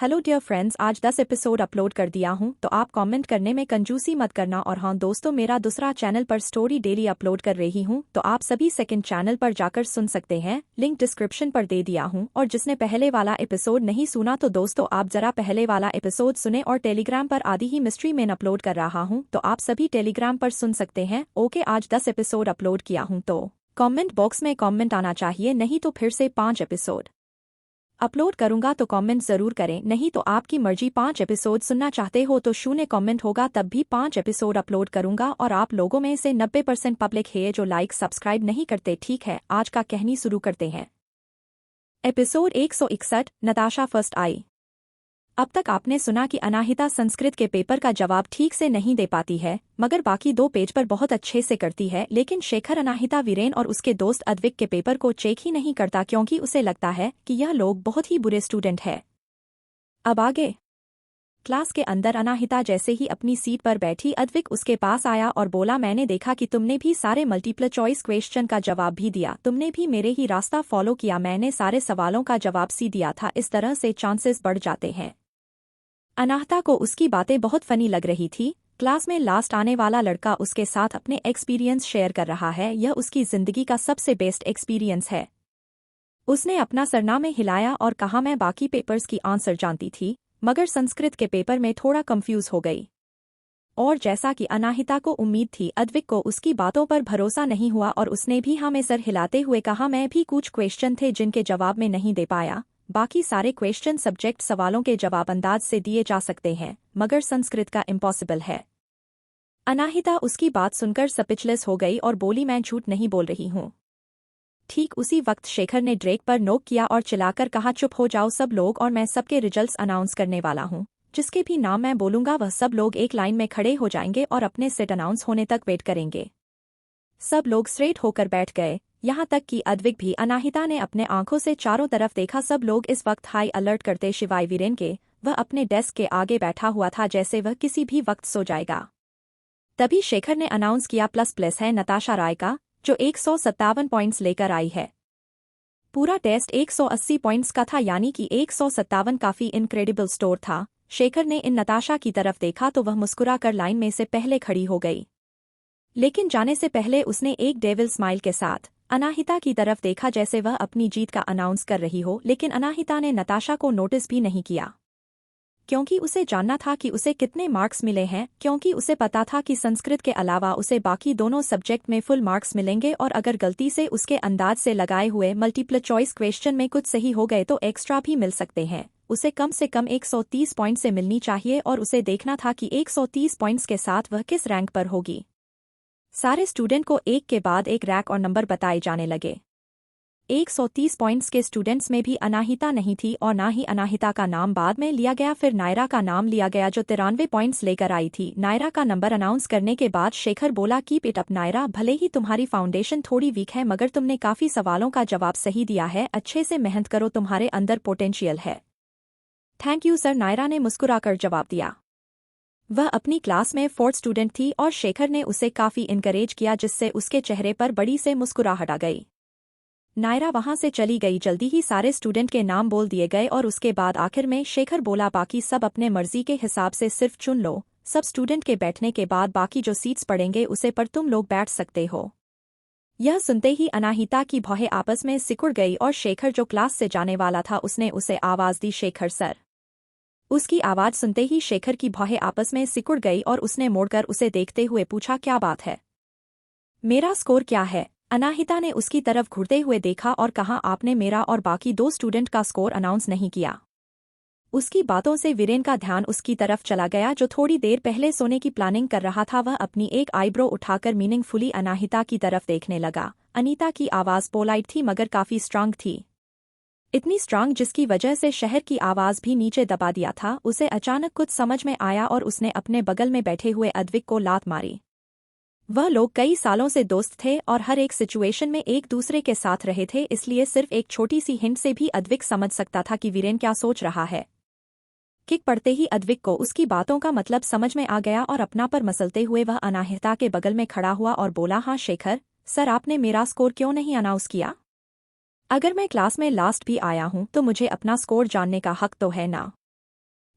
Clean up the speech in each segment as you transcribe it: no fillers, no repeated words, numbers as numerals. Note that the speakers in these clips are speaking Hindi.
हेलो डियर फ्रेंड्स, आज 10 एपिसोड अपलोड कर दिया हूं तो आप कमेंट करने में कंजूसी मत करना। और हाँ दोस्तों, मेरा दूसरा चैनल पर स्टोरी डेली अपलोड कर रही हूं तो आप सभी सेकंड चैनल पर जाकर सुन सकते हैं। लिंक डिस्क्रिप्शन पर दे दिया हूं। और जिसने पहले वाला एपिसोड नहीं सुना तो दोस्तों आप जरा पहले वाला एपिसोड सुने। और टेलीग्राम पर आदि ही मिस्ट्री में अपलोड कर रहा हूँ तो आप सभी टेलीग्राम पर सुन सकते हैं। ओके, आज 10 एपिसोड अपलोड किया हूँ तो कॉमेंट बॉक्स में कॉमेंट आना चाहिए, नहीं तो फिर से 5 एपिसोड अपलोड करूंगा तो कमेंट जरूर करें, नहीं तो आपकी मर्जी। 5 एपिसोड सुनना चाहते हो तो 0 कमेंट होगा तब भी 5 एपिसोड अपलोड करूंगा। और आप लोगों में से 90% पब्लिक है जो लाइक सब्सक्राइब नहीं करते। ठीक है, आज का कहानी शुरू करते हैं। एपिसोड 161, नताशा फर्स्ट आई। अब तक आपने सुना कि अनाहिता संस्कृत के पेपर का जवाब ठीक से नहीं दे पाती है, मगर बाकी 2 पेज पर बहुत अच्छे से करती है। लेकिन शेखर अनाहिता, वीरेन और उसके दोस्त अद्विक के पेपर को चेक ही नहीं करता क्योंकि उसे लगता है कि यह लोग बहुत ही बुरे स्टूडेंट है। अब आगे क्लास के अंदर अनाहिता जैसे ही अपनी सीट पर बैठी, अद्विक उसके पास आया और बोला, मैंने देखा कि तुमने भी सारे मल्टीपल चॉइस क्वेश्चन का जवाब भी दिया, तुमने भी मेरे ही रास्ता फॉलो किया, मैंने सारे सवालों का जवाब सी दिया था, इस तरह से चांसेस बढ़ जाते हैं। अनाहिता को उसकी बातें बहुत फनी लग रही थी। क्लास में लास्ट आने वाला लड़का उसके साथ अपने एक्सपीरियंस शेयर कर रहा है, यह उसकी जिंदगी का सबसे बेस्ट एक्सपीरियंस है। उसने अपना सरनामे हिलाया और कहा, मैं बाकी पेपर्स की आंसर जानती थी मगर संस्कृत के पेपर में थोड़ा कंफ्यूज हो गई। और जैसा कि अनाहिता को उम्मीद थी, अद्विक को उसकी बातों पर भरोसा नहीं हुआ और उसने भी हाँ में सर हिलाते हुए कहा, मैं भी कुछ क्वेश्चन थे जिनके जवाब में नहीं दे पाया, बाकी सारे क्वेश्चन सब्जेक्ट सवालों के जवाब अंदाज से दिए जा सकते हैं, मगर संस्कृत का इम्पॉसिबल है। अनाहिता उसकी बात सुनकर स्पीचलेस हो गई और बोली, मैं झूठ नहीं बोल रही हूँ। ठीक उसी वक्त शेखर ने ड्रेक पर नोक किया और चिल्लाकर कहा, चुप हो जाओ सब लोग, और मैं सबके रिजल्ट्स अनाउंस करने वाला हूँ। जिसके भी नाम मैं बोलूंगा वह सब लोग एक लाइन में खड़े हो जाएंगे और अपने सेट अनाउंस होने तक वेट करेंगे। सब लोग स्ट्रेट होकर बैठ गए, यहाँ तक कि अद्विक भी। अनाहिता ने अपने आंखों से चारों तरफ देखा, सब लोग इस वक्त हाई अलर्ट करते शिवाय वीरेन के। वह अपने डेस्क के आगे बैठा हुआ था जैसे वह किसी भी वक्त सो जाएगा। तभी शेखर ने अनाउंस किया, प्लस है नताशा राय का, जो 157 पॉइंट्स लेकर आई है। पूरा टेस्ट 180 पॉइंट्स का था, यानी कि 157 काफी इनक्रेडिबल स्टोर था। शेखर ने इन नताशा की तरफ देखा तो वह मुस्कुराकर लाइन में से पहले खड़ी हो गई, लेकिन जाने से पहले उसने एक डेविल स्माइल के साथ अनाहिता की तरफ देखा जैसे वह अपनी जीत का अनाउंस कर रही हो। लेकिन अनाहिता ने नताशा को नोटिस भी नहीं किया क्योंकि उसे जानना था कि उसे कितने मार्क्स मिले हैं, क्योंकि उसे पता था कि संस्कृत के अलावा उसे बाकी दोनों सब्जेक्ट में फुल मार्क्स मिलेंगे और अगर गलती से उसके अंदाज से लगाए हुए मल्टीपल चॉइस क्वेश्चन में कुछ सही हो गए तो एक्स्ट्रा भी मिल सकते हैं। उसे कम से कम 130 पॉइंट से मिलनी चाहिए और उसे देखना था कि 130 पॉइंट्स के साथ वह किस रैंक पर होगी। सारे स्टूडेंट को एक के बाद एक रैंक और नंबर बताए जाने लगे। 130 पॉइंट्स के स्टूडेंट्स में भी अनाहिता नहीं थी और ना ही अनाहिता का नाम बाद में लिया गया। फिर नायरा का नाम लिया गया जो 93 पॉइंट्स लेकर आई थी। नायरा का नंबर अनाउंस करने के बाद शेखर बोला, कीप इट अप नायरा, भले ही तुम्हारी फाउंडेशन थोड़ी वीक है मगर तुमने काफी सवालों का जवाब सही दिया है, अच्छे से मेहनत करो, तुम्हारे अंदर पोटेंशियल है। थैंक यू सर, नायरा ने मुस्कुराकर जवाब दिया। वह अपनी क्लास में 4th स्टूडेंट थी और शेखर ने उसे काफी इनकरेज किया जिससे उसके चेहरे पर बड़ी से मुस्कुराहट आ गई। नायरा वहां से चली गई। जल्दी ही सारे स्टूडेंट के नाम बोल दिए गए और उसके बाद आखिर में शेखर बोला, बाकी सब अपने मर्जी के हिसाब से सिर्फ चुन लो। सब स्टूडेंट के बैठने के बाद बाकी जो सीट्स पड़ेंगे उसे पर तुम लोग बैठ सकते हो। यह सुनते ही अनाहिता की भौहें आपस में सिकुड़ गई और शेखर जो क्लास से जाने वाला था उसने उसे आवाज दी, शेखर सर। उसकी आवाज सुनते ही शेखर की भौहें आपस में सिकुड़ गई और उसने मोड़कर उसे देखते हुए पूछा, क्या बात है, मेरा स्कोर क्या है? अनाहिता ने उसकी तरफ घूरते हुए देखा और कहा, आपने मेरा और बाकी 2 स्टूडेंट का स्कोर अनाउंस नहीं किया। उसकी बातों से वीरेन का ध्यान उसकी तरफ चला गया जो थोड़ी देर पहले सोने की प्लानिंग कर रहा था। वह अपनी एक आईब्रो उठाकर मीनिंगफुली अनाहिता की तरफ देखने लगा। अनीता की आवाज पोलाइट थी मगर काफी स्ट्रांग थी, इतनी स्ट्रांग जिसकी वजह से शहर की आवाज भी नीचे दबा दिया था। उसे अचानक कुछ समझ में आया और उसने अपने बगल में बैठे हुए अद्विक को लात मारी। वह लोग कई सालों से दोस्त थे और हर एक सिचुएशन में एक दूसरे के साथ रहे थे, इसलिए सिर्फ एक छोटी सी हिंट से भी अद्विक समझ सकता था कि वीरेन क्या सोच रहा है। किक पड़ते ही अद्विक को उसकी बातों का मतलब समझ में आ गया और अपना पर मसलते हुए वह अनाहिता के बगल में खड़ा हुआ और बोला, हाँ शेखर सर, आपने मेरा स्कोर क्यों नहीं अनाउंस किया? अगर मैं क्लास में लास्ट भी आया हूं तो मुझे अपना स्कोर जानने का हक तो है ना?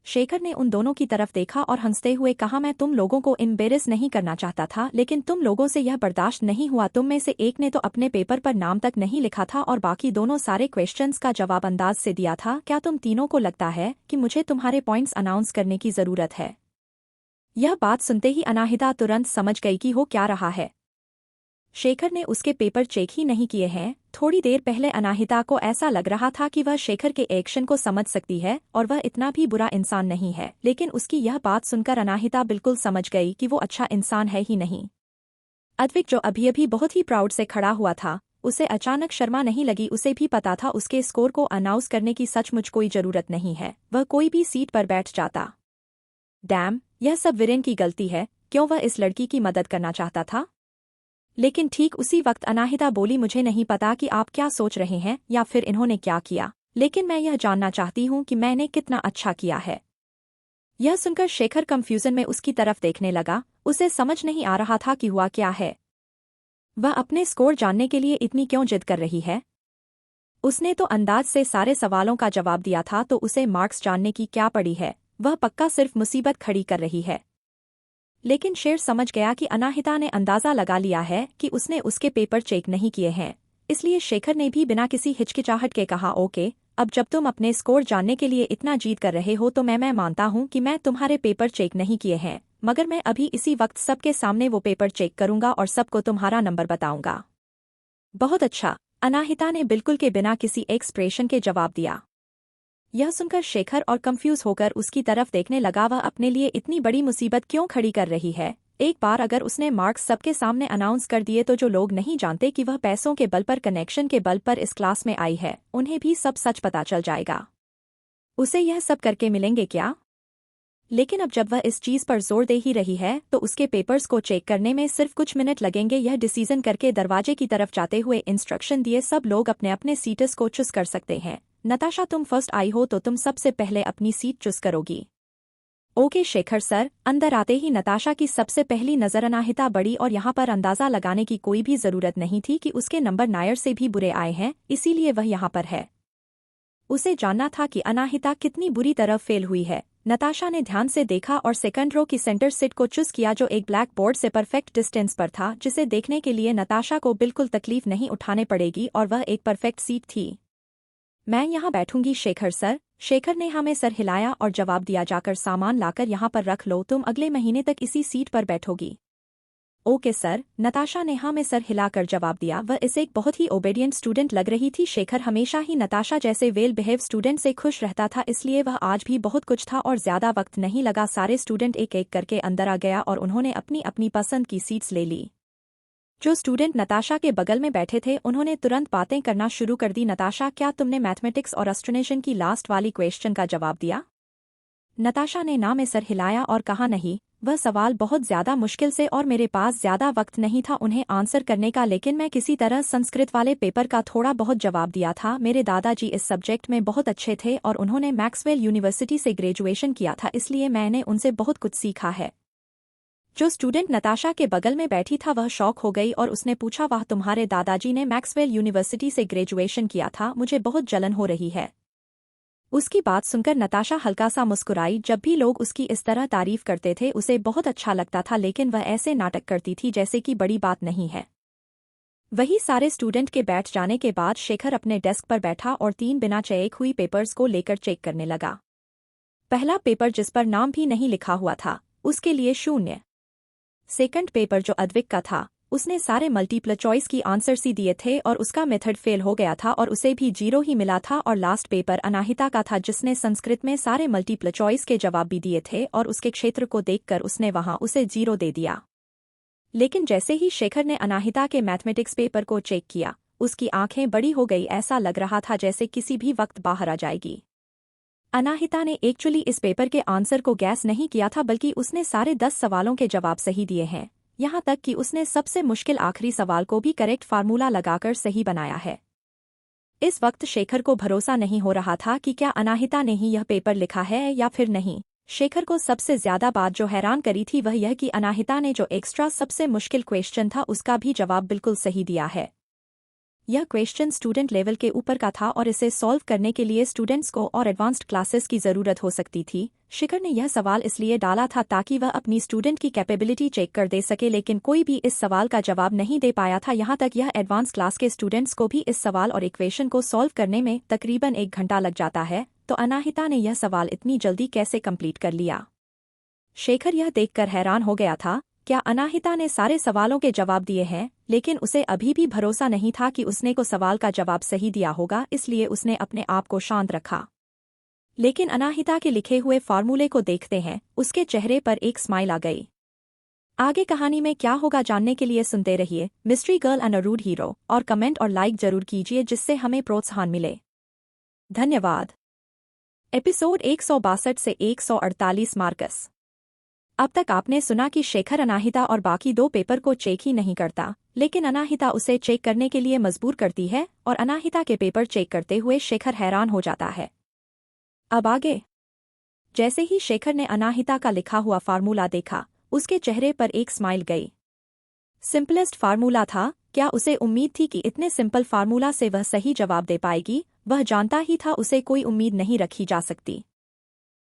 शेखर ने उन दोनों की तरफ देखा और हंसते हुए कहा, मैं तुम लोगों को एम्बेरस नहीं करना चाहता था, लेकिन तुम लोगों से यह बर्दाश्त नहीं हुआ। तुम में से एक ने तो अपने पेपर पर नाम तक नहीं लिखा था और बाकी दोनों सारे क्वेश्चंस का जवाब अंदाज से दिया था। क्या तुम तीनों को लगता है कि मुझे तुम्हारे पॉइंट्स अनाउंस करने की जरूरत है? यह बात सुनते ही अनाहिता तुरंत समझ गई कि हो क्या रहा है। शेखर ने उसके पेपर चेक ही नहीं किए हैं। थोड़ी देर पहले अनाहिता को ऐसा लग रहा था कि वह शेखर के एक्शन को समझ सकती है और वह इतना भी बुरा इंसान नहीं है, लेकिन उसकी यह बात सुनकर अनाहिता बिल्कुल समझ गई कि वो अच्छा इंसान है ही नहीं। अद्विक जो अभी अभी बहुत ही प्राउड से खड़ा हुआ था, उसे अचानक शर्मा नहीं लगी। उसे भी पता था उसके स्कोर को अनाउंस करने की सचमुच कोई जरूरत नहीं है, वह कोई भी सीट पर बैठ जाता। डैम, यह सब वीरेन की गलती है। क्यों वह इस लड़की की मदद करना चाहता था? लेकिन ठीक उसी वक्त अनाहिता बोली, मुझे नहीं पता कि आप क्या सोच रहे हैं या फिर इन्होंने क्या किया, लेकिन मैं यह जानना चाहती हूँ कि मैंने कितना अच्छा किया है। यह सुनकर शेखर कंफ्यूजन में उसकी तरफ देखने लगा। उसे समझ नहीं आ रहा था कि हुआ क्या है। वह अपने स्कोर जानने के लिए इतनी क्यों जिद कर रही है? उसने तो अंदाज से सारे सवालों का जवाब दिया था, तो उसे मार्क्स जानने की क्या पड़ी है? वह पक्का सिर्फ मुसीबत खड़ी कर रही है। लेकिन शेर समझ गया कि अनाहिता ने अंदाजा लगा लिया है कि उसने उसके पेपर चेक नहीं किए हैं, इसलिए शेखर ने भी बिना किसी हिचकिचाहट के कहा, ओके, अब जब तुम अपने स्कोर जानने के लिए इतना जीद कर रहे हो तो मैं मानता हूँ कि मैं तुम्हारे पेपर चेक नहीं किए हैं, मगर मैं अभी इसी वक्त सबके सामने वो पेपर चेक करूंगा और सबको तुम्हारा नंबर बताऊंगा। बहुत अच्छा, अनाहिता ने बिल्कुल के बिना किसी एक्सप्रेशन के जवाब दिया। यह सुनकर शेखर और कंफ्यूज होकर उसकी तरफ देखने लगा। वह अपने लिए इतनी बड़ी मुसीबत क्यों खड़ी कर रही है? एक बार अगर उसने मार्क्स सबके सामने अनाउंस कर दिए तो जो लोग नहीं जानते कि वह पैसों के बल पर, कनेक्शन के बल पर इस क्लास में आई है, उन्हें भी सब सच पता चल जाएगा। उसे यह सब करके मिलेंगे क्या? लेकिन अब जब वह इस चीज पर जोर दे ही रही है तो उसके पेपर्स को चेक करने में सिर्फ कुछ मिनट लगेंगे। यह डिसीजन करके दरवाजे की तरफ जाते हुए इंस्ट्रक्शन दिए, सब लोग अपने अपने सीट्स को चूज कर सकते हैं। नताशा, तुम फर्स्ट आई हो तो तुम सबसे पहले अपनी सीट चूज करोगी। Okay Shekhar sir. अंदर आते ही नताशा की सबसे पहली नजर अनाहिता बड़ी और यहाँ पर अंदाजा लगाने की कोई भी जरूरत नहीं थी कि उसके नंबर नायर से भी बुरे आए हैं, इसीलिए वह यहाँ पर है। उसे जानना था कि अनाहिता कितनी बुरी तरह फेल हुई है। नताशा ने ध्यान से देखा और सेकंड रो की सेंटर सीट को चूज किया, जो एक ब्लैक बोर्ड से परफेक्ट डिस्टेंस पर था, जिसे देखने के लिए नताशा को बिल्कुल तकलीफ नहीं उठाने पड़ेगी और वह एक परफेक्ट सीट थी। मैं यहाँ बैठूंगी शेखर सर। शेखर ने हमें सर हिलाया और जवाब दिया, जाकर सामान लाकर यहाँ पर रख लो, तुम अगले महीने तक इसी सीट पर बैठोगी। Okay sir. नताशा ने हाँ में सर हिलाकर जवाब दिया। वह इसे एक बहुत ही ओबेडिएंट स्टूडेंट लग रही थी। शेखर हमेशा ही नताशा जैसे वेल बिहेव स्टूडेंट से खुश रहता था, इसलिए वह आज भी बहुत कुछ था और ज्यादा वक्त नहीं लगा। सारे स्टूडेंट एक एक करके अंदर आ गया और उन्होंने अपनी अपनी पसंद की सीट्स ले ली। जो स्टूडेंट नताशा के बगल में बैठे थे उन्होंने तुरंत बातें करना शुरू कर दी। नताशा, क्या तुमने मैथमेटिक्स और एस्ट्रोनॉमी की लास्ट वाली क्वेश्चन का जवाब दिया? नताशा ने ना में सर हिलाया और कहा, नहीं, वह सवाल बहुत ज्यादा मुश्किल से और मेरे पास ज्यादा वक्त नहीं था उन्हें आंसर करने का, लेकिन मैं किसी तरह संस्कृत वाले पेपर का थोड़ा बहुत जवाब दिया था। मेरे दादाजी इस सब्जेक्ट में बहुत अच्छे थे और उन्होंने मैक्सवेल यूनिवर्सिटी से ग्रेजुएशन किया था, इसलिए मैंने उनसे बहुत कुछ सीखा है। जो स्टूडेंट नताशा के बगल में बैठी था वह शॉक हो गई और उसने पूछा, वाह, तुम्हारे दादाजी ने मैक्सवेल यूनिवर्सिटी से ग्रेजुएशन किया था? मुझे बहुत जलन हो रही है। उसकी बात सुनकर नताशा हल्का सा मुस्कुराई। जब भी लोग उसकी इस तरह तारीफ करते थे उसे बहुत अच्छा लगता था, लेकिन वह ऐसे नाटक करती थी जैसे कि बड़ी बात नहीं है। वही सारे स्टूडेंट के बैठ जाने के बाद शेखर अपने डेस्क पर बैठा और 3 बिना चेक हुई पेपर्स को लेकर चेक करने लगा। पहला पेपर जिस पर नाम भी नहीं लिखा हुआ था उसके लिए 0। सेकंड पेपर जो अद्विक का था, उसने सारे मल्टीपल चॉइस की आंसर सी दिए थे और उसका मेथड फेल हो गया था और उसे भी 0 ही मिला था। और लास्ट पेपर अनाहिता का था, जिसने संस्कृत में सारे मल्टीपल चॉइस के जवाब भी दिए थे और उसके क्षेत्र को देखकर उसने वहां उसे 0 दे दिया। लेकिन जैसे ही शेखर ने अनाहिता के मैथमेटिक्स पेपर को चेक किया, उसकी आंखें बड़ी हो गई। ऐसा लग रहा था जैसे किसी भी वक्त बाहर आ जाएगी। अनाहिता ने एक्चुअली इस पेपर के आंसर को गैस नहीं किया था, बल्कि उसने सारे 10 सवालों के जवाब सही दिए हैं। यहाँ तक कि उसने सबसे मुश्किल आखिरी सवाल को भी करेक्ट फार्मूला लगाकर सही बनाया है। इस वक्त शेखर को भरोसा नहीं हो रहा था कि क्या अनाहिता ने ही यह पेपर लिखा है या फिर नहीं। शेखर को सबसे ज्यादा बात जो हैरान करी थी वह यह कि अनाहिता ने जो एक्स्ट्रा सबसे मुश्किल क्वेश्चन था उसका भी जवाब बिल्कुल सही दिया है। यह क्वेश्चन स्टूडेंट लेवल के ऊपर का था और इसे सॉल्व करने के लिए स्टूडेंट्स को और एडवांस्ड क्लासेस की ज़रूरत हो सकती थी। शिखर ने यह सवाल इसलिए डाला था ताकि वह अपनी स्टूडेंट की कैपेबिलिटी चेक कर दे सके, लेकिन कोई भी इस सवाल का जवाब नहीं दे पाया था। यहाँ तक यह एडवांस क्लास के स्टूडेंट्स को भी इस सवाल और इक्वेशन को सॉल्व करने में तकरीबन 1 घंटा लग जाता है, तो अनाहिता ने यह सवाल इतनी जल्दी कैसे कंप्लीट कर लिया। शेखर यह देखकर हैरान हो गया था। क्या अनाहिता ने सारे सवालों के जवाब दिए हैं? लेकिन उसे अभी भी भरोसा नहीं था कि उसने को सवाल का जवाब सही दिया होगा, इसलिए उसने अपने आप को शांत रखा। लेकिन अनाहिता के लिखे हुए फार्मूले को देखते हैं, उसके चेहरे पर एक स्माइल आ गई। आगे कहानी में क्या होगा जानने के लिए सुनते रहिए mystery girl and a rude hero, और कमेंट और लाइक जरूर कीजिए जिससे हमें प्रोत्साहन मिले। धन्यवाद। एपिसोड 162 से 148 मार्कस। अब तक आपने सुना कि शेखर अनाहिता और बाकी 2 पेपर को चेक ही नहीं करता, लेकिन अनाहिता उसे चेक करने के लिए मजबूर करती है और अनाहिता के पेपर चेक करते हुए शेखर हैरान हो जाता है। अब आगे। जैसे ही शेखर ने अनाहिता का लिखा हुआ फार्मूला देखा, उसके चेहरे पर एक स्माइल गई। सिंपलेस्ट फार्मूला था। क्या उसे उम्मीद थी कि इतने सिंपल फार्मूला से वह सही जवाब दे पाएगी? वह जानता ही था उसे कोई उम्मीद नहीं रखी जा सकती।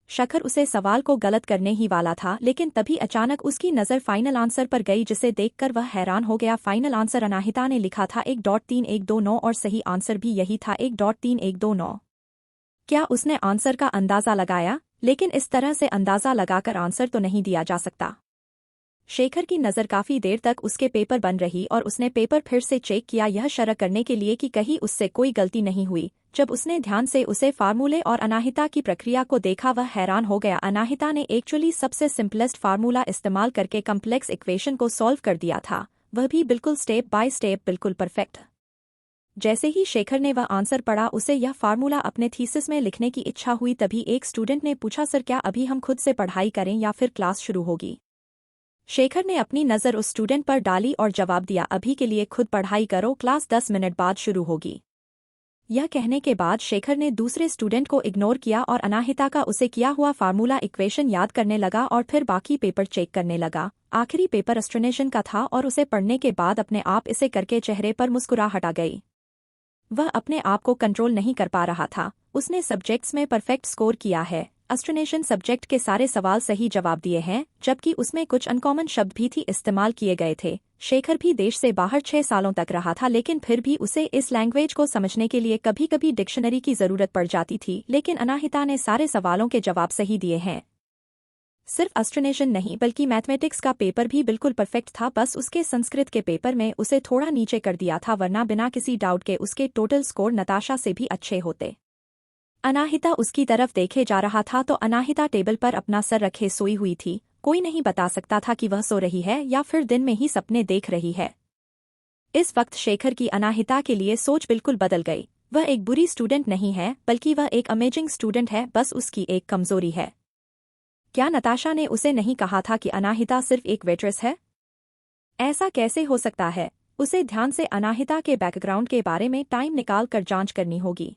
शेखर उसे सवाल को गलत करने ही वाला था, लेकिन तभी अचानक उसकी नज़र फाइनल आंसर पर गई, जिसे देखकर वह हैरान हो गया। फाइनल आंसर अनाहिता ने लिखा था 1.3129 और सही आंसर भी यही था 1.3129। क्या उसने आंसर का अंदाज़ा लगाया? लेकिन इस तरह से अंदाज़ा लगाकर आंसर तो नहीं दिया जा सकता। शेखर की नज़र काफ़ी देर तक उसके पेपर बन रही और उसने पेपर फिर से चेक किया, यह शक करने के लिए कि कहीं उससे कोई गलती नहीं हुई। जब उसने ध्यान से उसे फार्मूले और अनाहिता की प्रक्रिया को देखा, वह हैरान हो गया। अनाहिता ने एक्चुअली सबसे सिंपलेस्ट फार्मूला इस्तेमाल करके कम्प्लेक्स इक्वेशन को सॉल्व कर दिया था, वह भी बिल्कुल स्टेप बाय स्टेप, बिल्कुल परफेक्ट। जैसे ही शेखर ने वह आंसर पढ़ा, उसे यह फार्मूला अपने थीसिस में लिखने की इच्छा हुई। तभी एक स्टूडेंट ने पूछा, सर क्या अभी हम खुद से पढ़ाई करें या फिर क्लास शुरू होगी? शेखर ने अपनी नज़र उस स्टूडेंट पर डाली और जवाब दिया, अभी के लिए खुद पढ़ाई करो, क्लास 10 मिनट बाद शुरू होगी। यह कहने के बाद शेखर ने दूसरे स्टूडेंट को इग्नोर किया और अनाहिता का उसे किया हुआ फार्मूला इक्वेशन याद करने लगा और फिर बाकी पेपर चेक करने लगा। आखिरी पेपर एस्ट्रोनेशन का था और उसे पढ़ने के बाद अपने आप इसे करके चेहरे पर मुस्कुराहट आ गई। वह अपने आप को कंट्रोल नहीं कर पा रहा था। उसने सब्जेक्ट्स में परफेक्ट स्कोर किया है, एस्ट्रोनेशन सब्जेक्ट के सारे सवाल सही जवाब दिए हैं, जबकि उसमें कुछ अनकॉमन शब्द भी थी इस्तेमाल किए गए थे। शेखर भी देश से बाहर 6 सालों तक रहा था, लेकिन फिर भी उसे इस लैंग्वेज को समझने के लिए कभी कभी डिक्शनरी की जरूरत पड़ जाती थी। लेकिन अनाहिता ने सारे सवालों के जवाब सही दिए हैं। सिर्फ एस्ट्रोनेशन नहीं बल्कि मैथमेटिक्स का पेपर भी बिल्कुल परफेक्ट था, बस उसके संस्कृत के पेपर में उसे थोड़ा नीचे कर दिया था, वरना बिना किसी डाउट के उसके टोटल स्कोर नताशा से भी अच्छे होते। अनाहिता उसकी तरफ देखे जा रहा था तो अनाहिता टेबल पर अपना सर रखे सोई हुई थी। कोई नहीं बता सकता था कि वह सो रही है या फिर दिन में ही सपने देख रही है। इस वक्त शेखर की अनाहिता के लिए सोच बिल्कुल बदल गई। वह एक बुरी स्टूडेंट नहीं है, बल्कि वह एक अमेजिंग स्टूडेंट है, बस उसकी एक कमजोरी है। क्या नताशा ने उसे नहीं कहा था कि अनाहिता सिर्फ एक वेट्रेस है? ऐसा कैसे हो सकता है? उसे ध्यान से अनाहिता के बैकग्राउंड के बारे में टाइम निकाल कर जांच करनी होगी।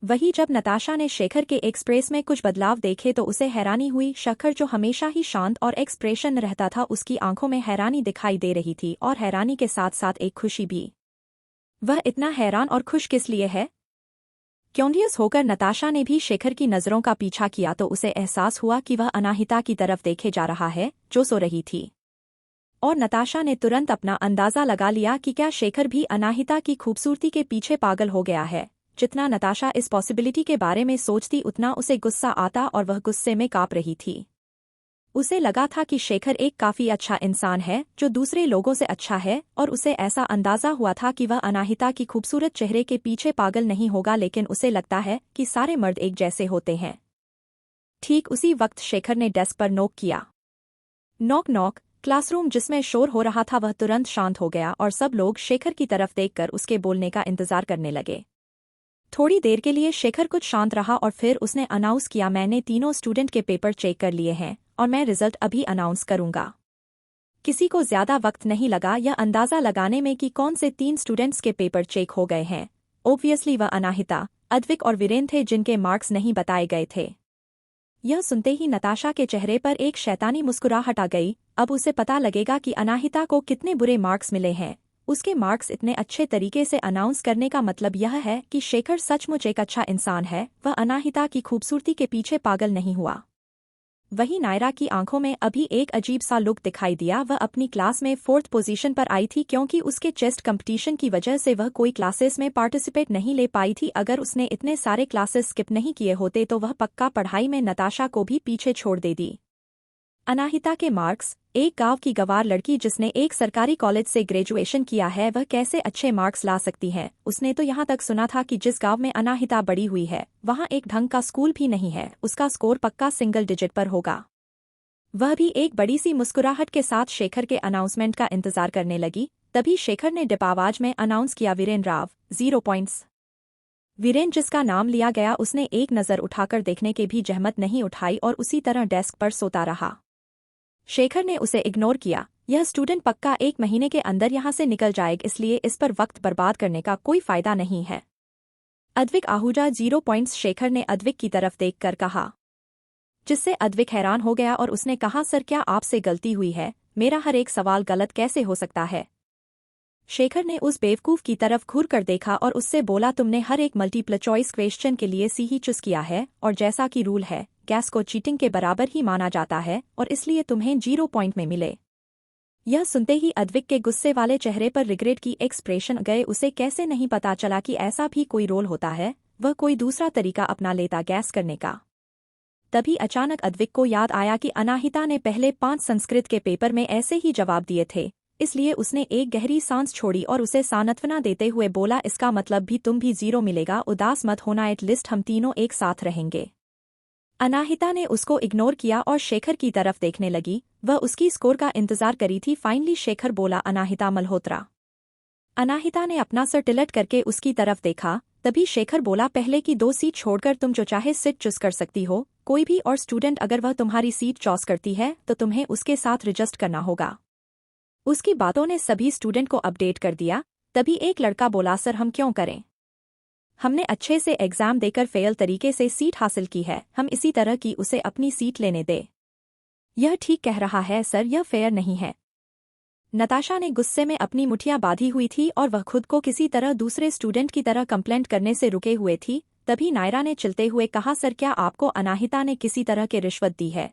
वही जब नताशा ने शेखर के एक्सप्रेस में कुछ बदलाव देखे तो उसे हैरानी हुई। शेखर जो हमेशा ही शांत और एक्सप्रेशन रहता था, उसकी आंखों में हैरानी दिखाई दे रही थी और हैरानी के साथ साथ एक खुशी भी। वह इतना हैरान और खुश किस लिए है? क्यूरियस होकर नताशा ने भी शेखर की नज़रों का पीछा किया तो उसे एहसास हुआ कि वह अनाहिता की तरफ देखे जा रहा है, जो सो रही थी। और नताशा ने तुरंत अपना अंदाज़ा लगा लिया कि क्या शेखर भी अनाहिता की खूबसूरती के पीछे पागल हो गया है। जितना नताशा इस पॉसिबिलिटी के बारे में सोचती, उतना उसे गुस्सा आता और वह गुस्से में काँप रही थी। उसे लगा था कि शेखर एक काफ़ी अच्छा इंसान है, जो दूसरे लोगों से अच्छा है, और उसे ऐसा अंदाज़ा हुआ था कि वह अनाहिता की खूबसूरत चेहरे के पीछे पागल नहीं होगा, लेकिन उसे लगता है कि सारे मर्द एक जैसे होते हैं। ठीक उसी वक्त शेखर ने डेस्क पर नॉक किया। Knock knock. क्लासरूम जिसमें शोर हो रहा था वह तुरंत शांत हो गया और सब लोग शेखर की तरफ देखकर उसके बोलने का इंतजार करने लगे। थोड़ी देर के लिए शेखर कुछ शांत रहा और फिर उसने अनाउंस किया, मैंने तीनों स्टूडेंट के पेपर चेक कर लिए हैं और मैं रिजल्ट अभी अनाउंस करूंगा। किसी को ज्यादा वक्त नहीं लगा यह अंदाजा लगाने में कि कौन से 3 स्टूडेंट्स के पेपर चेक हो गए हैं। ऑब्वियसली वह अनाहिता, अद्विक और वीरेन थे जिनके मार्क्स नहीं बताए गए थे। यह सुनते ही नताशा के चेहरे पर एक शैतानी मुस्कुराहट आ गई। अब उसे पता लगेगा कि अनाहिता को कितने बुरे मार्क्स मिले हैं। उसके मार्क्स इतने अच्छे तरीके से अनाउंस करने का मतलब यह है कि शेखर सचमुच एक अच्छा इंसान है, वह अनाहिता की खूबसूरती के पीछे पागल नहीं हुआ। वहीं नायरा की आंखों में अभी एक अजीब सा लुक दिखाई दिया। वह अपनी क्लास में 4th पोजीशन पर आई थी क्योंकि उसके चेस्ट कंपटीशन की वजह से वह कोई क्लासेस में पार्टिसिपेट नहीं ले पाई थी। अगर उसने इतने सारे क्लासेस स्किप नहीं किए होते तो वह पक्का पढ़ाई में नताशा को भी पीछे छोड़ देती। अनाहिता के मार्क्स, एक गांव की गंवार लड़की जिसने एक सरकारी कॉलेज से ग्रेजुएशन किया है, वह कैसे अच्छे मार्क्स ला सकती है। उसने तो यहाँ तक सुना था कि जिस गांव में अनाहिता बड़ी हुई है वहाँ एक ढंग का स्कूल भी नहीं है, उसका स्कोर पक्का सिंगल डिजिट पर होगा। वह भी एक बड़ी सी मुस्कुराहट के साथ शेखर के अनाउंसमेंट का इंतजार करने लगी। तभी शेखर ने डिप आवाज में अनाउंस किया, वीरेन राव 0 पॉइंट्स। वीरेन जिसका नाम लिया गया उसने एक नज़र उठाकर देखने के भी जहमत नहीं उठाई और उसी तरह डेस्क पर सोता रहा। शेखर ने उसे इग्नोर किया। यह स्टूडेंट पक्का 1 महीने के अंदर यहाँ से निकल जाएगा, इसलिए इस पर वक्त बर्बाद करने का कोई फायदा नहीं है। अद्विक आहूजा 0 पॉइंट्स, शेखर ने अद्विक की तरफ देखकर कहा, जिससे अद्विक हैरान हो गया और उसने कहा, सर क्या आपसे गलती हुई है? मेरा हर एक सवाल गलत कैसे हो सकता है? शेखर ने उस बेवकूफ की तरफ घूर कर देखा और उससे बोला, तुमने हर एक मल्टीपल चॉइस क्वेश्चन के लिए सी ही चूज किया है और जैसा कि रूल है गैस को चीटिंग के बराबर ही माना जाता है और इसलिए तुम्हें 0 पॉइंट में मिले। यह सुनते ही अद्विक के गुस्से वाले चेहरे पर रिग्रेट की एक्सप्रेशन गए। उसे कैसे नहीं पता चला कि ऐसा भी कोई रोल होता है, वह कोई दूसरा तरीका अपना लेता गैस करने का। तभी अचानक अद्विक को याद आया कि अनाहिता ने पहले 5 संस्कृत के पेपर में ऐसे ही जवाब दिए थे, इसलिए उसने एक गहरी सांस छोड़ी और उसे सांत्वना देते हुए बोला, इसका मतलब भी तुम भी 0 मिलेगा, उदास मत होना, एटलीस्ट हम तीनों एक साथ रहेंगे। अनाहिता ने उसको इग्नोर किया और शेखर की तरफ देखने लगी। वह उसकी स्कोर का इंतजार करी थी। फाइनली शेखर बोला, अनाहिता मल्होत्रा। अनाहिता ने अपना सर टिल्ट करके उसकी तरफ देखा। तभी शेखर बोला, पहले की 2 सीट छोड़कर तुम जो चाहे सीट चूज कर सकती हो। कोई भी और स्टूडेंट अगर वह तुम्हारी सीट चॉइस करती है तो तुम्हें उसके साथ रजिस्ट करना होगा। उसकी बातों ने सभी स्टूडेंट को अपडेट कर दिया। तभी एक लड़का बोला, सर हम क्यों करें? हमने अच्छे से एग्जाम देकर फेल तरीके से सीट हासिल की है, हम इसी तरह की उसे अपनी सीट लेने दे। यह ठीक कह रहा है सर, यह फेयर नहीं है। नताशा ने गुस्से में अपनी मुठियां बांधी हुई थी और वह खुद को किसी तरह दूसरे स्टूडेंट की तरह कंप्लेंट करने से रुके हुए थी। तभी नायरा ने चिल्ते हुए कहा, सर क्या आपको अनाहिता ने किसी तरह के रिश्वत दी है?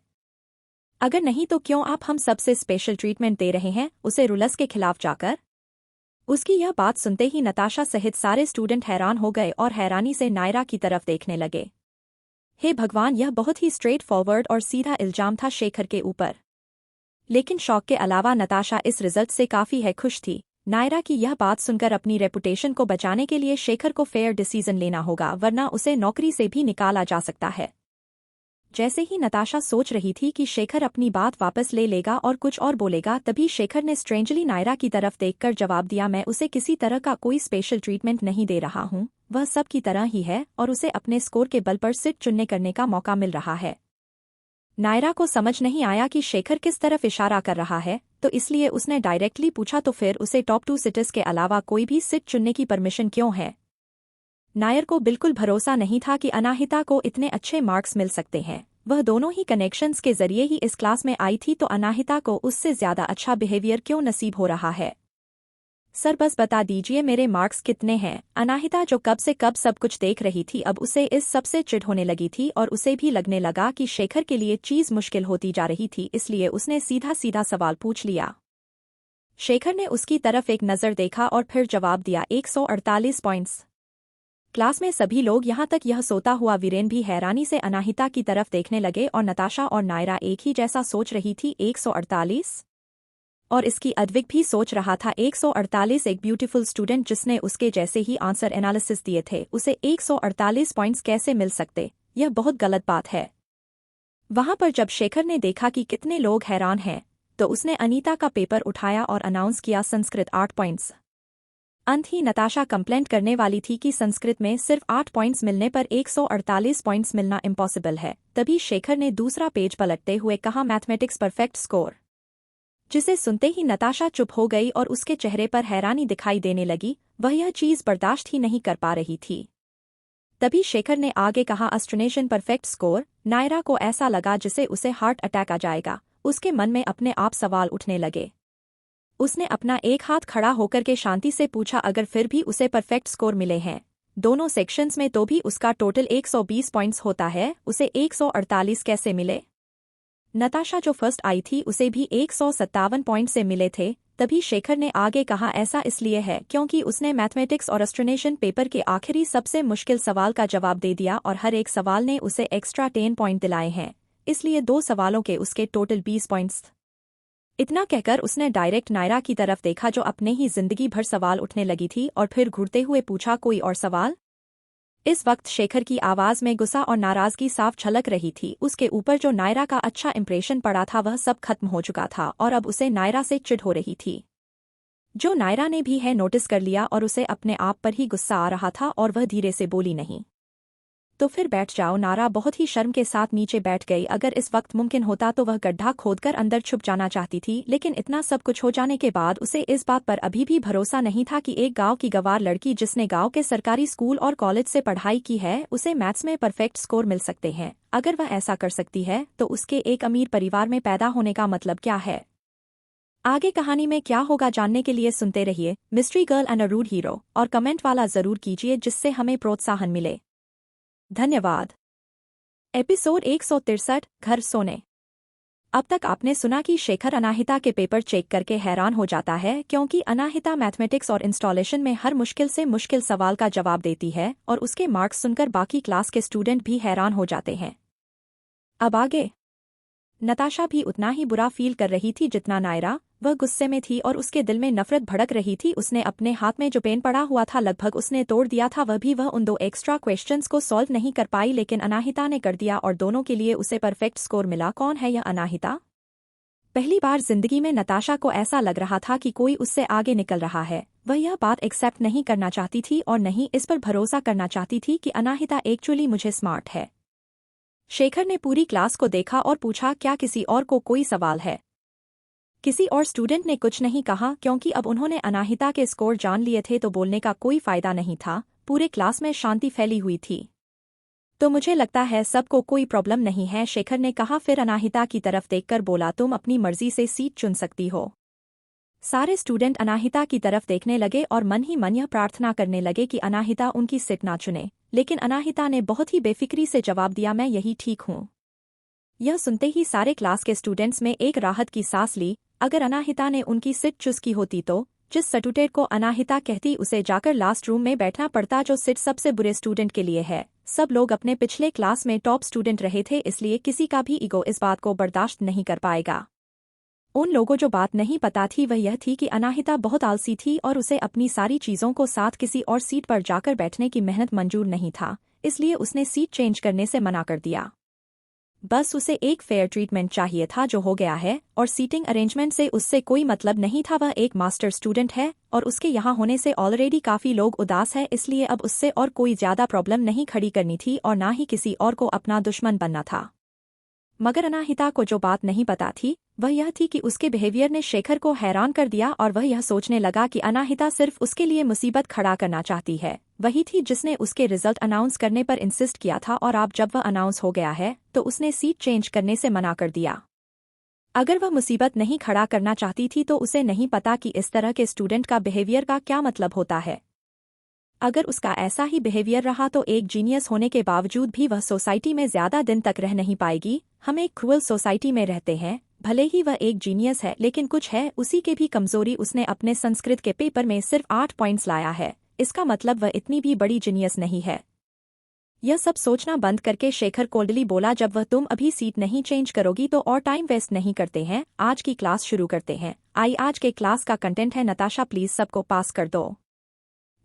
अगर नहीं तो क्यों आप हम सबसे स्पेशल ट्रीटमेंट दे रहे हैं, उसे रूल्स के खिलाफ जाकर? उसकी यह बात सुनते ही नताशा सहित सारे स्टूडेंट हैरान हो गए और हैरानी से नायरा की तरफ देखने लगे। हे भगवान, यह बहुत ही स्ट्रेट फॉरवर्ड और सीधा इल्जाम था शेखर के ऊपर। लेकिन शौक के अलावा नताशा इस रिजल्ट से काफी है खुश थी। नायरा की यह बात सुनकर अपनी रेपुटेशन को बचाने के लिए शेखर को फेयर डिसीजन लेना होगा, वरना उसे नौकरी से भी निकाला जा सकता है। जैसे ही नताशा सोच रही थी कि शेखर अपनी बात वापस ले लेगा और कुछ और बोलेगा, तभी शेखर ने स्ट्रेंजली नायरा की तरफ देखकर जवाब दिया, मैं उसे किसी तरह का कोई स्पेशल ट्रीटमेंट नहीं दे रहा हूँ, वह सब की तरह ही है और उसे अपने स्कोर के बल पर सीट चुनने करने का मौका मिल रहा है। नायरा को समझ नहीं आया कि शेखर किस तरफ इशारा कर रहा है, तो इसलिए उसने डायरेक्टली पूछा, तो फिर उसे टॉप 2 सीट्स के अलावा कोई भी सीट चुनने की परमिशन क्यों है? नायर को बिल्कुल भरोसा नहीं था कि अनाहिता को इतने अच्छे मार्क्स मिल सकते हैं। वह दोनों ही कनेक्शंस के जरिए ही इस क्लास में आई थी, तो अनाहिता को उससे ज्यादा अच्छा बिहेवियर क्यों नसीब हो रहा है? सर बस बता दीजिए मेरे मार्क्स कितने हैं? अनाहिता जो कब से कब सब कुछ देख रही थी, अब उसे इस सब से चिढ़ होने लगी थी और उसे भी लगने लगा कि शेखर के लिए चीज मुश्किल होती जा रही थी, इसलिए उसने सीधा सीधा सवाल पूछ लिया। शेखर ने उसकी तरफ एक नज़र देखा और फिर जवाब दिया, 148 पॉइंट्स। क्लास में सभी लोग, यहाँ तक यह सोता हुआ वीरेन भी हैरानी से अनाहिता की तरफ देखने लगे और नताशा और नायरा एक ही जैसा सोच रही थी, 148। और इसकी अद्विक भी सोच रहा था 148। एक ब्यूटीफुल स्टूडेंट जिसने उसके जैसे ही आंसर एनालिसिस दिए थे, उसे 148 पॉइंट्स कैसे मिल सकते? यह बहुत गलत बात है। वहां पर जब शेखर ने देखा कि कितने लोग हैरान हैं, तो उसने अनीता का पेपर उठाया और अनाउंस किया, संस्कृत 8 पॉइंट्स। अंत ही नताशा कंप्लेंट करने वाली थी कि संस्कृत में सिर्फ 8 पॉइंट्स मिलने पर 148 पॉइंट्स मिलना इम्पॉसिबल है। तभी शेखर ने दूसरा पेज पलटते हुए कहा, मैथमेटिक्स परफेक्ट स्कोर। जिसे सुनते ही नताशा चुप हो गई और उसके चेहरे पर हैरानी दिखाई देने लगी। वह यह चीज बर्दाश्त ही नहीं कर पा रही थी। तभी शेखर ने आगे कहा, एस्ट्रोनेशियन परफेक्ट स्कोर। नायरा को ऐसा लगा जिसे उसे हार्ट अटैक आ जाएगा। उसके मन में अपने आप सवाल उठने लगे। उसने अपना एक हाथ खड़ा होकर के शांति से पूछा, अगर फिर भी उसे परफेक्ट स्कोर मिले हैं दोनों सेक्शंस में तो भी उसका टोटल 120 पॉइंट्स होता है, उसे 148 कैसे मिले? नताशा जो फर्स्ट आई थी उसे भी 157 पॉइंट से मिले थे। तभी शेखर ने आगे कहा, ऐसा इसलिए है क्योंकि उसने मैथमेटिक्स और एस्ट्रोनेशन पेपर के आखिरी सबसे मुश्किल सवाल का जवाब दे दिया और हर एक सवाल ने उसे एक्स्ट्रा 10 पॉइंट दिलाए हैं, इसलिए 2 सवालों के उसके टोटल 20 पॉइंट्स। इतना कहकर उसने डायरेक्ट नायरा की तरफ देखा जो अपने ही जिंदगी भर सवाल उठने लगी थी और फिर घूरते हुए पूछा, कोई और सवाल? इस वक्त शेखर की आवाज में गुस्सा और नाराजगी साफ झलक रही थी। उसके ऊपर जो नायरा का अच्छा इंप्रेशन पड़ा था वह सब खत्म हो चुका था और अब उसे नायरा से चिढ़ हो रही थी, जो नायरा ने भी है नोटिस कर लिया और उसे अपने आप पर ही गुस्सा आ रहा था और वह धीरे से बोली, नहीं तो फिर बैठ जाओ। नायरा बहुत ही शर्म के साथ नीचे बैठ गई। अगर इस वक्त मुमकिन होता तो वह गड्ढा खोदकर अंदर छुप जाना चाहती थी, लेकिन इतना सब कुछ हो जाने के बाद उसे इस बात पर अभी भी भरोसा नहीं था कि एक गांव की गंवार लड़की जिसने गांव के सरकारी स्कूल और कॉलेज से पढ़ाई की है उसे मैथ्स में परफेक्ट स्कोर मिल सकते हैं। अगर वह ऐसा कर सकती है तो उसके एक अमीर परिवार में पैदा होने का मतलब क्या है? आगे कहानी में क्या होगा जानने के लिए सुनते रहिए mystery girl and a rude hero, और कमेंट वाला जरूर कीजिए जिससे हमें प्रोत्साहन मिले। धन्यवाद। एपिसोड 163, घर सोने। अब तक आपने सुना कि शेखर अनाहिता के पेपर चेक करके हैरान हो जाता है क्योंकि अनाहिता मैथमेटिक्स और इंस्टॉलेशन में हर मुश्किल से मुश्किल सवाल का जवाब देती है और उसके मार्क्स सुनकर बाकी क्लास के स्टूडेंट भी हैरान हो जाते हैं। अब आगे नताशा भी उतना ही बुरा फील कर रही थी जितना नायरा। वह गुस्से में थी और उसके दिल में नफरत भड़क रही थी। उसने अपने हाथ में जो पेन पड़ा हुआ था लगभग उसने तोड़ दिया था। वह उन 2 एक्स्ट्रा क्वेश्चंस को सॉल्व नहीं कर पाई, लेकिन अनाहिता ने कर दिया और दोनों के लिए उसे परफेक्ट स्कोर मिला। कौन है यह अनाहिता? पहली बार जिंदगी में नताशा को ऐसा लग रहा था कि कोई उससे आगे निकल रहा है। वह यह बात एक्सेप्ट नहीं करना चाहती थी और नहीं इस पर भरोसा करना चाहती थी कि अनाहिता एक्चुअली मुझे स्मार्ट है। शेखर ने पूरी क्लास को देखा और पूछा, क्या किसी और को कोई सवाल है? किसी और स्टूडेंट ने कुछ नहीं कहा क्योंकि अब उन्होंने अनाहिता के स्कोर जान लिए थे तो बोलने का कोई फायदा नहीं था। पूरे क्लास में शांति फैली हुई थी। तो मुझे लगता है सबको कोई प्रॉब्लम नहीं है, शेखर ने कहा। फिर अनाहिता की तरफ देखकर बोला, तुम अपनी मर्जी से सीट चुन सकती हो। सारे स्टूडेंट अनाहिता की तरफ देखने लगे और मन ही मन यह प्रार्थना करने लगे कि अनाहिता उनकी सीट ना चुने, लेकिन अनाहिता ने बहुत ही बेफिक्री से जवाब दिया, मैं यही ठीक हूँ। यह सुनते ही सारे क्लास के स्टूडेंट्स में एक राहत की सांस ली। अगर अनाहिता ने उनकी सीट चूज की होती तो जिस स्टूडेंट को अनाहिता कहती उसे जाकर लास्ट रूम में बैठना पड़ता, जो सीट सबसे बुरे स्टूडेंट के लिए है। सब लोग अपने पिछले क्लास में टॉप स्टूडेंट रहे थे, इसलिए किसी का भी ईगो इस बात को बर्दाश्त नहीं कर पाएगा। उन लोगों जो बात नहीं पता थी वह यह थी कि अनाहिता बहुत आलसी थी और उसे अपनी सारी चीजों को साथ किसी और सीट पर जाकर बैठने की मेहनत मंजूर नहीं था, इसलिए उसने सीट चेंज करने से मना कर दिया। बस उसे एक फेयर ट्रीटमेंट चाहिए था जो हो गया है, और सीटिंग अरेंजमेंट से उससे कोई मतलब नहीं था। वह एक मास्टर स्टूडेंट है और उसके यहाँ होने से ऑलरेडी काफी लोग उदास है, इसलिए अब उससे और कोई ज्यादा प्रॉब्लम नहीं खड़ी करनी थी और ना ही किसी और को अपना दुश्मन बनना था। मगर अनाहिता को जो बात नहीं पता थी वह यह थी कि उसके बिहेवियर ने शेखर को हैरान कर दिया और वह यह सोचने लगा कि अनाहिता सिर्फ उसके लिए मुसीबत खड़ा करना चाहती है। वही थी जिसने उसके रिजल्ट अनाउंस करने पर इंसिस्ट किया था और अब जब वह अनाउंस हो गया है तो उसने सीट चेंज करने से मना कर दिया। अगर वह मुसीबत नहीं खड़ा करना चाहती थी तो उसे नहीं पता कि इस तरह के स्टूडेंट का बिहेवियर का क्या मतलब होता है। अगर उसका ऐसा ही बिहेवियर रहा तो एक जीनियस होने के बावजूद भी वह सोसाइटी में ज्यादा दिन तक रह नहीं पाएगी। हम एक क्रूअल सोसाइटी में रहते हैं, भले ही वह एक जीनियस है लेकिन कुछ है उसी के भी कमजोरी। उसने अपने संस्कृत के पेपर में सिर्फ 8 पॉइंट्स लाया है, इसका मतलब वह इतनी भी बड़ी जीनियस नहीं है। यह सब सोचना बंद करके शेखर कोल्डली बोला, जब वह तुम अभी सीट नहीं चेंज करोगी तो और टाइम वेस्ट नहीं करते हैं, आज की क्लास शुरू करते हैं। आज के क्लास का कंटेंट है नताशा, प्लीज सबको पास कर दो।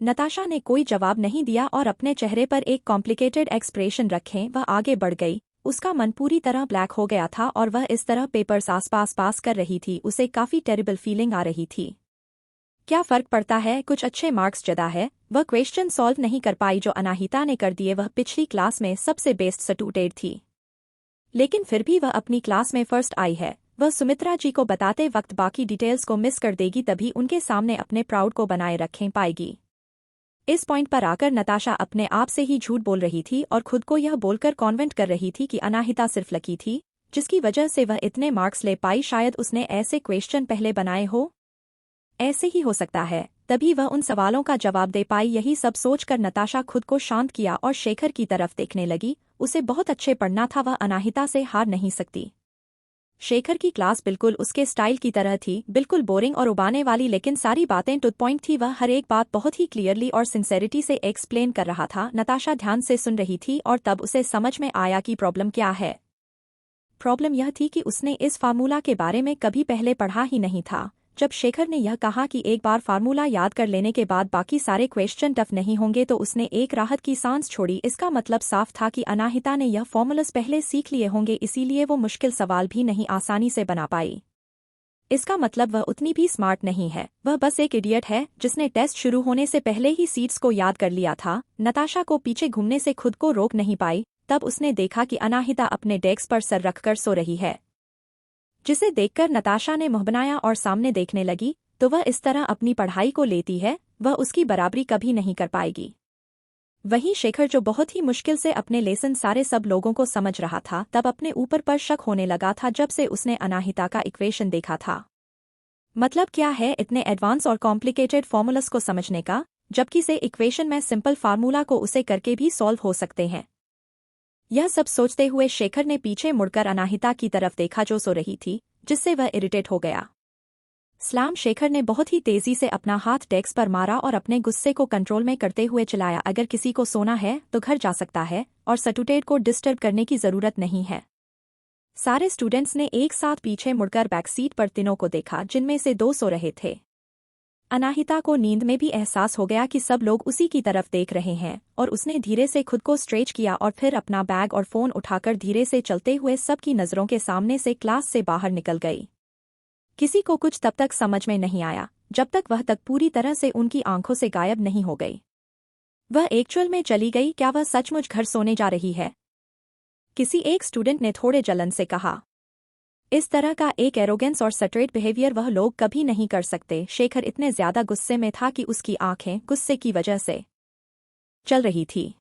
नताशा ने कोई जवाब नहीं दिया और अपने चेहरे पर एक कॉम्प्लिकेटेड एक्सप्रेशन रखे वह आगे बढ़ गई। उसका मन पूरी तरह ब्लैक हो गया था और वह इस तरह पेपर्स आसपास पास कर रही थी, उसे काफी टेरिबल फीलिंग आ रही थी। क्या फर्क पड़ता है, कुछ अच्छे मार्क्स ज्यादा है। वह क्वेश्चन सॉल्व नहीं कर पाई जो अनाहिता ने कर दिए। वह पिछली क्लास में सबसे बेस्ट स्टूडेंट थी, लेकिन फिर भी वह अपनी क्लास में फर्स्ट आई है। वह सुमित्रा जी को बताते वक्त बाकी डिटेल्स को मिस कर देगी, तभी उनके सामने अपने प्राउड को बनाए रखें पाएगी। इस पॉइंट पर आकर नताशा अपने आप से ही झूठ बोल रही थी और खुद को यह बोलकर कॉन्वेंट कर रही थी कि अनाहिता सिर्फ लकी थी जिसकी वजह से वह इतने मार्क्स ले पाई। शायद उसने ऐसे क्वेश्चन पहले बनाए हो। ऐसे ही हो सकता है। तभी वह उन सवालों का जवाब दे पाई। यही सब सोचकर नताशा खुद को शांत किया और शेखर की तरफ देखने लगी। उसे बहुत अच्छे पढ़ना था, वह अनाहिता से हार नहीं सकती। शेखर की क्लास बिल्कुल उसके स्टाइल की तरह थी, बिल्कुल बोरिंग और उबाने वाली, लेकिन सारी बातें टू द पॉइंट थी। वह हर एक बात बहुत ही क्लियरली और सिंसेरिटी से एक्सप्लेन कर रहा था। नताशा ध्यान से सुन रही थी और तब उसे समझ में आया कि प्रॉब्लम क्या है। प्रॉब्लम यह थी कि उसने इस फार्मूला के बारे में कभी पहले पढ़ा ही नहीं था। जब शेखर ने यह कहा कि एक बार फार्मूला याद कर लेने के बाद बाकी सारे क्वेश्चन टफ नहीं होंगे, तो उसने एक राहत की सांस छोड़ी। इसका मतलब साफ था कि अनाहिता ने यह फॉर्मूलास पहले सीख लिए होंगे, इसीलिए वो मुश्किल सवाल भी नहीं आसानी से बना पाई। इसका मतलब वह उतनी भी स्मार्ट नहीं है, वह बस एक इडियट है जिसने टेस्ट शुरू होने से पहले ही सीट्स को याद कर लिया था। नताशा को पीछे घूमने से खुद को रोक नहीं पाई। तब उसने देखा कि अनाहिता अपने डेस्क पर सर रखकर सो रही है, जिसे देखकर नताशा ने मुंह बनाया और सामने देखने लगी। तो वह इस तरह अपनी पढ़ाई को लेती है, वह उसकी बराबरी कभी नहीं कर पाएगी। वहीं शेखर, जो बहुत ही मुश्किल से अपने लेसन सारे सब लोगों को समझ रहा था, तब अपने ऊपर पर शक होने लगा था जब से उसने अनाहिता का इक्वेशन देखा था। मतलब क्या है इतने एडवांस और कॉम्प्लिकेटेड फॉर्मूलास को समझने का, जबकि से इक्वेशन में सिंपल फार्मूला को उसे करके भी सॉल्व हो सकते हैं। यह सब सोचते हुए शेखर ने पीछे मुड़कर अनाहिता की तरफ देखा जो सो रही थी, जिससे वह इरिटेट हो गया। स्लाम। शेखर ने बहुत ही तेजी से अपना हाथ डेस्क पर मारा और अपने गुस्से को कंट्रोल में करते हुए चिल्लाया, अगर किसी को सोना है तो घर जा सकता है और सटुटेड को डिस्टर्ब करने की जरूरत नहीं है। सारे स्टूडेंट्स ने एक साथ पीछे मुड़कर बैक सीट पर तीनों को देखा, जिनमें से 2 सो रहे थे। अनाहिता को नींद में भी एहसास हो गया कि सब लोग उसी की तरफ देख रहे हैं, और उसने धीरे से खुद को स्ट्रेच किया और फिर अपना बैग और फोन उठाकर धीरे से चलते हुए सबकी नजरों के सामने से क्लास से बाहर निकल गई। किसी को कुछ तब तक समझ में नहीं आया जब तक वह तक पूरी तरह से उनकी आंखों से गायब नहीं हो गई। वह एक्चुअल में चली गई क्या? वह सचमुच घर सोने जा रही है? किसी एक स्टूडेंट ने थोड़े जलन से कहा। इस तरह का एक एरोगेंस और सटरेट बिहेवियर वह लोग कभी नहीं कर सकते। शेखर इतने ज्यादा गुस्से में था कि उसकी आंखें गुस्से की वजह से चल रही थी।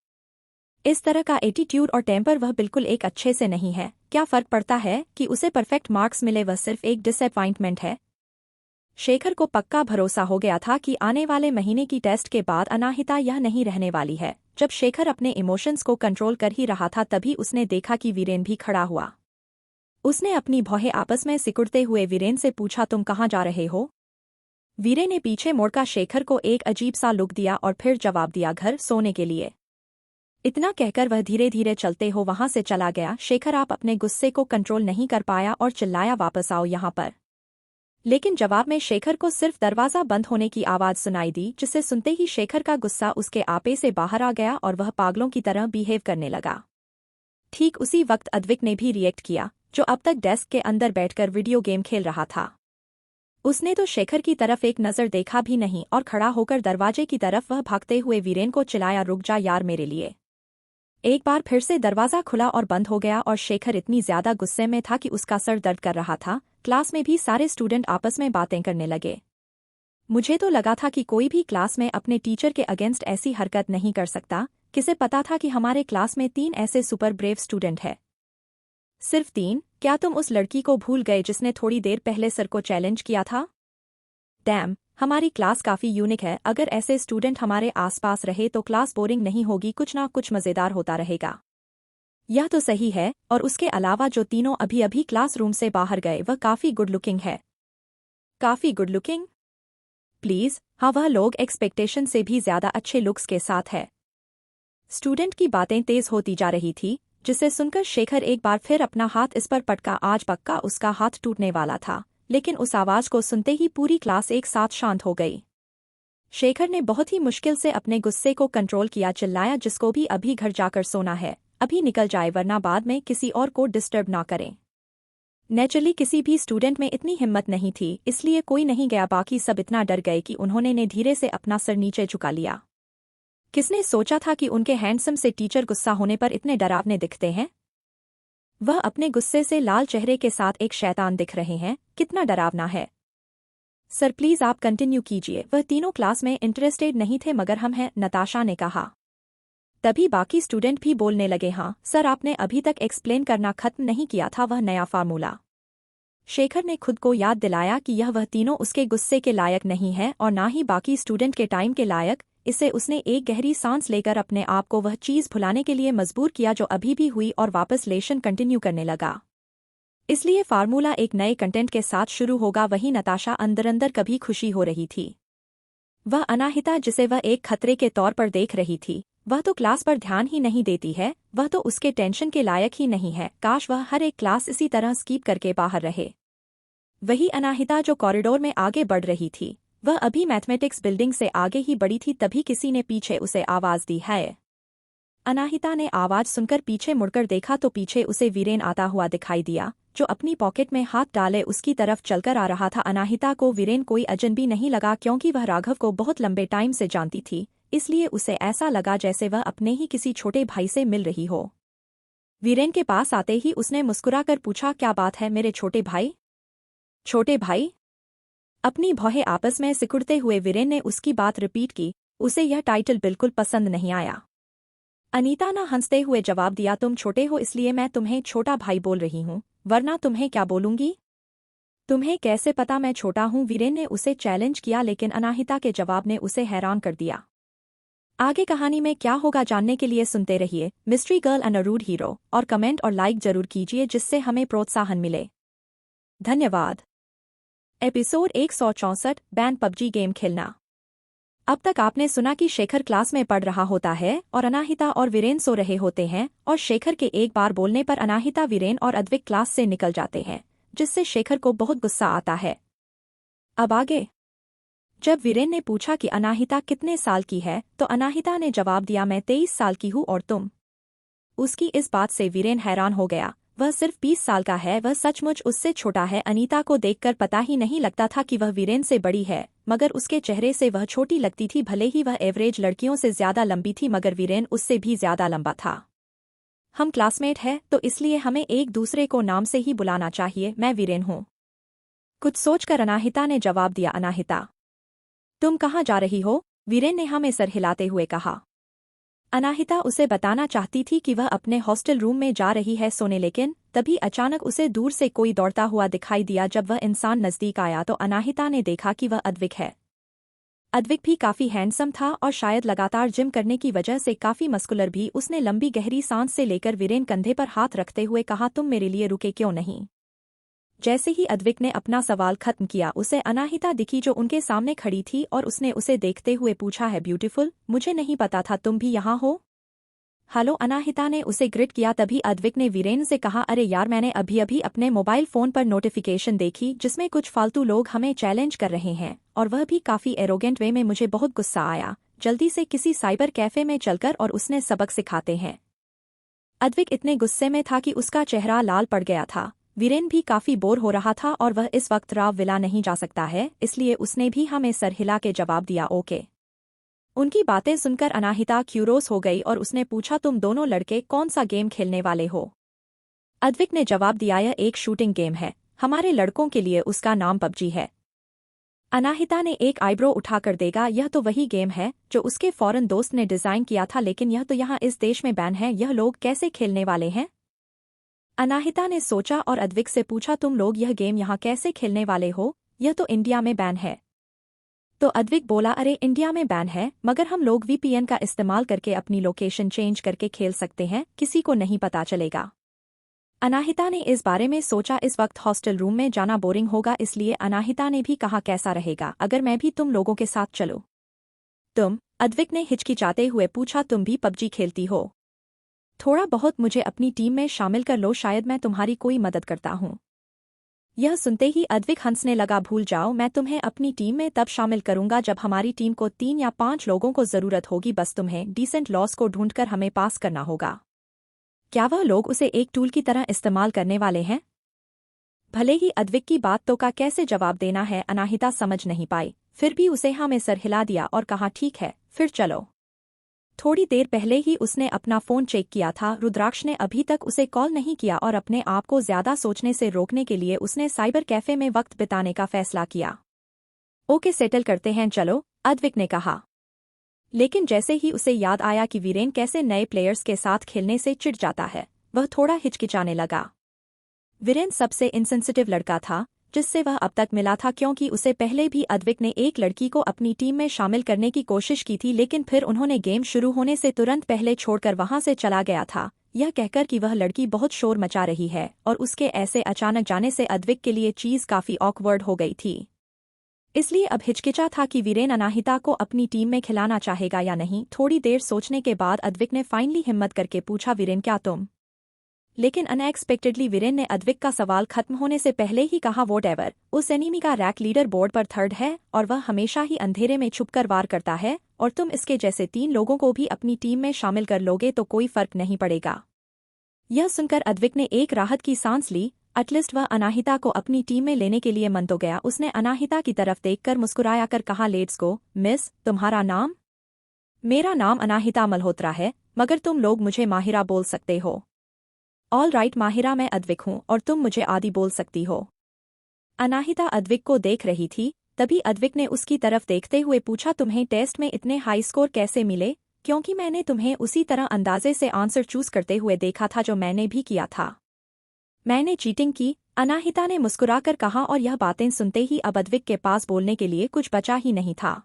इस तरह का एटीट्यूड और टेम्पर वह बिल्कुल एक अच्छे से नहीं है। क्या फर्क पड़ता है कि उसे परफेक्ट मार्क्स मिले, वह सिर्फ एक डिसअपॉइंटमेंट है। शेखर को पक्का भरोसा हो गया था कि आने वाले महीने की टेस्ट के बाद अनाहिता यह नहीं रहने वाली है। जब शेखर अपने इमोशंस को कंट्रोल कर ही रहा था, तभी उसने देखा कि वीरेन भी खड़ा हुआ। उसने अपनी भौहें आपस में सिकुड़ते हुए वीरेन से पूछा, तुम कहाँ जा रहे हो? वीरेन ने पीछे मुड़कर शेखर को एक अजीब सा लुक दिया और फिर जवाब दिया, घर सोने के लिए। इतना कहकर वह धीरे धीरे चलते हो वहां से चला गया। शेखर आप अपने गुस्से को कंट्रोल नहीं कर पाया और चिल्लाया, वापस आओ यहाँ पर। लेकिन जवाब में शेखर को सिर्फ दरवाजा बंद होने की आवाज सुनाई दी, जिसे सुनते ही शेखर का गुस्सा उसके आपे से बाहर आ गया और वह पागलों की तरह बिहेव करने लगा। ठीक उसी वक्त अद्विक ने भी रिएक्ट किया, जो अब तक डेस्क के अंदर बैठकर वीडियो गेम खेल रहा था। उसने तो शेखर की तरफ एक नजर देखा भी नहीं और खड़ा होकर दरवाजे की तरफ वह भागते हुए वीरेन को चिल्लाया, रुक जा यार मेरे लिए। एक बार फिर से दरवाजा खुला और बंद हो गया और शेखर इतनी ज्यादा गुस्से में था कि उसका सर दर्द कर रहा था। क्लास में भी सारे स्टूडेंट आपस में बातें करने लगे। मुझे तो लगा था कि कोई भी क्लास में अपने टीचर के अगेंस्ट ऐसी हरकत नहीं कर सकता। किसे पता था कि हमारे क्लास में 3 ऐसे सुपर ब्रेव स्टूडेंट हैं। सिर्फ 3? क्या तुम उस लड़की को भूल गए जिसने थोड़ी देर पहले सर को चैलेंज किया था? डैम, हमारी क्लास काफी यूनिक है। अगर ऐसे स्टूडेंट हमारे आसपास रहे तो क्लास बोरिंग नहीं होगी, कुछ ना कुछ मजेदार होता रहेगा। यह तो सही है, और उसके अलावा जो तीनों अभी अभी क्लासरूम से बाहर गए वह काफी गुड लुकिंग है। काफी गुड लुकिंग? प्लीज हाँ, वह लोग एक्सपेक्टेशन से भी ज्यादा अच्छे लुक्स के साथ है। स्टूडेंट की बातें तेज होती जा रही थी, जिसे सुनकर शेखर एक बार फिर अपना हाथ इस पर पटका। आज पक्का उसका हाथ टूटने वाला था, लेकिन उस आवाज को सुनते ही पूरी क्लास एक साथ शांत हो गई। शेखर ने बहुत ही मुश्किल से अपने गुस्से को कंट्रोल किया, चिल्लाया, जिसको भी अभी घर जाकर सोना है अभी निकल जाए, वरना बाद में किसी और को डिस्टर्ब ना करें। नेचुरली किसी भी स्टूडेंट में इतनी हिम्मत नहीं थी, इसलिए कोई नहीं गया। बाकी सब इतना डर गए कि उन्होंने धीरे से अपना सर नीचे झुका लिया। किसने सोचा था कि उनके हैंडसम से टीचर गुस्सा होने पर इतने डरावने दिखते हैं? वह अपने गुस्से से लाल चेहरे के साथ एक शैतान दिख रहे हैं। कितना डरावना है। सर प्लीज आप कंटिन्यू कीजिए। वह तीनों क्लास में इंटरेस्टेड नहीं थे, मगर हम हैं, नताशा ने कहा। तभी बाकी स्टूडेंट भी बोलने लगे, हाँ सर, आपने अभी तक एक्सप्लेन करना खत्म नहीं किया था वह नया फार्मूला। शेखर ने खुद को याद दिलाया कि यह वह तीनों उसके गुस्से के लायक नहीं है और ना ही बाकी स्टूडेंट के टाइम के लायक। इससे उसने एक गहरी सांस लेकर अपने आप को वह चीज़ भुलाने के लिए मजबूर किया जो अभी भी हुई और वापस लेशन कंटिन्यू करने लगा। इसलिए फार्मूला एक नए कंटेंट के साथ शुरू होगा। वहीं नताशा अंदर अंदर कभी खुशी हो रही थी। वह अनाहिता जिसे वह एक खतरे के तौर पर देख रही थी, वह तो क्लास पर ध्यान ही नहीं देती है, वह तो उसके टेंशन के लायक ही नहीं है। काश वह हर एक क्लास इसी तरह स्कीप करके बाहर रहे। वही अनाहिता जो कॉरिडोर में आगे बढ़ रही थी, वह अभी मैथमेटिक्स बिल्डिंग से आगे ही बढ़ी थी। तभी किसी ने पीछे उसे आवाज दी है। अनाहिता ने आवाज सुनकर पीछे मुड़कर देखा तो पीछे उसे वीरेन आता हुआ दिखाई दिया, जो अपनी पॉकेट में हाथ डाले उसकी तरफ चलकर आ रहा था। अनाहिता को वीरेन कोई अजनबी नहीं लगा क्योंकि वह राघव को बहुत लंबे टाइम से जानती थी, इसलिए उसे ऐसा लगा जैसे वह अपने ही किसी छोटे भाई से मिल रही हो। वीरेन के पास आते ही उसने मुस्कुराकर पूछा, क्या बात है मेरे छोटे भाई? छोटे भाई? अपनी भौहें आपस में सिकुड़ते हुए वीरेन ने उसकी बात रिपीट की। उसे यह टाइटल बिल्कुल पसंद नहीं आया। अनीता ने हंसते हुए जवाब दिया, तुम छोटे हो इसलिए मैं तुम्हें छोटा भाई बोल रही हूँ, वरना तुम्हें क्या बोलूंगी? तुम्हें कैसे पता मैं छोटा हूँ? वीरेन ने उसे चैलेंज किया, लेकिन अनाहिता के जवाब ने उसे हैरान कर दिया। आगे कहानी में क्या होगा जानने के लिए सुनते रहिए mystery girl and a rude hero, और कमेंट और लाइक जरूर कीजिए जिससे हमें प्रोत्साहन मिले। धन्यवाद। एपिसोड 164, बैन पबजी गेम खेलना। अब तक आपने सुना कि शेखर क्लास में पढ़ रहा होता है और अनाहिता और वीरेन सो रहे होते हैं, और शेखर के एक बार बोलने पर अनाहिता, वीरेन और अद्विक क्लास से निकल जाते हैं, जिससे शेखर को बहुत गुस्सा आता है। अब आगे। जब वीरेन ने पूछा कि अनाहिता कितने साल की है, तो अनाहिता ने जवाब दिया, मैं 23 साल की हूँ, और तुम? उसकी इस बात से वीरेन हैरान हो गया। वह सिर्फ 20 साल का है, वह सचमुच उससे छोटा है। अनीता को देखकर पता ही नहीं लगता था कि वह वीरेन से बड़ी है, मगर उसके चेहरे से वह छोटी लगती थी। भले ही वह एवरेज लड़कियों से ज्यादा लंबी थी, मगर वीरेन उससे भी ज्यादा लंबा था। हम क्लासमेट हैं, तो इसलिए हमें एक दूसरे को नाम से ही बुलाना चाहिए। मैं वीरेन हूँ। कुछ सोचकर अनाहिता ने जवाब दिया, अनाहिता तुम कहाँ जा रही हो? वीरेन ने हमें सर हिलाते हुए कहा। अनाहिता उसे बताना चाहती थी कि वह अपने हॉस्टल रूम में जा रही है सोने, लेकिन तभी अचानक उसे दूर से कोई दौड़ता हुआ दिखाई दिया। जब वह इंसान नजदीक आया तो अनाहिता ने देखा कि वह अद्विक है। अद्विक भी काफी हैंडसम था और शायद लगातार जिम करने की वजह से काफी मस्कुलर भी। उसने लंबी गहरी सांस से लेकर वीरेन कंधे पर हाथ रखते हुए कहा, तुम मेरे लिए रुके क्यों नहीं? जैसे ही अद्विक ने अपना सवाल खत्म किया, उसे अनाहिता दिखी जो उनके सामने खड़ी थी, और उसने उसे देखते हुए पूछा, है ब्यूटीफुल, मुझे नहीं पता था तुम भी यहाँ हो। हेलो, अनाहिता ने उसे ग्रिट किया। तभी अद्विक ने वीरेन से कहा, अरे यार, मैंने अभी अभी अपने मोबाइल फोन पर नोटिफिकेशन देखी जिसमें कुछ फालतू लोग हमें चैलेंज कर रहे हैं, और वह भी काफी एरोगेंट वे में। मुझे बहुत गुस्सा आया। जल्दी से किसी साइबर कैफे में चलकर और उसने सबक सिखाते हैं। अद्विक इतने गुस्से में था कि उसका चेहरा लाल पड़ गया था। वीरेन भी काफी बोर हो रहा था और वह इस वक्त राव विला नहीं जा सकता है, इसलिए उसने भी हमें सर हिला के जवाब दिया, ओके। उनकी बातें सुनकर अनाहिता क्यूरोस हो गई और उसने पूछा, तुम दोनों लड़के कौन सा गेम खेलने वाले हो? अद्विक ने जवाब दिया, यह एक शूटिंग गेम है, हमारे लड़कों के लिए उसका नाम पबजी है। अनाहिता ने एक आईब्रो उठाकर देखा, यह तो वही गेम है जो उसके फॉरेन दोस्त ने डिजाइन किया था, लेकिन यह तो यहाँ इस देश में बैन है, यह लोग कैसे खेलने वाले हैं? अनाहिता ने सोचा और अद्विक से पूछा, तुम लोग यह गेम यहाँ कैसे खेलने वाले हो? यह तो इंडिया में बैन है। तो अद्विक बोला, अरे इंडिया में बैन है, मगर हम लोग वीपीएन का इस्तेमाल करके अपनी लोकेशन चेंज करके खेल सकते हैं, किसी को नहीं पता चलेगा। अनाहिता ने इस बारे में सोचा। इस वक्त हॉस्टल रूम में जाना बोरिंग होगा, इसलिए अनाहिता ने भी कहा, कैसा रहेगा अगर मैं भी तुम लोगों के साथ चलूं? तुम? अद्विक ने हिचकिचाते हुए पूछा, तुम भी पबजी खेलती हो? थोड़ा बहुत मुझे अपनी टीम में शामिल कर लो, शायद मैं तुम्हारी कोई मदद करता हूँ। यह सुनते ही अद्विक हंसने लगा, भूल जाओ, मैं तुम्हें अपनी टीम में तब शामिल करूंगा जब हमारी टीम को 3 या 5 लोगों को जरूरत होगी। बस तुम्हें डिसेंट लॉस को ढूंढकर हमें पास करना होगा। क्या वह लोग उसे एक टूल की तरह इस्तेमाल करने वाले हैं? भले ही अद्विक की बात तो का कैसे जवाब देना है अनाहिता समझ नहीं पाई, फिर भी उसे हाँ में सर हिला दिया और कहा, ठीक है फिर चलो। थोड़ी देर पहले ही उसने अपना फोन चेक किया था। रुद्राक्ष ने अभी तक उसे कॉल नहीं किया और अपने आप को ज्यादा सोचने से रोकने के लिए उसने साइबर कैफे में वक्त बिताने का फैसला किया। ओके, सेटल करते हैं, चलो, अद्विक ने कहा। लेकिन जैसे ही उसे याद आया कि वीरेन कैसे नए प्लेयर्स के साथ खेलने से चिढ़ जाता है, वह थोड़ा हिचकिचाने लगा। वीरेन सबसे इनसेंसिटिव लड़का था जिससे वह अब तक मिला था, क्योंकि उसे पहले भी अद्विक ने एक लड़की को अपनी टीम में शामिल करने की कोशिश की थी, लेकिन फिर उन्होंने गेम शुरू होने से तुरंत पहले छोड़कर वहां से चला गया था, यह कहकर कि वह लड़की बहुत शोर मचा रही है, और उसके ऐसे अचानक जाने से अद्विक के लिए चीज काफी ऑकवर्ड हो गई थी। इसलिए अब हिचकिचा था कि वीरेन अनाहिता को अपनी टीम में खिलाना चाहेगा या नहीं। थोड़ी देर सोचने के बाद अद्विक ने फाइनली हिम्मत करके पूछा, वीरेन क्या तुम? लेकिन अनएक्सपेक्टेडली वीरेन ने अद्विक का सवाल खत्म होने से पहले ही कहा, वोट एवर, उस एनिमी का रैंक लीडर बोर्ड पर 3rd है और वह हमेशा ही अंधेरे में छुपकर वार करता है, और तुम इसके जैसे 3 लोगों को भी अपनी टीम में शामिल कर लोगे तो कोई फर्क नहीं पड़ेगा। यह सुनकर अद्विक ने एक राहत की सांस ली, एटलीस्ट वह अनाहिता को अपनी टीम में लेने के लिए मन तो गया। उसने अनाहिता की तरफ देखकर मुस्कुराया कर कहा, लेट्स गो। मिस, तुम्हारा नाम? मेरा नाम अनाहिता मल्होत्रा है, मगर तुम लोग मुझे माहिरा बोल सकते हो। ऑल राइट माहिरा, मैं अद्विक हूँ और तुम मुझे आदि बोल सकती हो। अनाहिता अद्विक को देख रही थी, तभी अद्विक ने उसकी तरफ देखते हुए पूछा, तुम्हें टेस्ट में इतने हाई स्कोर कैसे मिले? क्योंकि मैंने तुम्हें उसी तरह अंदाजे से आंसर चूज करते हुए देखा था जो मैंने भी किया था। मैंने चीटिंग की, अनाहिता ने मुस्कुराकर कहा, और यह बातें सुनते ही अब अद्विक के पास बोलने के लिए कुछ बचा ही नहीं था।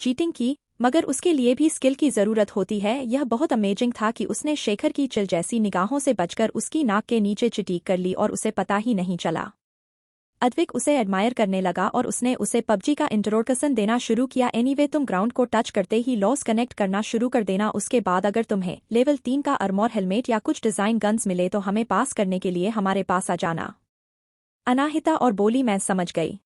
चीटिंग की, मगर उसके लिए भी स्किल की जरूरत होती है। यह बहुत अमेजिंग था कि उसने शेखर की चिल जैसी निगाहों से बचकर उसकी नाक के नीचे चिटीक कर ली और उसे पता ही नहीं चला। अद्विक उसे एडमायर करने लगा और उसने उसे पबजी का इंट्रोडक्शन देना शुरू किया। एनीवे, तुम ग्राउंड को टच करते ही लॉस कनेक्ट करना शुरू कर देना। उसके बाद अगर तुम्हें लेवल 3 का आर्मर हेलमेट या कुछ डिजाइन गन्स मिले तो हमें पास करने के लिए हमारे पास आ जाना। अनाहिता और बोली, मैं समझ गई।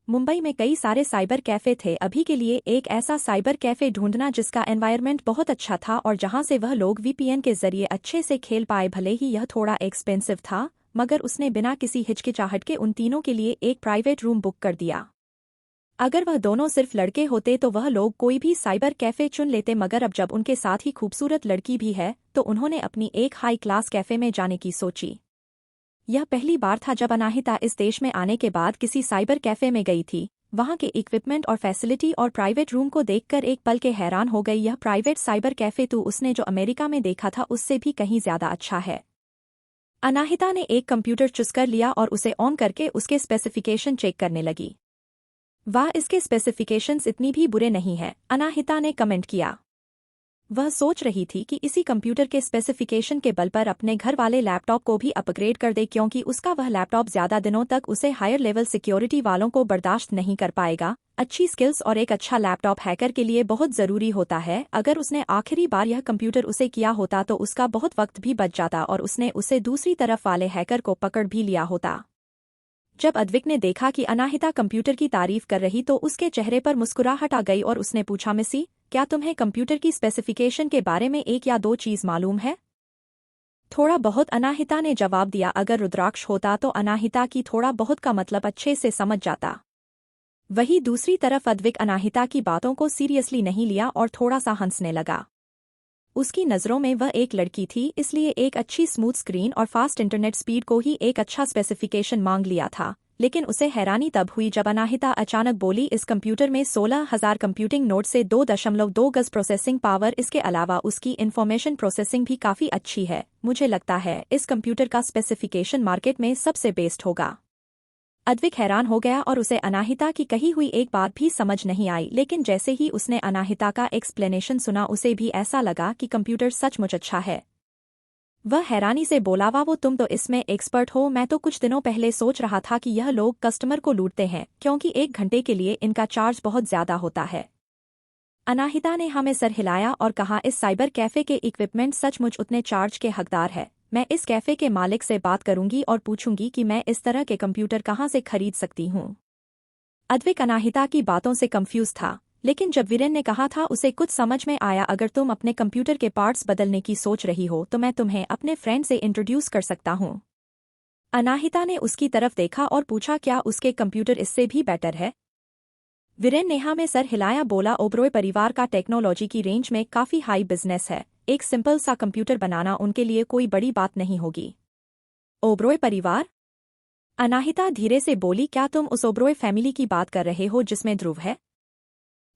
मुंबई में कई सारे साइबर कैफे थे, अभी के लिए एक ऐसा साइबर कैफे ढूंढना जिसका एनवायरनमेंट बहुत अच्छा था और जहां से वह लोग वीपीएन के जरिए अच्छे से खेल पाए। भले ही यह थोड़ा एक्सपेंसिव था, मगर उसने बिना किसी हिचकिचाहट के उन तीनों के लिए एक प्राइवेट रूम बुक कर दिया। अगर वह दोनों सिर्फ लड़के होते तो वह लोग कोई भी साइबर कैफे चुन लेते, मगर अब जब उनके साथ ही खूबसूरत लड़की भी है तो उन्होंने अपनी एक हाई क्लास कैफे में जाने की सोची। यह पहली बार था जब अनाहिता इस देश में आने के बाद किसी साइबर कैफे में गई थी। वहां के इक्विपमेंट और फैसिलिटी और प्राइवेट रूम को देखकर एक पल के हैरान हो गई। यह प्राइवेट साइबर कैफे तो उसने जो अमेरिका में देखा था उससे भी कहीं ज्यादा अच्छा है। अनाहिता ने एक कंप्यूटर चूज कर लिया और उसे ऑन करके उसके स्पेसिफिकेशन चेक करने लगी। वाह, इसके स्पेसिफिकेशंस इतनी भी बुरे नहीं है, अनाहिता ने कमेंट किया। वह सोच रही थी कि इसी कंप्यूटर के स्पेसिफिकेशन के बल पर अपने घर वाले लैपटॉप को भी अपग्रेड कर दे, क्योंकि उसका वह लैपटॉप ज्यादा दिनों तक उसे हायर लेवल सिक्योरिटी वालों को बर्दाश्त नहीं कर पाएगा। अच्छी स्किल्स और एक अच्छा लैपटॉप हैकर के लिए बहुत जरूरी होता है। अगर उसने आखिरी बार यह कंप्यूटर उसे किया होता तो उसका बहुत वक्त भी बच जाता और उसने उसे दूसरी तरफ वाले हैकर को पकड़ भी लिया होता। जब अद्विक ने देखा कि अनाहिता कंप्यूटर की तारीफ कर रही तो उसके चेहरे पर मुस्कुराहट आ गई और उसने पूछा, मिसी, क्या तुम्हें कंप्यूटर की स्पेसिफिकेशन के बारे में 1 या 2 चीज मालूम है? थोड़ा बहुत, अनाहिता ने जवाब दिया। अगर रुद्राक्ष होता तो अनाहिता की थोड़ा बहुत का मतलब अच्छे से समझ जाता। वही दूसरी तरफ अद्विक अनाहिता की बातों को सीरियसली नहीं लिया और थोड़ा सा हंसने लगा। उसकी नज़रों में वह एक लड़की थी, इसलिए एक अच्छी स्मूथ स्क्रीन और फास्ट इंटरनेट स्पीड को ही एक अच्छा स्पेसिफिकेशन मांग लिया था। लेकिन उसे हैरानी तब हुई जब अनाहिता अचानक बोली, इस कंप्यूटर में 16,000 कंप्यूटिंग नोड से 2.2 गज प्रोसेसिंग पावर, इसके अलावा उसकी इंफॉर्मेशन प्रोसेसिंग भी काफ़ी अच्छी है। मुझे लगता है इस कंप्यूटर का स्पेसिफिकेशन मार्केट में सबसे बेस्ट होगा। अद्विक हैरान हो गया और उसे अनाहिता की कही हुई एक बात भी समझ नहीं आई, लेकिन जैसे ही उसने अनाहिता का एक्सप्लेनेशन सुना उसे भी ऐसा लगा कि कंप्यूटर सचमुच अच्छा है। वह हैरानी से बोला, वाह, वो तुम तो इसमें एक्सपर्ट हो। मैं तो कुछ दिनों पहले सोच रहा था कि यह लोग कस्टमर को लूटते हैं, क्योंकि 1 घंटे के लिए इनका चार्ज बहुत ज्यादा होता है। अनाहिता ने हमें सर हिलाया और कहा, इस साइबर कैफे के इक्विपमेंट सचमुच उतने चार्ज के हकदार है। मैं इस कैफे के मालिक से बात करूंगी और पूछूंगी कि मैं इस तरह के कंप्यूटर कहां से खरीद सकती हूं। अद्विक अनाहिता की बातों से कंफ्यूज था, लेकिन जब वीरेन ने कहा था उसे कुछ समझ में आया। अगर तुम अपने कंप्यूटर के पार्ट्स बदलने की सोच रही हो तो मैं तुम्हें अपने फ्रेंड से इंट्रोड्यूस कर सकता हूं। अनाहिता ने उसकी तरफ देखा और पूछा, क्या उसके कंप्यूटर इससे भी बेटर है? वीरेन नेहा में सर हिलाया, बोला, ओबरॉय परिवार का टेक्नोलॉजी की रेंज में काफी हाई बिजनेस है। एक सिंपल सा कंप्यूटर बनाना उनके लिए कोई बड़ी बात नहीं होगी। ओबरॉय परिवार? अनाहिता धीरे से बोली, क्या तुम उस ओबरॉय फैमिली की बात कर रहे हो जिसमें ध्रुव है?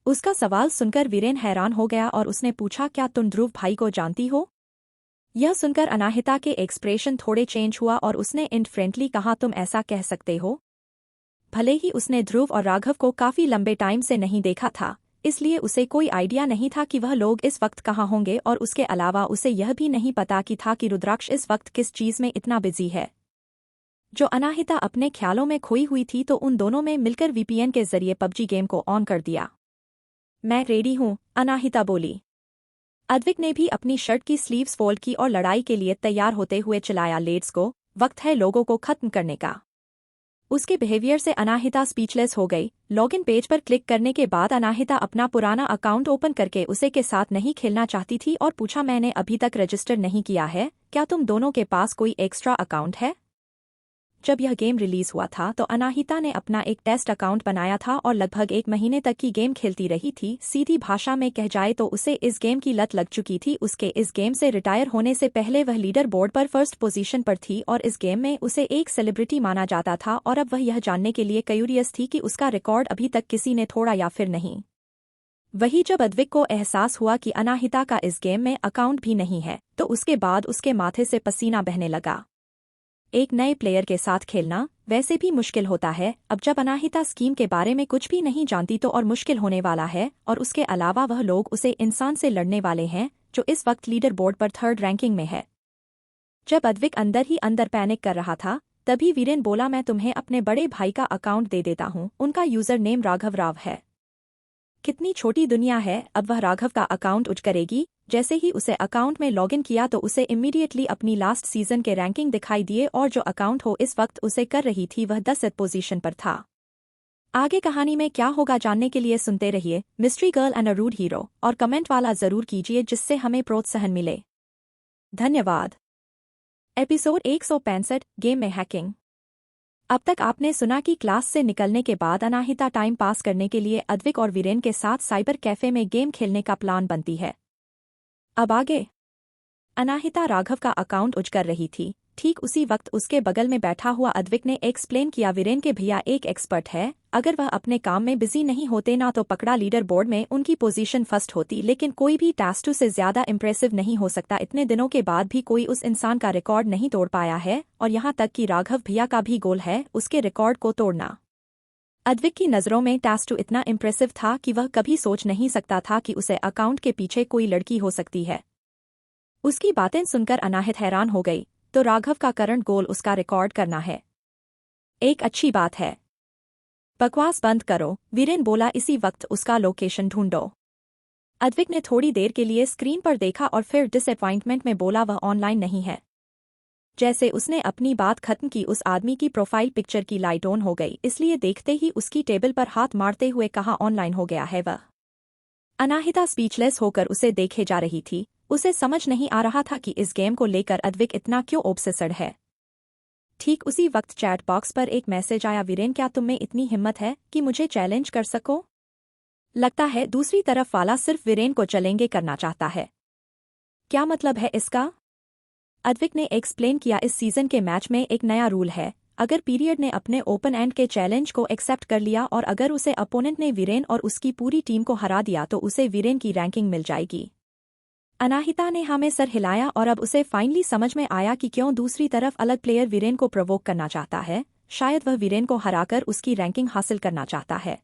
उसका सवाल सुनकर वीरेन हैरान हो गया और उसने पूछा, क्या तुम ध्रुव भाई को जानती हो? यह सुनकर अनाहिता के एक्सप्रेशन थोड़े चेंज हुआ और उसने इंडिफरेंटली कहा, तुम ऐसा कह सकते हो। भले ही उसने ध्रुव और राघव को काफी लंबे टाइम से नहीं देखा था, इसलिए उसे कोई आइडिया नहीं था कि वह लोग इस वक्त कहाँ होंगे, और उसके अलावा उसे यह भी नहीं पता कि था कि रुद्राक्ष इस वक्त किस चीज में इतना बिजी है। जो अनाहिता अपने ख्यालों में खोई हुई थी, तो उन दोनों में मिलकर वीपीएन के जरिए पबजी गेम को ऑन कर दिया। मैं रेडी हूँ, अनाहिता बोली। अद्विक ने भी अपनी शर्ट की स्लीव्स फोल्ड की और लड़ाई के लिए तैयार होते हुए चिल्लाया, लेट्स गो, वक्त है लोगों को खत्म करने का। उसके बिहेवियर से अनाहिता स्पीचलेस हो गई। लॉगिन पेज पर क्लिक करने के बाद अनाहिता अपना पुराना अकाउंट ओपन करके उसे के साथ नहीं खेलना चाहती थी और पूछा, मैंने अभी तक रजिस्टर नहीं किया है, क्या तुम दोनों के पास कोई एक्स्ट्रा अकाउंट है? जब यह गेम रिलीज हुआ था तो अनाहिता ने अपना एक टेस्ट अकाउंट बनाया था और लगभग 1 महीने तक की गेम खेलती रही थी। सीधी भाषा में कह जाए तो उसे इस गेम की लत लग चुकी थी। उसके इस गेम से रिटायर होने से पहले वह लीडर बोर्ड पर फर्स्ट पोजीशन पर थी और इस गेम में उसे एक सेलिब्रिटी माना जाता था, और अब वह यह जानने के लिए क्यूरियस थी कि उसका रिकॉर्ड अभी तक किसी ने तोड़ा या फिर नहीं। वही जब अद्विक को एहसास हुआ कि अनाहिता का इस गेम में अकाउंट भी नहीं है, तो उसके बाद उसके माथे से पसीना बहने लगा। एक नए प्लेयर के साथ खेलना वैसे भी मुश्किल होता है, अब जब अनाहिता स्कीम के बारे में कुछ भी नहीं जानती तो और मुश्किल होने वाला है, और उसके अलावा वह लोग उसे इंसान से लड़ने वाले हैं जो इस वक्त लीडर बोर्ड पर 3rd रैंकिंग में है। जब अद्विक अंदर ही अंदर पैनिक कर रहा था, तभी वीरेन बोला, मैं तुम्हें अपने बड़े भाई का अकाउंट दे देता हूँ, उनका यूजर नेम राघव राव है। कितनी छोटी दुनिया है। अब वह राघव का अकाउंट उठ करेगी। जैसे ही उसे अकाउंट में लॉगिन किया तो उसे इमीडिएटली अपनी लास्ट सीजन के रैंकिंग दिखाई दिए, और जो अकाउंट हो इस वक्त उसे कर रही थी वह 10th पोजीशन पर था। आगे कहानी में क्या होगा जानने के लिए सुनते रहिए mystery girl and a rude hero, और कमेंट वाला जरूर कीजिए जिससे हमें प्रोत्साहन मिले। धन्यवाद। एपिसोड 165, गेम में हैकिंग। अब तक आपने सुना कि क्लास से निकलने के बाद अनाहिता टाइम पास करने के लिए अद्विक और वीरेन के साथ साइबर कैफे में गेम खेलने का प्लान बनती है। अब आगे अनाहिता राघव का अकाउंट उज कर रही थी। ठीक उसी वक्त उसके बगल में बैठा हुआ अद्विक ने एक्सप्लेन किया, वीरेन के भैया एक एक्सपर्ट है, अगर वह अपने काम में बिजी नहीं होते ना तो पकड़ा लीडर बोर्ड में उनकी पोजीशन फर्स्ट होती, लेकिन कोई भी टास्क 2 से ज्यादा इम्प्रेसिव नहीं हो सकता। इतने दिनों के बाद भी कोई उस इंसान का रिकॉर्ड नहीं तोड़ पाया है, और यहाँ तक कि राघव भैया का भी गोल है उसके रिकॉर्ड को तोड़ना। अद्विक की नज़रों में टास्क 2 इतना इम्प्रेसिव था कि वह कभी सोच नहीं सकता था कि उसे अकाउंट के पीछे कोई लड़की हो सकती है। उसकी बातें सुनकर अनाहित हैरान हो गई। तो राघव का करंट गोल उसका रिकॉर्ड करना है। एक अच्छी बात है। बकवास बंद करो, वीरेन बोला, इसी वक्त उसका लोकेशन ढूंढो। अद्विक ने थोड़ी देर के लिए स्क्रीन पर देखा और फिर डिसअपॉइंटमेंट में बोला, वह ऑनलाइन नहीं है। जैसे उसने अपनी बात खत्म की उस आदमी की प्रोफाइल पिक्चर की लाइट ऑन हो गई, इसलिए देखते ही उसकी टेबल पर हाथ मारते हुए कहा, ऑनलाइन हो गया है वह। अनाहिता स्पीचलेस होकर उसे देखे जा रही थी। उसे समझ नहीं आ रहा था कि इस गेम को लेकर अद्विक इतना क्यों ऑब्सेस्ड है। ठीक उसी वक्त चैट बॉक्स पर एक मैसेज आया, वीरेन क्या तुम में इतनी हिम्मत है कि मुझे चैलेंज कर सको? लगता है दूसरी तरफ वाला सिर्फ वीरेन को चैलेंज करना चाहता है। क्या मतलब है इसका? अद्विक ने एक्सप्लेन किया, इस सीजन के मैच में एक नया रूल है, अगर पीरियड ने अपने ओपन एंड के चैलेंज को एक्सेप्ट कर लिया और अगर उसे अपोनेंट ने वीरेन और उसकी पूरी टीम को हरा दिया तो उसे वीरेन की रैंकिंग मिल जाएगी। अनाहिता ने हाँ में सर हिलाया और अब उसे फाइनली समझ में आया कि क्यों दूसरी तरफ अलग प्लेयर वीरेन को प्रोवोक करना चाहता है। शायद वह वीरेन को हराकर उसकी रैंकिंग हासिल करना चाहता है।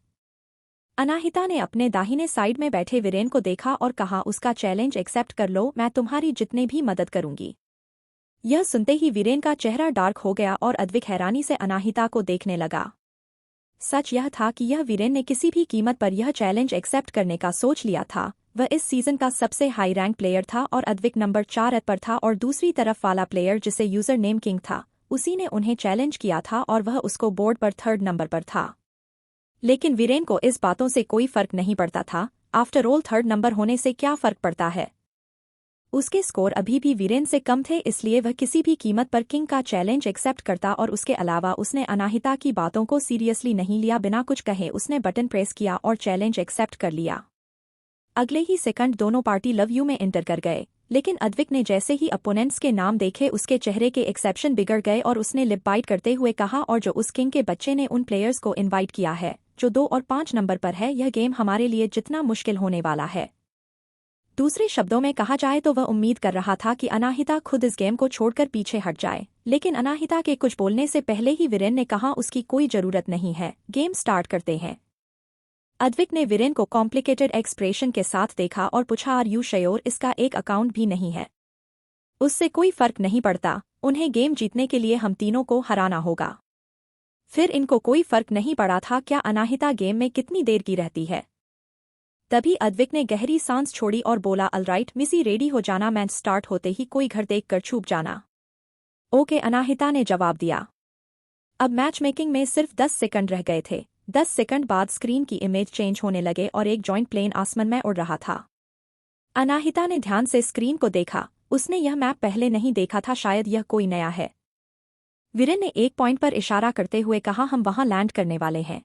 अनाहिता ने अपने दाहिने साइड में बैठे वीरेन को देखा और कहा, उसका चैलेंज एक्सेप्ट कर लो, मैं तुम्हारी जितने भी मदद करूंगी। यह सुनते ही वीरेन का चेहरा डार्क हो गया और अद्विक हैरानी से अनाहिता को देखने लगा। सच यह था कि यह वीरेन ने किसी भी कीमत पर यह चैलेंज एक्सेप्ट करने का सोच लिया था। वह इस सीजन का सबसे हाई रैंक प्लेयर था और अद्विक नंबर 4 पर था, और दूसरी तरफ वाला प्लेयर जिसे यूजर नेम किंग था, उसी ने उन्हें चैलेंज किया था और वह उसको बोर्ड पर 3rd नंबर पर था। लेकिन वीरेन को इस बातों से कोई फर्क नहीं पड़ता था। आफ्टर ऑल 3rd नंबर होने से क्या फर्क पड़ता है। उसके स्कोर अभी भी वीरेन से कम थे, इसलिए वह किसी भी कीमत पर किंग का चैलेंज एक्सेप्ट करता, और उसके अलावा उसने अनाहिता की बातों को सीरियसली नहीं लिया। बिना कुछ कहे उसने बटन प्रेस किया और चैलेंज एक्सेप्ट कर लिया। अगले ही सेकंड दोनों पार्टी लव यू में एंटर कर गए, लेकिन अद्विक ने जैसे ही अपोनेंट्स के नाम देखे उसके चेहरे के एक्सेप्शन बिगड़ गए और उसने लिप बाइट करते हुए कहा, और जो उस किंग के बच्चे ने उन प्लेयर्स को इनवाइट किया है जो 2 और 5 नंबर पर है, यह गेम हमारे लिए जितना मुश्किल होने वाला है। दूसरे शब्दों में कहा जाए तो वह उम्मीद कर रहा था कि अनाहिता खुद इस गेम को छोड़कर पीछे हट जाए, लेकिन अनाहिता के कुछ बोलने से पहले ही वीरेन ने कहा उसकी कोई जरूरत नहीं है, गेम स्टार्ट करते हैं। अद्विक ने वीरेन को कॉम्प्लिकेटेड एक्सप्रेशन के साथ देखा और पूछा, आर यू श्योर इसका एक अकाउंट भी नहीं है? उससे कोई फर्क नहीं पड़ता, उन्हें गेम जीतने के लिए हम तीनों को हराना होगा। फिर इनको कोई फर्क नहीं पड़ा था क्या अनाहिता गेम में कितनी देर की रहती है। तभी अद्विक ने गहरी सांस छोड़ी और बोला, ऑलराइट मिसी, रेडी हो जाना, मैच स्टार्ट होते ही कोई घर देखकर छुप जाना। ओके, अनाहिता ने जवाब दिया। अब मैच मेकिंग में सिर्फ 10 सेकंड रह गए थे। 10 सेकंड बाद स्क्रीन की इमेज चेंज होने लगे और एक जॉइंट प्लेन आसमान में उड़ रहा था। अनाहिता ने ध्यान से स्क्रीन को देखा, उसने यह मैप पहले नहीं देखा था, शायद यह कोई नया है। वीरेन ने एक पॉइंट पर इशारा करते हुए कहा, हम वहां लैंड करने वाले हैं।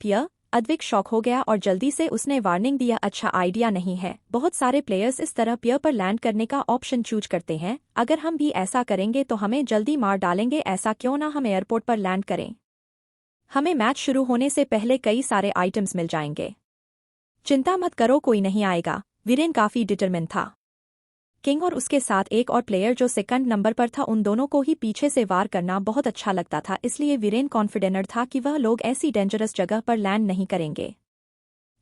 पियर, अद्विक शॉक हो गया और जल्दी से उसने वार्निंग दिया, अच्छा आइडिया नहीं है, बहुत सारे प्लेयर्स इस तरह पियर पर लैंड करने का ऑप्शन चूज करते हैं, अगर हम भी ऐसा करेंगे तो हमें जल्दी मार डालेंगे, ऐसा क्यों ना हम एयरपोर्ट पर लैंड करें, हमें मैच शुरू होने से पहले कई सारे आइटम्स मिल जाएंगे। चिंता मत करो, कोई नहीं आएगा। वीरेन काफी डिटरमिन था। किंग और उसके साथ एक और प्लेयर जो सेकंड नंबर पर था, उन दोनों को ही पीछे से वार करना बहुत अच्छा लगता था, इसलिए वीरेन कॉन्फिडेंट था कि वह लोग ऐसी डेंजरस जगह पर लैंड नहीं करेंगे।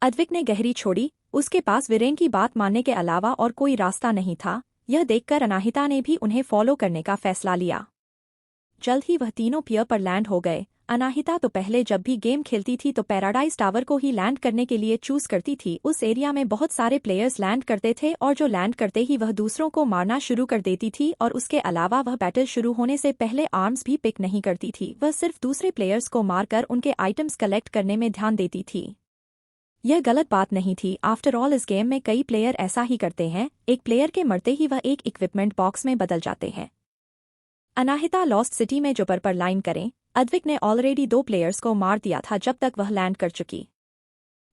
अद्विक ने गहरी छोड़ी, उसके पास वीरेन की बात मानने के अलावा और कोई रास्ता नहीं था। यह देखकर अनाहिता ने भी उन्हें फॉलो करने का फैसला लिया। जल्द ही वह तीनों पियर पर लैंड हो गए। अनाहिता तो पहले जब भी गेम खेलती थी तो पैराडाइज टावर को ही लैंड करने के लिए चूज करती थी। उस एरिया में बहुत सारे प्लेयर्स लैंड करते थे और जो लैंड करते ही वह दूसरों को मारना शुरू कर देती थी, और उसके अलावा वह बैटल शुरू होने से पहले आर्म्स भी पिक नहीं करती थी, वह सिर्फ दूसरे प्लेयर्स को मारकर उनके आइटम्स कलेक्ट करने में ध्यान देती थी। यह गलत बात नहीं थी, आफ्टर ऑल इस गेम में कई प्लेयर ऐसा ही करते हैं, एक प्लेयर के मरते ही वह एक इक्विपमेंट बॉक्स में बदल जाते हैं। अनाहिता लॉस्ट सिटी में जो पर लाइन करें, अद्विक ने ऑलरेडी 2 प्लेयर्स को मार दिया था जब तक वह लैंड कर चुकी।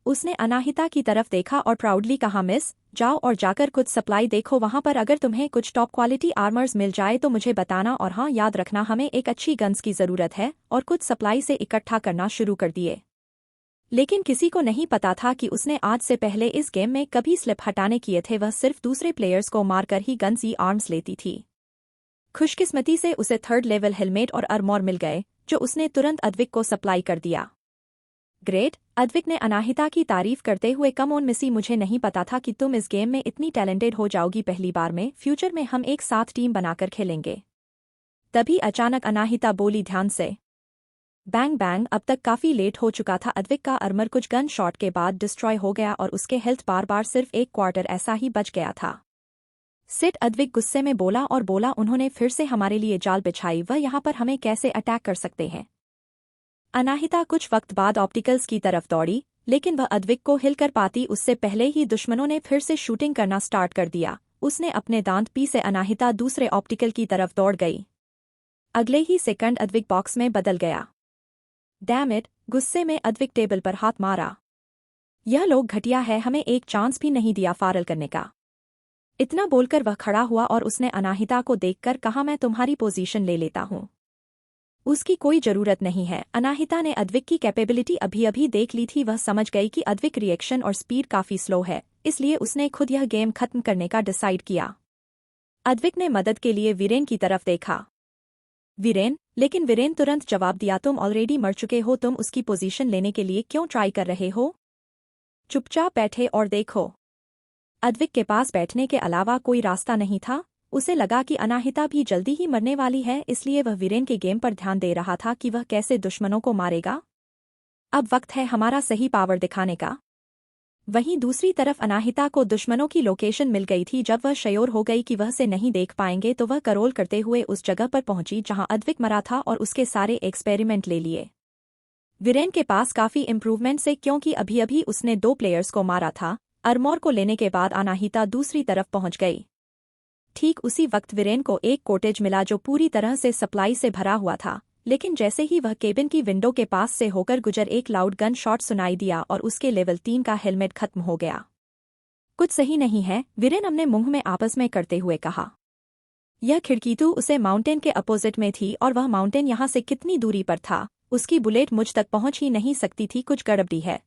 उसने अनाहिता की तरफ देखा और प्राउडली कहा, मिस, जाओ और जाकर कुछ सप्लाई देखो वहां पर, अगर तुम्हें कुछ टॉप क्वालिटी आर्मर्स मिल जाए तो मुझे बताना, और हाँ याद रखना हमें एक अच्छी गन्स की जरूरत है, और कुछ सप्लाई से इकट्ठा करना शुरू कर दिए। लेकिन किसी को नहीं पता था कि उसने आज से पहले इस गेम में कभी स्लिप हटाने किए थे, वह सिर्फ दूसरे प्लेयर्स को मारकर ही गन्स या आर्म्स लेती थी। खुशकिस्मती से उसे 3rd लेवल हेलमेट और आर्मर मिल गए, जो उसने तुरंत अद्विक को सप्लाई कर दिया। ग्रेट, अद्विक ने अनाहिता की तारीफ करते हुए, कम ऑन मिसी, मुझे नहीं पता था कि तुम इस गेम में इतनी टैलेंटेड हो जाओगी पहली बार में, फ्यूचर में हम एक साथ टीम बनाकर खेलेंगे। तभी अचानक अनाहिता बोली, ध्यान से। बैंग बैंग, अब तक काफी लेट हो चुका था। अद्विक का आर्मर कुछ गन शॉट के बाद डिस्ट्रॉय हो गया और उसके हेल्थ बार बार सिर्फ 1/4 ऐसा ही बच गया था। सिट, अद्विक गुस्से में बोला और बोला, उन्होंने फिर से हमारे लिए जाल बिछाई, वह यहाँ पर हमें कैसे अटैक कर सकते हैं। अनाहिता कुछ वक्त बाद ऑप्टिकल्स की तरफ दौड़ी, लेकिन वह अद्विक को हिल कर पाती उससे पहले ही दुश्मनों ने फिर से शूटिंग करना स्टार्ट कर दिया। उसने अपने दांत पी से अनाहिता दूसरे ऑप्टिकल की तरफ दौड़ गई। अगले ही सेकंड अद्विक बॉक्स में बदल गया। डैम इट, गुस्से में अद्विक टेबल पर हाथ मारा। यह लोग घटिया है, हमें एक चांस भी नहीं दिया फारल करने का। इतना बोलकर वह खड़ा हुआ और उसने अनाहिता को देखकर कहा, मैं तुम्हारी पोजीशन ले लेता हूँ। उसकी कोई जरूरत नहीं है। अनाहिता ने अद्विक की कैपेबिलिटी अभी अभी देख ली थी, वह समझ गई कि अद्विक रिएक्शन और स्पीड काफी स्लो है, इसलिए उसने खुद यह गेम खत्म करने का डिसाइड किया। अद्विक ने मदद के लिए वीरेन की तरफ देखा। वीरेन, लेकिन वीरेन तुरंत जवाब दिया, तुम ऑलरेडी मर चुके हो, तुम उसकी पोजीशन लेने के लिए क्यों ट्राई कर रहे हो? चुपचाप बैठे और देखो। अद्विक के पास बैठने के अलावा कोई रास्ता नहीं था। उसे लगा कि अनाहिता भी जल्दी ही मरने वाली है, इसलिए वह वीरेन के गेम पर ध्यान दे रहा था कि वह कैसे दुश्मनों को मारेगा। अब वक्त है हमारा सही पावर दिखाने का। वहीं दूसरी तरफ अनाहिता को दुश्मनों की लोकेशन मिल गई थी। जब वह श्योर हो गई कि वह से नहीं देख पाएंगे तो वह करोल करते हुए उस जगह पर पहुंची जहां अद्विक मरा था और उसके सारे एक्सपेरिमेंट ले लिए। वीरेन के पास काफी इम्प्रूवमेंट से, क्योंकि अभी अभी उसने 2 प्लेयर्स को मारा था। आर्मर को लेने के बाद अनाहिता दूसरी तरफ पहुंच गई। ठीक उसी वक्त वीरेन को एक कॉटेज मिला जो पूरी तरह से सप्लाई से भरा हुआ था, लेकिन जैसे ही वह केबिन की विंडो के पास से होकर गुजर, एक लाउड गन शॉट सुनाई दिया और उसके लेवल 3 का हेलमेट खत्म हो गया। कुछ सही नहीं है, वीरेन अपने मुंह में आपस में करते हुए कहा। यह खिड़की तो उसे माउंटेन के अपोजिट में थी और वह माउंटेन यहाँ से कितनी दूरी पर था, उसकी बुलेट मुझ तक पहुंच ही नहीं सकती थी, कुछ गड़बड़ी है।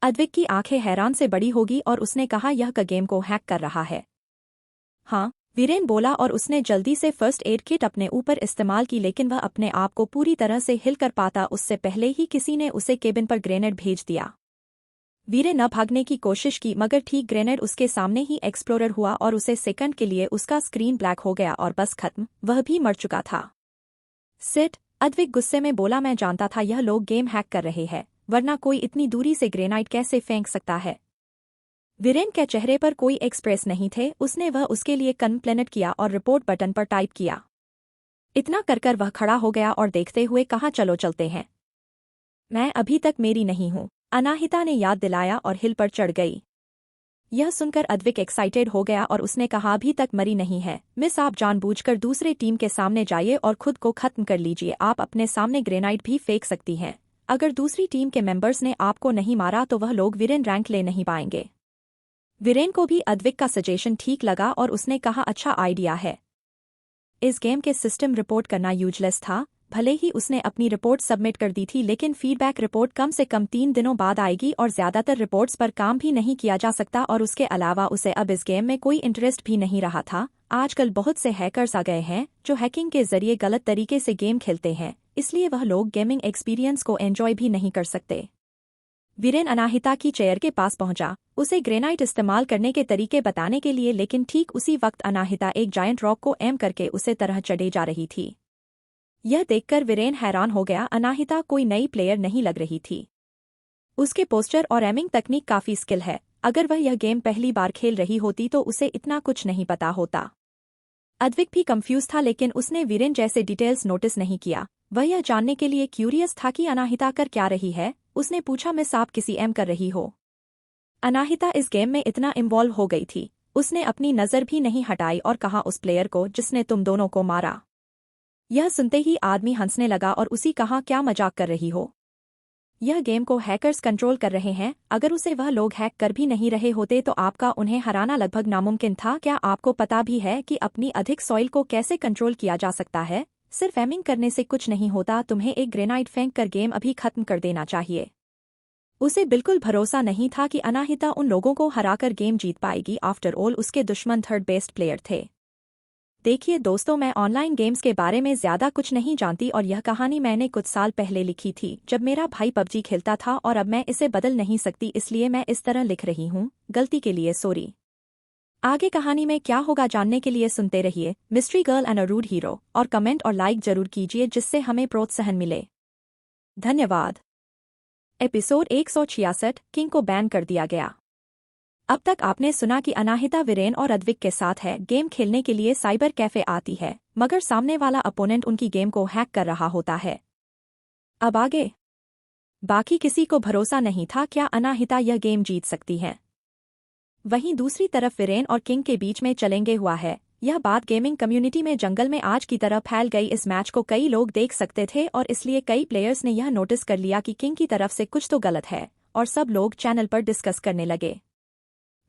अद्विक की आंखें हैरान से बड़ी होगी और उसने कहा यह गेम को हैक कर रहा है। हाँ, वीरेन बोला और उसने जल्दी से फर्स्ट एड किट अपने ऊपर इस्तेमाल की, लेकिन वह अपने आप को पूरी तरह से हिल कर पाता उससे पहले ही किसी ने उसे केबिन पर ग्रेनेड भेज दिया। वीरेन न भागने की कोशिश की, मगर ठीक ग्रेनेड उसके सामने ही एक्सप्लोरर हुआ और उसे सेकंड के लिए उसका स्क्रीन ब्लैक हो गया और बस खत्म, वह भी मर चुका था। सिट, अद्विक गुस्से में बोला, मैं जानता था यह लोग गेम हैक कर रहे हैं, वरना कोई इतनी दूरी से ग्रेनाइट कैसे फेंक सकता है। वीरेन के चेहरे पर कोई एक्सप्रेस नहीं थे, वह उसके लिए कंप्लेनेट किया और रिपोर्ट बटन पर टाइप किया। इतना कर वह खड़ा हो गया और देखते हुए कहा, चलो चलते हैं। मैं अभी तक मेरी नहीं हूँ, अनाहिता ने याद दिलाया और हिल पर चढ़ गई। यह सुनकर अद्विक एक्साइटेड हो गया और उसने कहा, अभी तक मरी नहीं है मिस, आप जानबूझकर दूसरे टीम के सामने जाइए और खुद को खत्म कर लीजिए। आप अपने सामने ग्रेनाइट भी फेंक सकती हैं। अगर दूसरी टीम के मेंबर्स ने आपको नहीं मारा तो वह लोग वीरेन रैंक ले नहीं पाएंगे। वीरेन को भी अद्विक का सजेशन ठीक लगा और उसने कहा, अच्छा आइडिया है। इस गेम के सिस्टम रिपोर्ट करना यूजलेस था। भले ही उसने अपनी रिपोर्ट सबमिट कर दी थी, लेकिन फीडबैक रिपोर्ट कम से कम 3 दिनों बाद आएगी और ज्यादातर रिपोर्ट्स पर काम भी नहीं किया जा सकता, और उसके अलावा उसे अब इस गेम में कोई इंटरेस्ट भी नहीं रहा था। आजकल बहुत से हैकर्स आ गए हैं जो हैकिंग के जरिए गलत तरीके से गेम खेलते हैं, इसलिए वह लोग गेमिंग एक्सपीरियंस को एंजॉय भी नहीं कर सकते। वीरेन अनाहिता की चेयर के पास पहुंचा, उसे ग्रेनाइट इस्तेमाल करने के तरीके बताने के लिए, लेकिन ठीक उसी वक्त अनाहिता एक जायंट रॉक को एम करके उसे तरह चढ़े जा रही थी। यह देखकर वीरेन हैरान हो गया। अनाहिता कोई नई प्लेयर नहीं लग रही थी। उसके पोस्टर और एमिंग तकनीक काफी स्किल है। अगर वह यह गेम पहली बार खेल रही होती तो उसे इतना कुछ नहीं पता होता। अद्विक भी कंफ्यूज था, लेकिन उसने वीरेन जैसे डिटेल्स नोटिस नहीं किया। वह यह जानने के लिए क्यूरियस था कि अनाहिता कर क्या रही है। उसने पूछा, मिस आप किसी एम कर रही हो? अनाहिता इस गेम में इतना इन्वॉल्व हो गई थी, उसने अपनी नजर भी नहीं हटाई और कहा, उस प्लेयर को जिसने तुम दोनों को मारा। यह सुनते ही आदमी हंसने लगा और उसी कहा, क्या मजाक कर रही हो? यह गेम को हैकर्स कंट्रोल कर रहे हैं। अगर उसे वह लोग हैक कर भी नहीं रहे होते तो आपका उन्हें हराना लगभग नामुमकिन था। क्या आपको पता भी है कि अपनी अधिक सॉइल को कैसे कंट्रोल किया जा सकता है? सिर्फ एमिंग करने से कुछ नहीं होता, तुम्हें एक ग्रेनाइट फेंक कर गेम अभी खत्म कर देना चाहिए। उसे बिल्कुल भरोसा नहीं था कि अनाहिता उन लोगों को हराकर गेम जीत पाएगी। आफ्टर ऑल उसके दुश्मन थर्ड बेस्ट प्लेयर थे। देखिए दोस्तों, मैं ऑनलाइन गेम्स के बारे में ज्यादा कुछ नहीं जानती और यह कहानी मैंने कुछ साल पहले लिखी थी जब मेरा भाई पबजी खेलता था, और अब मैं इसे बदल नहीं सकती, इसलिए मैं इस तरह लिख रही हूँ। गलती के लिए सॉरी। आगे कहानी में क्या होगा जानने के लिए सुनते रहिए mystery girl and a rude hero, और कमेंट और लाइक जरूर कीजिए जिससे हमें प्रोत्साहन मिले। धन्यवाद। एपिसोड 166, किंग को बैन कर दिया गया। अब तक आपने सुना कि अनाहिता वीरेन और अद्विक के साथ है, गेम खेलने के लिए साइबर कैफे आती है, मगर सामने वाला अपोनेंट उनकी गेम को हैक कर रहा होता है। अब आगे बाकी किसी को भरोसा नहीं था क्या अनाहिता यह गेम जीत सकती है। वहीं दूसरी तरफ वीरेन और किंग के बीच में चलेंगे हुआ है। यह बात गेमिंग कम्युनिटी में जंगल में आज की तरह फैल गई। इस मैच को कई लोग देख सकते थे और इसलिए कई प्लेयर्स ने यह नोटिस कर लिया कि किंग की तरफ से कुछ तो गलत है, और सब लोग चैनल पर डिस्कस करने लगे।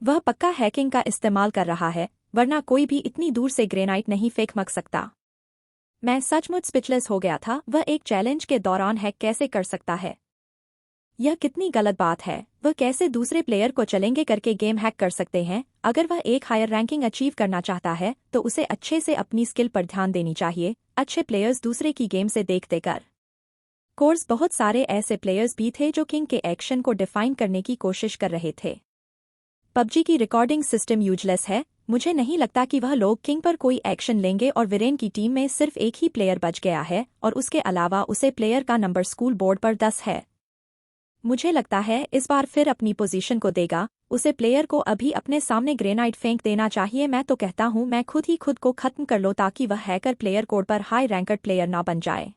वह पक्का हैकिंग का इस्तेमाल कर रहा है, वरना कोई भी इतनी दूर से ग्रेनाइट नहीं फेंक सकता। मैं सचमुच स्पीचलेस हो गया था। वह एक चैलेंज के दौरान हैक कैसे कर सकता है? यह कितनी गलत बात है। वह कैसे दूसरे प्लेयर को चैलेंज करके गेम हैक कर सकते हैं? अगर वह एक हायर रैंकिंग अचीव करना चाहता है तो उसे अच्छे से अपनी स्किल पर ध्यान देनी चाहिए। अच्छे प्लेयर्स दूसरे की गेम से देखते कर कोर्स बहुत सारे ऐसे प्लेयर्स भी थे जो किंग के एक्शन को डिफाइन करने की कोशिश कर रहे थे। पबजी की रिकॉर्डिंग सिस्टम यूजलेस है। मुझे नहीं लगता कि वह लोग किंग पर कोई एक्शन लेंगे, और वीरेन की टीम में सिर्फ एक ही प्लेयर बच गया है और उसके अलावा उसे प्लेयर का नंबर स्कूल बोर्ड पर 10 है। मुझे लगता है इस बार फिर अपनी पोजीशन को देगा। उसे प्लेयर को अभी अपने सामने ग्रेनाइट फेंक देना चाहिए। मैं तो कहता हूँ मैं खुद ही खुद को खत्म कर लो ताकि वह हैकर प्लेयर कोड पर हाई रैंकड प्लेयर ना बन जाए।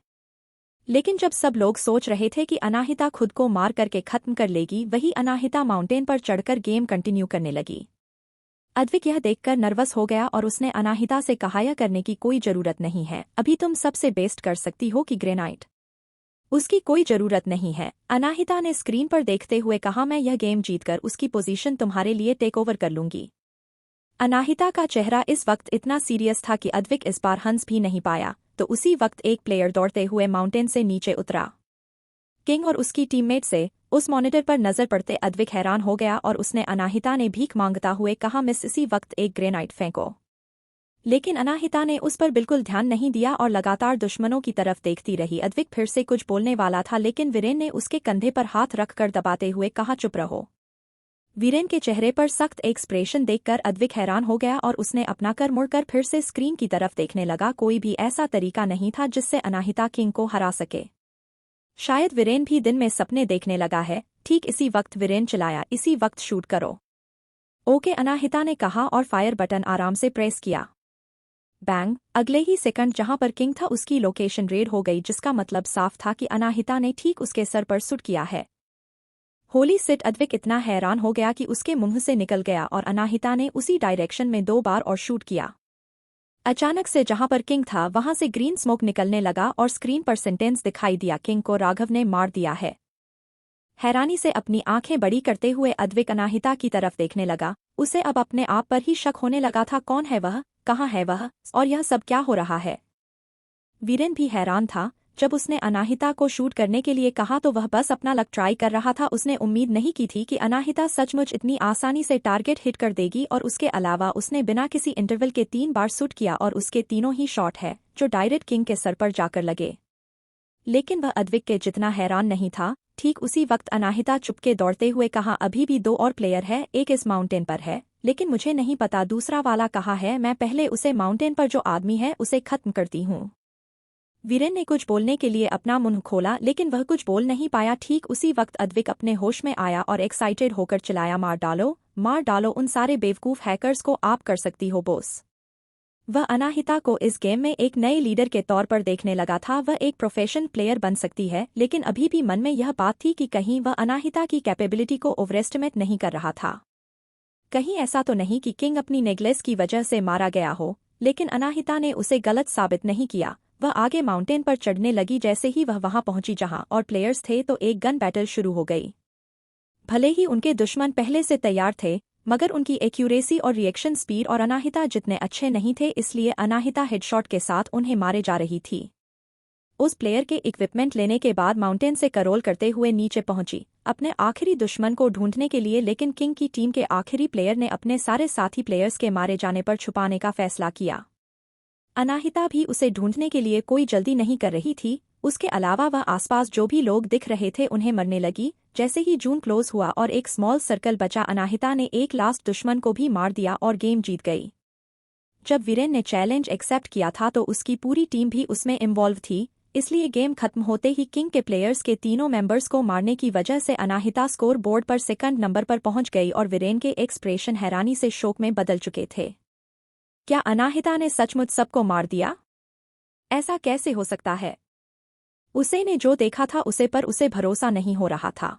लेकिन जब सब लोग सोच रहे थे कि अनाहिता खुद को मार करके खत्म कर लेगी, वही अनाहिता माउंटेन पर चढ़कर गेम कंटिन्यू करने लगी। अद्विक यह देखकर नर्वस हो गया और उसने अनाहिता से कहा, यह करने की कोई जरूरत नहीं है, अभी तुम सबसे बेस्ट कर सकती हो कि ग्रेनाइट। उसकी कोई जरूरत नहीं है, अनाहिता ने स्क्रीन पर देखते हुए कहा। मैं यह गेम जीतकर उसकी पोजीशन तुम्हारे लिए टेक ओवर कर लूंगी। अनाहिता का चेहरा इस वक्त इतना सीरियस था कि अद्विक इस बार हंस भी नहीं पाया। तो उसी वक्त एक प्लेयर दौड़ते हुए माउंटेन से नीचे उतरा। किंग और उसकी टीममेट से उस मॉनिटर पर नजर पड़ते अद्विक हैरान हो गया और उसने अनाहिता ने भीख मांगता हुए कहा, मिस इसी वक्त एक ग्रेनाइट फेंको। लेकिन अनाहिता ने उस पर बिल्कुल ध्यान नहीं दिया और लगातार दुश्मनों की तरफ देखती रही। अद्विक फिर से कुछ बोलने वाला था लेकिन वीरेन ने उसके कंधे पर हाथ रखकर दबाते हुए कहा, चुप रहो। वीरेन के चेहरे पर सख्त एक्सप्रेशन देखकर अद्विक हैरान हो गया और उसने अपना कर मुड़कर फिर से स्क्रीन की तरफ देखने लगा। कोई भी ऐसा तरीका नहीं था जिससे अनाहिता किंग को हरा सके। शायद वीरेन भी दिन में सपने देखने लगा है। ठीक इसी वक्त वीरेन चिल्लाया, इसी वक्त शूट करो। ओके, अनाहिता ने कहा और फायर बटन आराम से प्रेस किया। बैंग! अगले ही सेकंड जहां पर किंग था उसकी लोकेशन रेड हो गई, जिसका मतलब साफ था कि अनाहिता ने ठीक उसके सर पर शूट किया है। होली सिट! अद्विक इतना हैरान हो गया कि उसके मुंह से निकल गया और अनाहिता ने उसी डायरेक्शन में 2 बार और शूट किया। अचानक से जहां पर किंग था वहां से ग्रीन स्मोक निकलने लगा और स्क्रीन पर सेंटेंस दिखाई दिया, किंग को राघव ने मार दिया है। हैरानी से अपनी आंखें बड़ी करते हुए अद्विक अनाहिता की तरफ देखने लगा। उसे अब अपने आप पर ही शक होने लगा था, कौन है वह, कहाँ है वह, और यह सब क्या हो रहा है। वीरेन भी हैरान था। जब उसने अनाहिता को शूट करने के लिए कहा तो वह बस अपना लक ट्राई कर रहा था। उसने उम्मीद नहीं की थी कि अनाहिता सचमुच इतनी आसानी से टारगेट हिट कर देगी और उसके अलावा उसने बिना किसी इंटरवल के 3 बार शूट किया और उसके तीनों ही शॉट है जो डायरेक्ट किंग के सर पर जाकर लगे। लेकिन वह अद्विक के जितना हैरान नहीं था। ठीक उसी वक्त अनाहिता चुपके दौड़ते हुए कहा, अभी भी 2 और प्लेयर है, एक इस माउंटेन पर है लेकिन मुझे नहीं पता दूसरा वाला कहाँ है। मैं पहले उसे माउंटेन पर जो आदमी है उसे खत्म करती हूँ। वीरेन ने कुछ बोलने के लिए अपना मुंह खोला लेकिन वह कुछ बोल नहीं पाया। ठीक उसी वक्त अद्विक अपने होश में आया और एक्साइटेड होकर चिल्लाया, मार डालो उन सारे बेवकूफ हैकर्स को, आप कर सकती हो बॉस। वह अनाहिता को इस गेम में एक नए लीडर के तौर पर देखने लगा था। वह एक प्रोफेशनल प्लेयर बन सकती है, लेकिन अभी भी मन में यह बात थी कि कहीं वह अनाहिता की कैपेबिलिटी को ओवरएस्टिमेट नहीं कर रहा था। कहीं ऐसा तो नहीं कि किंग अपनी नेगलेस की वजह से मारा गया हो। लेकिन अनाहिता ने उसे गलत साबित नहीं किया। वह आगे माउंटेन पर चढ़ने लगी। जैसे ही वह वहां पहुंची जहां और प्लेयर्स थे तो एक गन बैटल शुरू हो गई। भले ही उनके दुश्मन पहले से तैयार थे, मगर उनकी एक्यूरेसी और रिएक्शन स्पीड और अनाहिता जितने अच्छे नहीं थे, इसलिए अनाहिता हेडशॉट के साथ उन्हें मारे जा रही थी। उस प्लेयर के इक्विपमेंट लेने के बाद माउंटेन से करोल करते हुए नीचे पहुंची अपने आखिरी दुश्मन को ढूंढने के लिए। लेकिन किंग की टीम के आखिरी प्लेयर ने अपने सारे साथी प्लेयर्स के मारे जाने पर छुपाने का फैसला किया। अनाहिता भी उसे ढूंढने के लिए कोई जल्दी नहीं कर रही थी। उसके अलावा वह आसपास जो भी लोग दिख रहे थे उन्हें मरने लगी। जैसे ही जून क्लोज हुआ और एक स्मॉल सर्कल बचा, अनाहिता ने एक लास्ट दुश्मन को भी मार दिया और गेम जीत गई। जब वीरेन ने चैलेंज एक्सेप्ट किया था तो उसकी पूरी टीम भी उसमें इन्वॉल्व थी, इसलिए गेम खत्म होते ही किंग के प्लेयर्स के तीनों मेंबर्स को मारने की वजह से अनाहिता स्कोर बोर्ड पर सेकंड नंबर पर पहुंच गई और वीरेन के एक्सप्रेशन हैरानी से शोक में बदल चुके थे। क्या अनाहिता ने सचमुच सबको मार दिया? ऐसा कैसे हो सकता है? उसे ने जो देखा था उसे पर उसे भरोसा नहीं हो रहा था।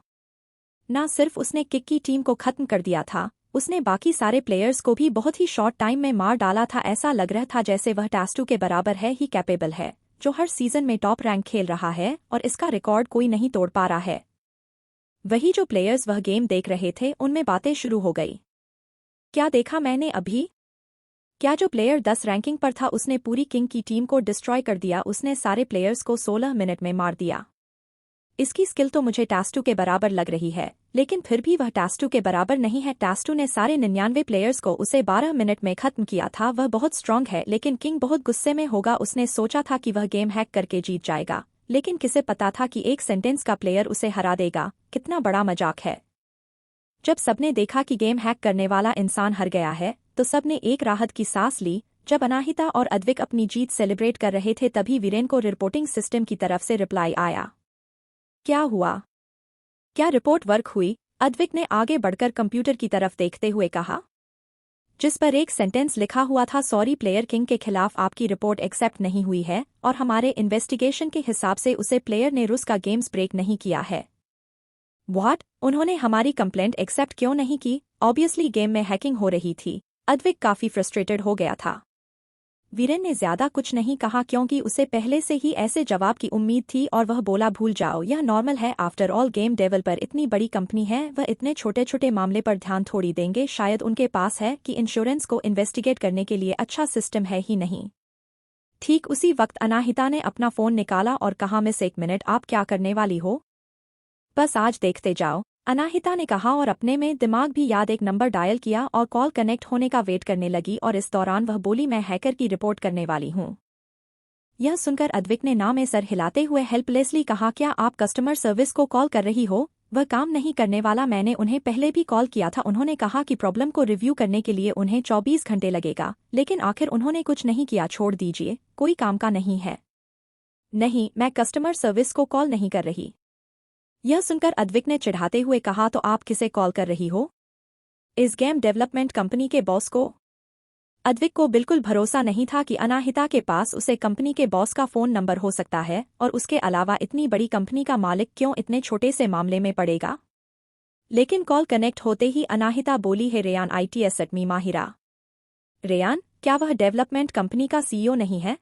ना सिर्फ उसने किक की टीम को खत्म कर दिया था, उसने बाकी सारे प्लेयर्स को भी बहुत ही शॉर्ट टाइम में मार डाला था। ऐसा लग रहा था जैसे वह टास्टू के बराबर है ही कैपेबल है, जो हर सीजन में टॉप रैंक खेल रहा है और इसका रिकॉर्ड कोई नहीं तोड़ पा रहा है। वही जो प्लेयर्स वह गेम देख रहे थे उनमें बातें शुरू हो गई। क्या देखा मैंने अभी? क्या जो प्लेयर 10 रैंकिंग पर था उसने पूरी किंग की टीम को डिस्ट्रॉय कर दिया? उसने सारे प्लेयर्स को 16 मिनट में मार दिया। इसकी स्किल तो मुझे टास्टू के बराबर लग रही है, लेकिन फिर भी वह टास्टू के बराबर नहीं है। टास्टू ने सारे 99 प्लेयर्स को उसे 12 मिनट में खत्म किया था। वह बहुत स्ट्रांग है, लेकिन किंग बहुत गुस्से में होगा। उसने सोचा था कि वह गेम हैक करके जीत जाएगा, लेकिन किसे पता था कि एक सेंटेंस का प्लेयर उसे हरा देगा। कितना बड़ा मजाक है। जब सबने देखा कि गेम हैक करने वाला इंसान हार गया है तो सबने एक राहत की सांस ली। जब अनाहिता और अद्विक अपनी जीत सेलिब्रेट कर रहे थे तभी वीरेन को रिपोर्टिंग सिस्टम की तरफ से रिप्लाई आया। क्या हुआ? क्या रिपोर्ट वर्क हुई? अद्विक ने आगे बढ़कर कंप्यूटर की तरफ देखते हुए कहा, जिस पर एक सेंटेंस लिखा हुआ था, सॉरी प्लेयर किंग के खिलाफ आपकी रिपोर्ट एक्सेप्ट नहीं हुई है और हमारे इन्वेस्टिगेशन के हिसाब से उसे प्लेयर ने रूस का गेम्स ब्रेक नहीं किया है। व्हाट? उन्होंने हमारी कंप्लेंट एक्सेप्ट क्यों नहीं की? ऑब्वियसली गेम में हैकिंग हो रही थी। अद्विक काफी फ्रस्ट्रेटेड हो गया था। वीरेन ने ज्यादा कुछ नहीं कहा क्योंकि उसे पहले से ही ऐसे जवाब की उम्मीद थी और वह बोला, भूल जाओ, यह नॉर्मल है। आफ्टर ऑल गेम डेवलपर इतनी बड़ी कंपनी है, वह इतने छोटे छोटे मामले पर ध्यान थोड़ी देंगे। शायद उनके पास है कि इंश्योरेंस को इन्वेस्टिगेट करने के लिए अच्छा सिस्टम है ही नहीं। ठीक उसी वक्त अनाहिता ने अपना फोन निकाला और कहा, मिस एक मिनट, आप क्या करने वाली हो? बस आज देखते जाओ, अनाहिता ने कहा और अपने में दिमाग भी याद एक नंबर डायल किया और कॉल कनेक्ट होने का वेट करने लगी और इस दौरान वह बोली, मैं हैकर की रिपोर्ट करने वाली हूँ। यह सुनकर अद्विक ने ना में सर हिलाते हुए हेल्पलेसली कहा, क्या आप कस्टमर सर्विस को कॉल कर रही हो? वह काम नहीं करने वाला, मैंने उन्हें पहले भी कॉल किया था। उन्होंने कहा कि प्रॉब्लम को रिव्यू करने के लिए उन्हें 24 घंटे लगेगा, लेकिन आखिर उन्होंने कुछ नहीं किया। छोड़ दीजिए, कोई काम का नहीं है। नहीं, मैं कस्टमर सर्विस को कॉल नहीं कर रही। यह सुनकर अद्विक ने चिढ़ाते हुए कहा, तो आप किसे कॉल कर रही हो? इस गेम डेवलपमेंट कंपनी के बॉस को? अद्विक को बिल्कुल भरोसा नहीं था कि अनाहिता के पास उसे कंपनी के बॉस का फोन नंबर हो सकता है, और उसके अलावा इतनी बड़ी कंपनी का मालिक क्यों इतने छोटे से मामले में पड़ेगा। लेकिन कॉल कनेक्ट होते ही अनाहिता बोली, है रेयान IT एसेट मी माहिरा। रेयान, क्या वह डेवलपमेंट कंपनी का CEO नहीं है?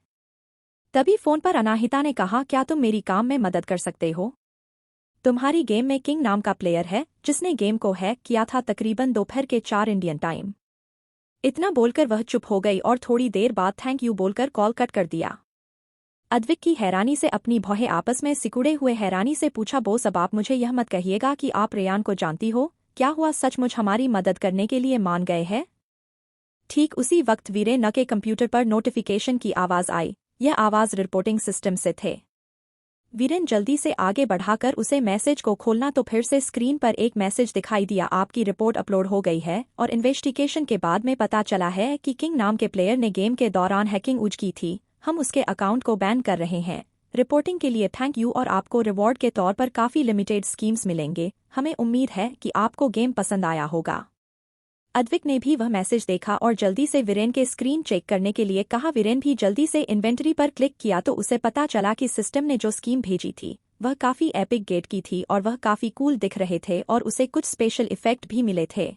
तभी फोन पर अनाहिता ने कहा, क्या तुम मेरी काम में मदद कर सकते हो? तुम्हारी गेम में किंग नाम का प्लेयर है जिसने गेम को हैक किया था तकरीबन दोपहर के 4 इंडियन टाइम। इतना बोलकर वह चुप हो गई और थोड़ी देर बाद थैंक यू बोलकर कॉल कट कर दिया। अद्विक की हैरानी से अपनी भौहें आपस में सिकुड़े हुए हैरानी से पूछा, बोस अब आप मुझे यह मत कहिएगा कि आप रेयान को जानती हो। क्या हुआ, सचमुच हमारी मदद करने के लिए मान गए हैं? ठीक उसी वक्त वीरेन के कंप्यूटर पर नोटिफिकेशन की आवाज आई। यह आवाज रिपोर्टिंग सिस्टम से थे। वीरेन जल्दी से आगे बढ़ाकर उसे मैसेज को खोलना तो फिर से स्क्रीन पर एक मैसेज दिखाई दिया, आपकी रिपोर्ट अपलोड हो गई है और इन्वेस्टिगेशन के बाद में पता चला है कि किंग नाम के प्लेयर ने गेम के दौरान हैकिंग की थी। हम उसके अकाउंट को बैन कर रहे हैं। रिपोर्टिंग के लिए थैंक यू और आपको रिवॉर्ड के तौर पर काफी लिमिटेड स्कीम्स मिलेंगे। हमें उम्मीद है कि आपको गेम पसंद आया होगा। अद्विक ने भी वह मैसेज देखा और जल्दी से वीरेन के स्क्रीन चेक करने के लिए कहा। वीरेन भी जल्दी से इन्वेंटरी पर क्लिक किया तो उसे पता चला कि सिस्टम ने जो स्कीम भेजी थी वह काफी एपिक गेट की थी और वह काफी कूल दिख रहे थे और उसे कुछ स्पेशल इफेक्ट भी मिले थे।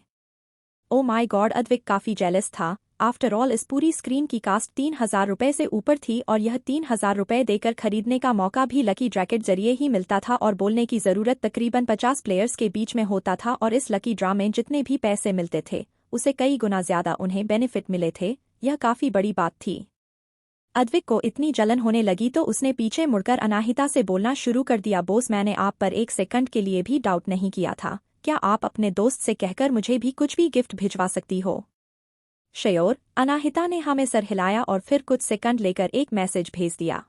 ओ माय गॉड, अद्विक काफी जेलस था। आफ्टर ऑल इस पूरी स्क्रीन की कास्ट 3000 रुपए से ऊपर थी और यह 3000 रुपए देकर खरीदने का मौका भी लकी ड्रैकेट जरिए ही मिलता था और बोलने की जरूरत तकरीबन 50 प्लेयर्स के बीच में होता था और इस लकी ड्रा में जितने भी पैसे मिलते थे उसे कई गुना ज्यादा उन्हें बेनिफिट मिले थे। यह काफी बड़ी बात थी। अद्विक को इतनी जलन होने लगी तो उसने पीछे मुड़कर अनाहिता से बोलना शुरू कर दिया, बोस मैंने आप पर एक सेकंड के लिए भी डाउट नहीं किया था। क्या आप अपने दोस्त से कहकर मुझे भी कुछ भी गिफ्ट भिजवा सकती हो? श्योर, अनाहिता ने हाँ में सर हिलाया और फिर कुछ सेकंड लेकर एक मैसेज भेज दिया।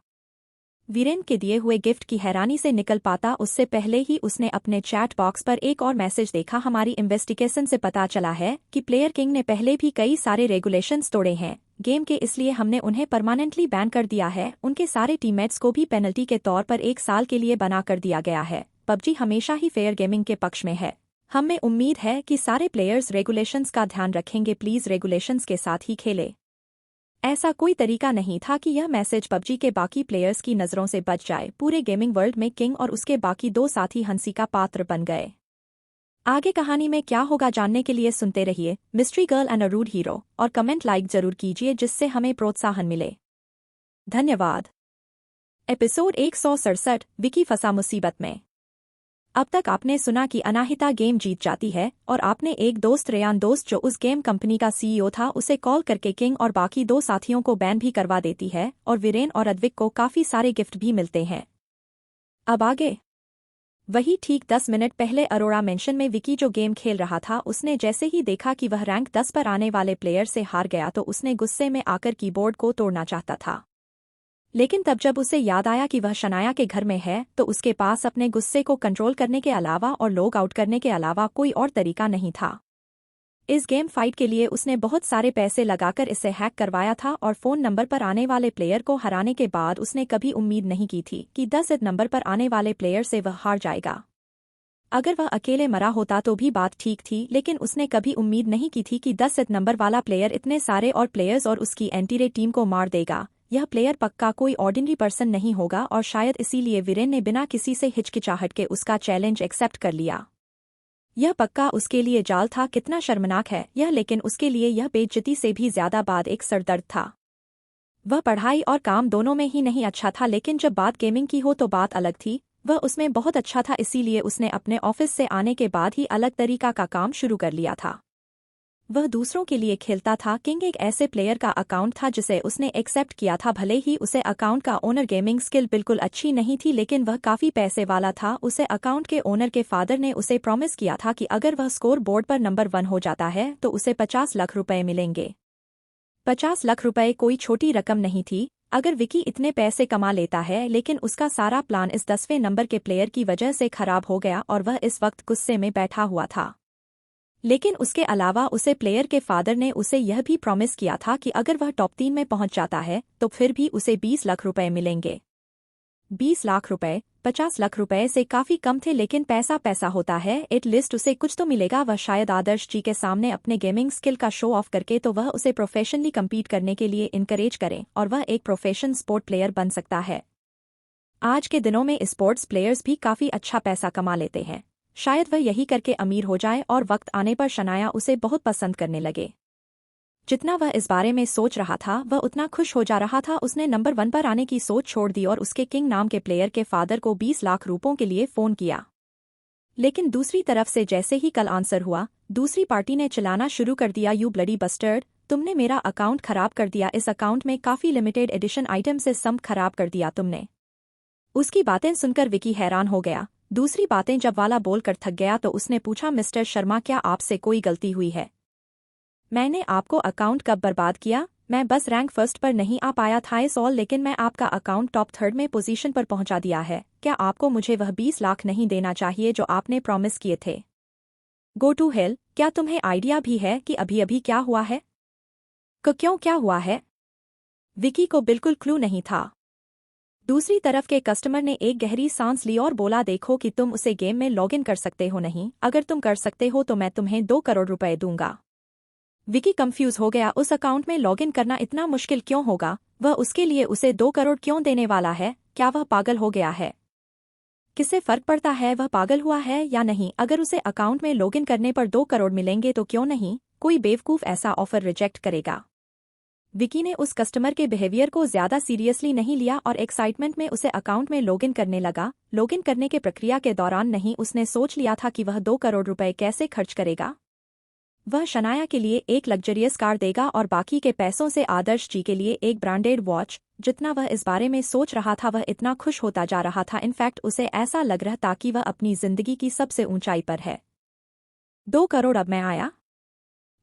वीरेन के दिए हुए गिफ्ट की हैरानी से निकल पाता उससे पहले ही उसने अपने चैट बॉक्स पर एक और मैसेज देखा। हमारी इन्वेस्टिगेशन से पता चला है कि प्लेयर किंग ने पहले भी कई सारे रेगुलेशंस तोड़े हैं गेम के, इसलिए हमने उन्हें परमानेंटली बैन कर दिया है। उनके सारे टीममेट्स को भी पेनल्टी के तौर पर 1 साल के लिए बना कर दिया गया है। पबजी हमेशा ही फेयर गेमिंग के पक्ष में है। हमें उम्मीद है कि सारे प्लेयर्स रेगुलेशंस का ध्यान रखेंगे। प्लीज रेगुलेशंस के साथ ही खेले। ऐसा कोई तरीका नहीं था कि यह मैसेज पबजी के बाकी प्लेयर्स की नज़रों से बच जाए। पूरे गेमिंग वर्ल्ड में किंग और उसके बाकी 2 साथी हंसी का पात्र बन गए। आगे कहानी में क्या होगा जानने के लिए सुनते रहिए mystery girl and a rude hero और कमेंट लाइक जरूर कीजिए जिससे हमें प्रोत्साहन मिले। धन्यवाद। एपिसोड 167 विकी फंसा मुसीबत में। अब तक आपने सुना कि अनाहिता गेम जीत जाती है और आपने एक दोस्त रेयान दोस्त जो उस गेम कंपनी का CEO था उसे कॉल करके किंग और बाकी 2 साथियों को बैन भी करवा देती है और वीरेन और अद्विक को काफी सारे गिफ्ट भी मिलते हैं। अब आगे वही ठीक 10 मिनट पहले अरोड़ा मेंशन में विकी जो गेम खेल रहा था उसने जैसे ही देखा कि वह रैंक 10 पर आने वाले प्लेयर से हार गया तो उसने गुस्से में आकर कीबोर्ड को तोड़ना चाहता था। लेकिन तब जब उसे याद आया कि वह शनाया के घर में है तो उसके पास अपने गुस्से को कंट्रोल करने के अलावा और लॉग आउट करने के अलावा कोई और तरीका नहीं था। इस गेम फाइट के लिए उसने बहुत सारे पैसे लगाकर इसे हैक करवाया था और फोन नंबर पर आने वाले प्लेयर को हराने के बाद उसने कभी उम्मीद नहीं की थी कि 10 नंबर पर आने वाले प्लेयर से वह हार जाएगा। अगर वह अकेले मरा होता तो भी बात ठीक थी, लेकिन उसने कभी उम्मीद नहीं की थी कि 10 नंबर वाला प्लेयर इतने सारे और प्लेयर्स और उसकी एंटीरे टीम को मार देगा। यह प्लेयर पक्का कोई ऑर्डिनरी पर्सन नहीं होगा और शायद इसीलिए वीरेन ने बिना किसी से हिचकिचाहट के उसका चैलेंज एक्सेप्ट कर लिया। यह पक्का उसके लिए जाल था। कितना शर्मनाक है यह, लेकिन उसके लिए यह बेइज्जती से भी ज्यादा बाद एक सरदर्द था। वह पढ़ाई और काम दोनों में ही नहीं अच्छा था, लेकिन जब बात गेमिंग की हो तो बात अलग थी। वह उसमें बहुत अच्छा था, इसीलिए उसने अपने ऑफिस से आने के बाद ही अलग तरीका का काम शुरू कर लिया था। वह दूसरों के लिए खेलता था। किंग एक ऐसे प्लेयर का अकाउंट था जिसे उसने एक्सेप्ट किया था, भले ही उसे अकाउंट का ओनर गेमिंग स्किल बिल्कुल अच्छी नहीं थी, लेकिन वह काफी पैसे वाला था। उसे अकाउंट के ओनर के फादर ने उसे प्रॉमिस किया था कि अगर वह स्कोर बोर्ड पर नंबर 1 हो जाता है तो उसे 50 लाख रुपए मिलेंगे। 50 लाख रुपए कोई छोटी रकम नहीं थी। अगर विकी इतने पैसे कमा लेता है, लेकिन उसका सारा प्लान इस 10वें नंबर के प्लेयर की वजह से खराब हो गया और वह इस वक्त गुस्से में बैठा हुआ था। लेकिन उसके अलावा उसे प्लेयर के फादर ने उसे यह भी प्रॉमिस किया था कि अगर वह टॉप 3 में पहुंच जाता है तो फिर भी उसे 20 लाख रुपए मिलेंगे। 20 लाख रुपए 50 लाख रुपए से काफी कम थे, लेकिन पैसा पैसा होता है, एटलीस्ट उसे कुछ तो मिलेगा। वह शायद आदर्श जी के सामने अपने गेमिंग स्किल का शो ऑफ करके तो वह उसे प्रोफेशनली कम्पीट करने के लिए इनकरेज करें और वह एक प्रोफेशनल स्पोर्ट प्लेयर बन सकता है। आज के दिनों में स्पोर्ट्स प्लेयर्स भी काफी अच्छा पैसा कमा लेते हैं। शायद वह यही करके अमीर हो जाए और वक्त आने पर शनाया उसे बहुत पसंद करने लगे। जितना वह इस बारे में सोच रहा था वह उतना खुश हो जा रहा था। उसने नंबर 1 पर आने की सोच छोड़ दी और उसके किंग नाम के प्लेयर के फादर को 20 लाख रुपयों के लिए फोन किया। लेकिन दूसरी तरफ से जैसे ही कल आंसर हुआ, दूसरी पार्टी ने चिल्लाना शुरू कर दिया, यू ब्लडी बस्टर्ड, तुमने मेरा अकाउंट खराब कर दिया। इस अकाउंट में काफी लिमिटेड एडिशन आइटम से सम खराब कर दिया तुमने। उसकी बातें सुनकर विकी हैरान हो गया। दूसरी बातें जब वाला बोलकर थक गया तो उसने पूछा, मिस्टर शर्मा क्या आपसे कोई गलती हुई है? मैंने आपको अकाउंट कब बर्बाद किया? मैं बस रैंक फर्स्ट पर नहीं आ पाया था इस ऑल, लेकिन मैं आपका अकाउंट टॉप 3 में पोजीशन पर पहुंचा दिया है। क्या आपको मुझे वह 20 लाख नहीं देना चाहिए जो आपने प्रॉमिस किए थे? Go to hell. क्या तुम्हें आइडिया भी है कि अभी अभी क्या हुआ है? क्यों क्या हुआ है? विकी को बिल्कुल क्लू नहीं था। दूसरी तरफ के कस्टमर ने एक गहरी सांस ली और बोला, देखो कि तुम उसे गेम में लॉगिन कर सकते हो नहीं, अगर तुम कर सकते हो तो मैं तुम्हें 2 करोड़ रुपए दूंगा। विकी कंफ्यूज हो गया, उस अकाउंट में लॉगिन करना इतना मुश्किल क्यों होगा? वह उसके लिए उसे 2 करोड़ क्यों देने वाला है? क्या वह पागल हो गया है? किससे फर्क पड़ता है वह पागल हुआ है या नहीं? अगर उसे अकाउंट में लॉगिन करने पर 2 करोड़ मिलेंगे तो क्यों नहीं? कोई बेवकूफ ऐसा ऑफर रिजेक्ट करेगा। विकी ने उस कस्टमर के बिहेवियर को ज्यादा सीरियसली नहीं लिया और एक्साइटमेंट में उसे अकाउंट में लॉगिन करने लगा। लॉगिन करने के प्रक्रिया के दौरान नहीं उसने सोच लिया था कि वह 2 करोड़ रुपए कैसे खर्च करेगा। वह शनाया के लिए एक लग्जरियस कार देगा और बाकी के पैसों से आदर्श जी के लिए एक ब्रांडेड वॉच। जितना वह इस बारे में सोच रहा था वह इतना खुश होता जा रहा था, इनफैक्ट उसे ऐसा लग रहा था कि वह अपनी जिंदगी की सबसे ऊंचाई पर है। 2 करोड़ अब मैं आया।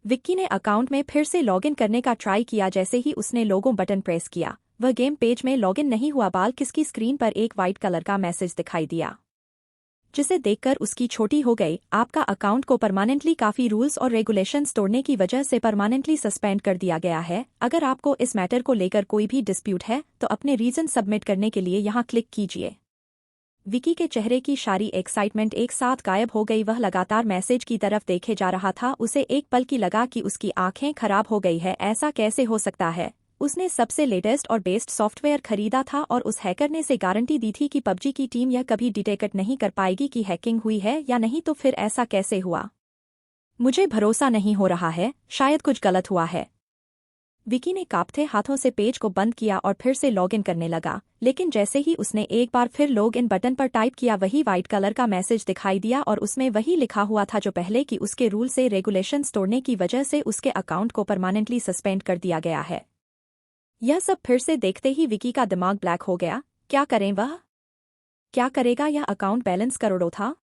विक्की ने अकाउंट में फिर से लॉगिन करने का ट्राई किया। जैसे ही उसने लोगो बटन प्रेस किया वह गेम पेज में लॉगिन नहीं हुआ। बाल किसकी स्क्रीन पर एक वाइट कलर का मैसेज दिखाई दिया, जिसे देखकर उसकी छोटी हो गई। आपका अकाउंट को परमानेंटली काफी रूल्स और रेगुलेशंस तोड़ने की वजह से परमानेंटली सस्पेंड कर दिया गया है। अगर आपको इस मैटर को लेकर कोई भी डिस्प्यूट है तो अपने रीजन सबमिट करने के लिए यहाँ क्लिक कीजिए। विकी के चेहरे की सारी एक्साइटमेंट एक साथ गायब हो गई। वह लगातार मैसेज की तरफ देखे जा रहा था। उसे एक पल की लगा कि उसकी आंखें खराब हो गई है। ऐसा कैसे हो सकता है? उसने सबसे लेटेस्ट और बेस्ट सॉफ्टवेयर खरीदा था और उस हैकर ने से गारंटी दी थी कि पबजी की टीम यह कभी डिटेक्ट नहीं कर पाएगी कि हैकिंग हुई है या नहीं। तो फिर ऐसा कैसे हुआ? मुझे भरोसा नहीं हो रहा है, शायद कुछ गलत हुआ है। विकी ने कांपते हाथों से पेज को बंद किया और फिर से लॉगिन करने लगा, लेकिन जैसे ही उसने एक बार फिर लॉग इन बटन पर टाइप किया वही वाइट कलर का मैसेज दिखाई दिया और उसमें वही लिखा हुआ था जो पहले कि उसके रूल से रेगुलेशंस तोड़ने की वजह से उसके अकाउंट को परमानेंटली सस्पेंड कर दिया गया है। यह सब फिर से देखते ही विकी का दिमाग ब्लैक हो गया। क्या करें वह? क्या करेगा? यह अकाउंट बैलेंस करोड़ों था।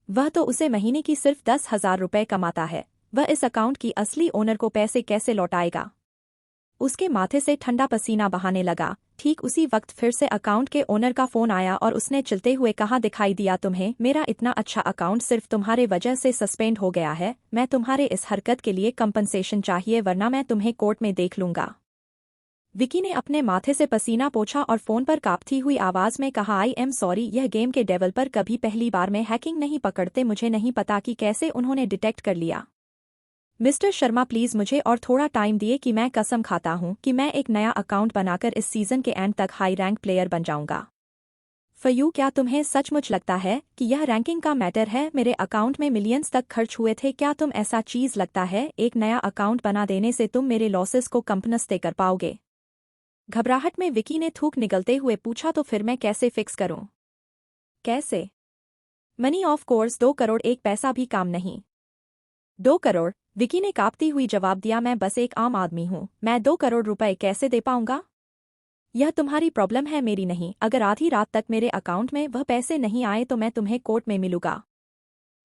वह तो उसे महीने की सिर्फ 10,000 रुपए कमाता है। वह इस अकाउंट की असली ओनर को पैसे कैसे लौटाएगा? उसके माथे से ठंडा पसीना बहाने लगा। ठीक उसी वक्त फिर से अकाउंट के ओनर का फोन आया और उसने चलते हुए कहा, दिखाई दिया तुम्हें? मेरा इतना अच्छा अकाउंट सिर्फ तुम्हारे वजह से सस्पेंड हो गया है। मैं तुम्हारे इस हरकत के लिए कंपनसेशन चाहिए, वरना मैं तुम्हें कोर्ट में देख लूंगा। विकी ने अपने माथे से पसीना पोंछा और फोन पर कांपती हुई आवाज में कहा, आई एम सॉरी, यह गेम के डेवलपर कभी पहली बार में हैकिंग नहीं पकड़ते। मुझे नहीं पता कि कैसे उन्होंने डिटेक्ट कर लिया। मिस्टर शर्मा प्लीज मुझे और थोड़ा टाइम दिए कि मैं कसम खाता हूं कि मैं एक नया अकाउंट बनाकर इस सीजन के एंड तक हाई रैंक प्लेयर बन जाऊंगा। फयू, क्या तुम्हें सचमुच लगता है कि यह रैंकिंग का मैटर है? मेरे अकाउंट में मिलियंस तक खर्च हुए थे। क्या तुम ऐसा चीज लगता है एक नया अकाउंट बना देने से तुम मेरे लॉसेस को कंपनसेट कर पाओगे? घबराहट में विकी ने थूक निगलते हुए पूछा, तो फिर मैं कैसे फिक्स करूं? कैसे? मनी ऑफ कोर्स, 2 करोड़ एक पैसा भी काम नहीं। 2 करोड़? विकी ने कांपती हुई जवाब दिया, मैं बस एक आम आदमी हूँ, मैं 2 करोड़ रुपए कैसे दे पाऊंगा? यह तुम्हारी प्रॉब्लम है, मेरी नहीं। अगर आधी रात तक मेरे अकाउंट में वह पैसे नहीं आए तो मैं तुम्हें कोर्ट में मिलूंगा।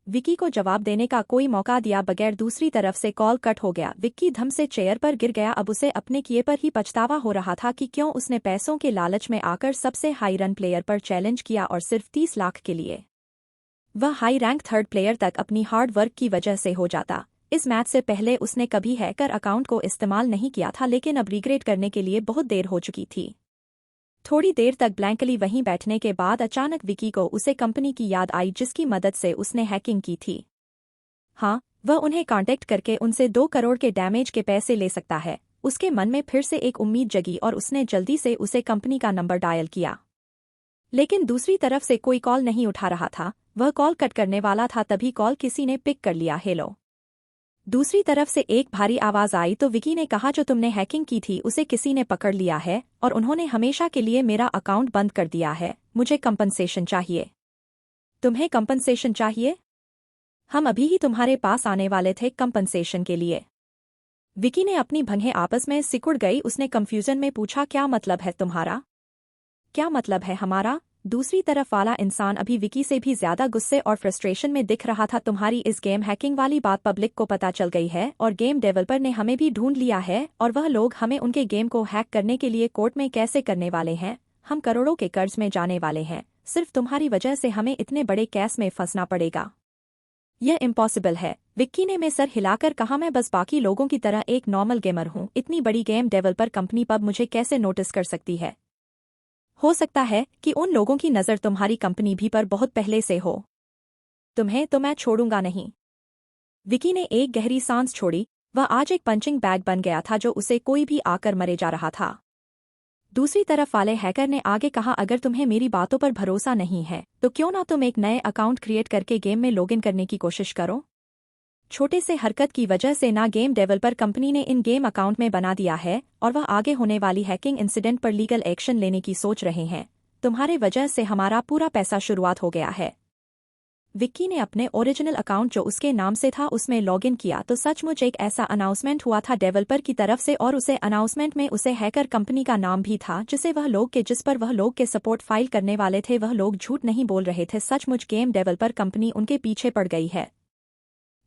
विकी को जवाब देने का कोई मौका दिया बगैर दूसरी तरफ से कॉल कट हो गया। विक्की धम से चेयर पर गिर गया। अब उसे अपने किए पर ही पछतावा हो रहा था कि क्यों उसने पैसों के लालच में आकर सबसे हाई रन प्लेयर पर चैलेंज किया और सिर्फ 30 लाख के लिए। वह हाई रैंक थर्ड प्लेयर तक अपनी हार्ड वर्क की वजह से हो जाता। इस मैच से पहले उसने कभी हैकर अकाउंट को इस्तेमाल नहीं किया था, लेकिन अब रिग्रेट करने के लिए बहुत देर हो चुकी थी। थोड़ी देर तक ब्लैंकली वहीं बैठने के बाद अचानक विकी को उसे कंपनी की याद आई जिसकी मदद से उसने हैकिंग की थी। हाँ, वह उन्हें कांटेक्ट करके उनसे 2 करोड़ के डैमेज के पैसे ले सकता है। उसके मन में फिर से एक उम्मीद जगी और उसने जल्दी से उसे कंपनी का नंबर डायल किया। लेकिन दूसरी तरफ से कोई कॉल नहीं उठा रहा था। वह कॉल कट करने वाला था तभी कॉल किसी ने पिक कर लिया। हेलो। दूसरी तरफ से एक भारी आवाज आई तो विकी ने कहा, जो तुमने हैकिंग की थी उसे किसी ने पकड़ लिया है और उन्होंने हमेशा के लिए मेरा अकाउंट बंद कर दिया है। मुझे कंपनसेशन चाहिए। तुम्हें कंपनसेशन चाहिए? हम अभी ही तुम्हारे पास आने वाले थे कंपनसेशन के लिए। विकी ने अपनी भंगें आपस में सिकुड़ गई। उसने कंफ्यूजन में पूछा, क्या मतलब है तुम्हारा? क्या मतलब है हमारा? दूसरी तरफ वाला इंसान अभी विकी से भी ज्यादा गुस्से और फ्रस्ट्रेशन में दिख रहा था। तुम्हारी इस गेम हैकिंग वाली बात पब्लिक को पता चल गई है और गेम डेवलपर ने हमें भी ढूंढ लिया है और वह लोग हमें उनके गेम को हैक करने के लिए कोर्ट में कैसे करने वाले हैं। हम करोड़ों के कर्ज में जाने वाले हैं। सिर्फ तुम्हारी वजह से हमें इतने बड़े केस में फंसना पड़ेगा। यह इम्पॉसिबल है। विक्की ने में सर हिलाकर कहा, मैं बस बाकी लोगों की तरह एक नॉर्मल गेमर हूँ। इतनी बड़ी गेम डेवलपर कंपनी पब मुझे कैसे नोटिस कर सकती है? हो सकता है कि उन लोगों की नज़र तुम्हारी कंपनी भी पर बहुत पहले से हो। तुम्हें तो मैं छोड़ूंगा नहीं। विकी ने एक गहरी सांस छोड़ी। वह आज एक पंचिंग बैग बन गया था जो उसे कोई भी आकर मरे जा रहा था। दूसरी तरफ वाले हैकर ने आगे कहा, अगर तुम्हें मेरी बातों पर भरोसा नहीं है तो क्यों ना तुम एक नए अकाउंट क्रिएट करके गेम में लॉगिन करने की कोशिश करो। छोटे से हरकत की वजह से ना गेम डेवलपर कंपनी ने इन गेम अकाउंट में बना दिया है और वह आगे होने वाली हैकिंग इंसिडेंट पर लीगल एक्शन लेने की सोच रहे हैं। तुम्हारे वजह से हमारा पूरा पैसा शुरुआत हो गया है। विक्की ने अपने ओरिजिनल अकाउंट जो उसके नाम से था उसमें लॉगिन किया तो सचमुच एक ऐसा अनाउंसमेंट हुआ था डेवलपर की तरफ से और उसे अनाउंसमेंट में उसे हैकर कंपनी का नाम भी था जिस पर वह लोग के सपोर्ट फाइल करने वाले थे। वह लोग झूठ नहीं बोल रहे थे। सचमुच गेम डेवलपर कंपनी उनके पीछे पड़ गई है।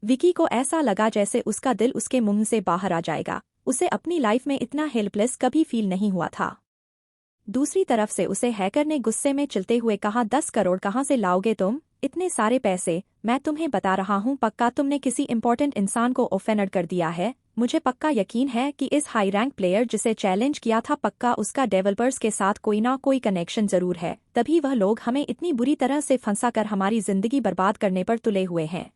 विकी को ऐसा लगा जैसे उसका दिल उसके मुंह से बाहर आ जाएगा। उसे अपनी लाइफ में इतना हेल्पलेस कभी फील नहीं हुआ था। दूसरी तरफ से उसे हैकर ने गुस्से में चिल्ते हुए कहा, 10 करोड़ कहाँ से लाओगे तुम? इतने सारे पैसे? मैं तुम्हें बता रहा हूँ, पक्का तुमने किसी इंपॉर्टेंट इंसान को ऑफेंड कर दिया है। मुझे पक्का यकीन है कि इस हाई रैंक प्लेयर जिसे चैलेंज किया था पक्का उसका डेवलपर्स के साथ कोई ना कोई कनेक्शन जरूर है, तभी वह लोग हमें इतनी बुरी तरह से फंसा कर हमारी जिंदगी बर्बाद करने पर तुले हुए हैं।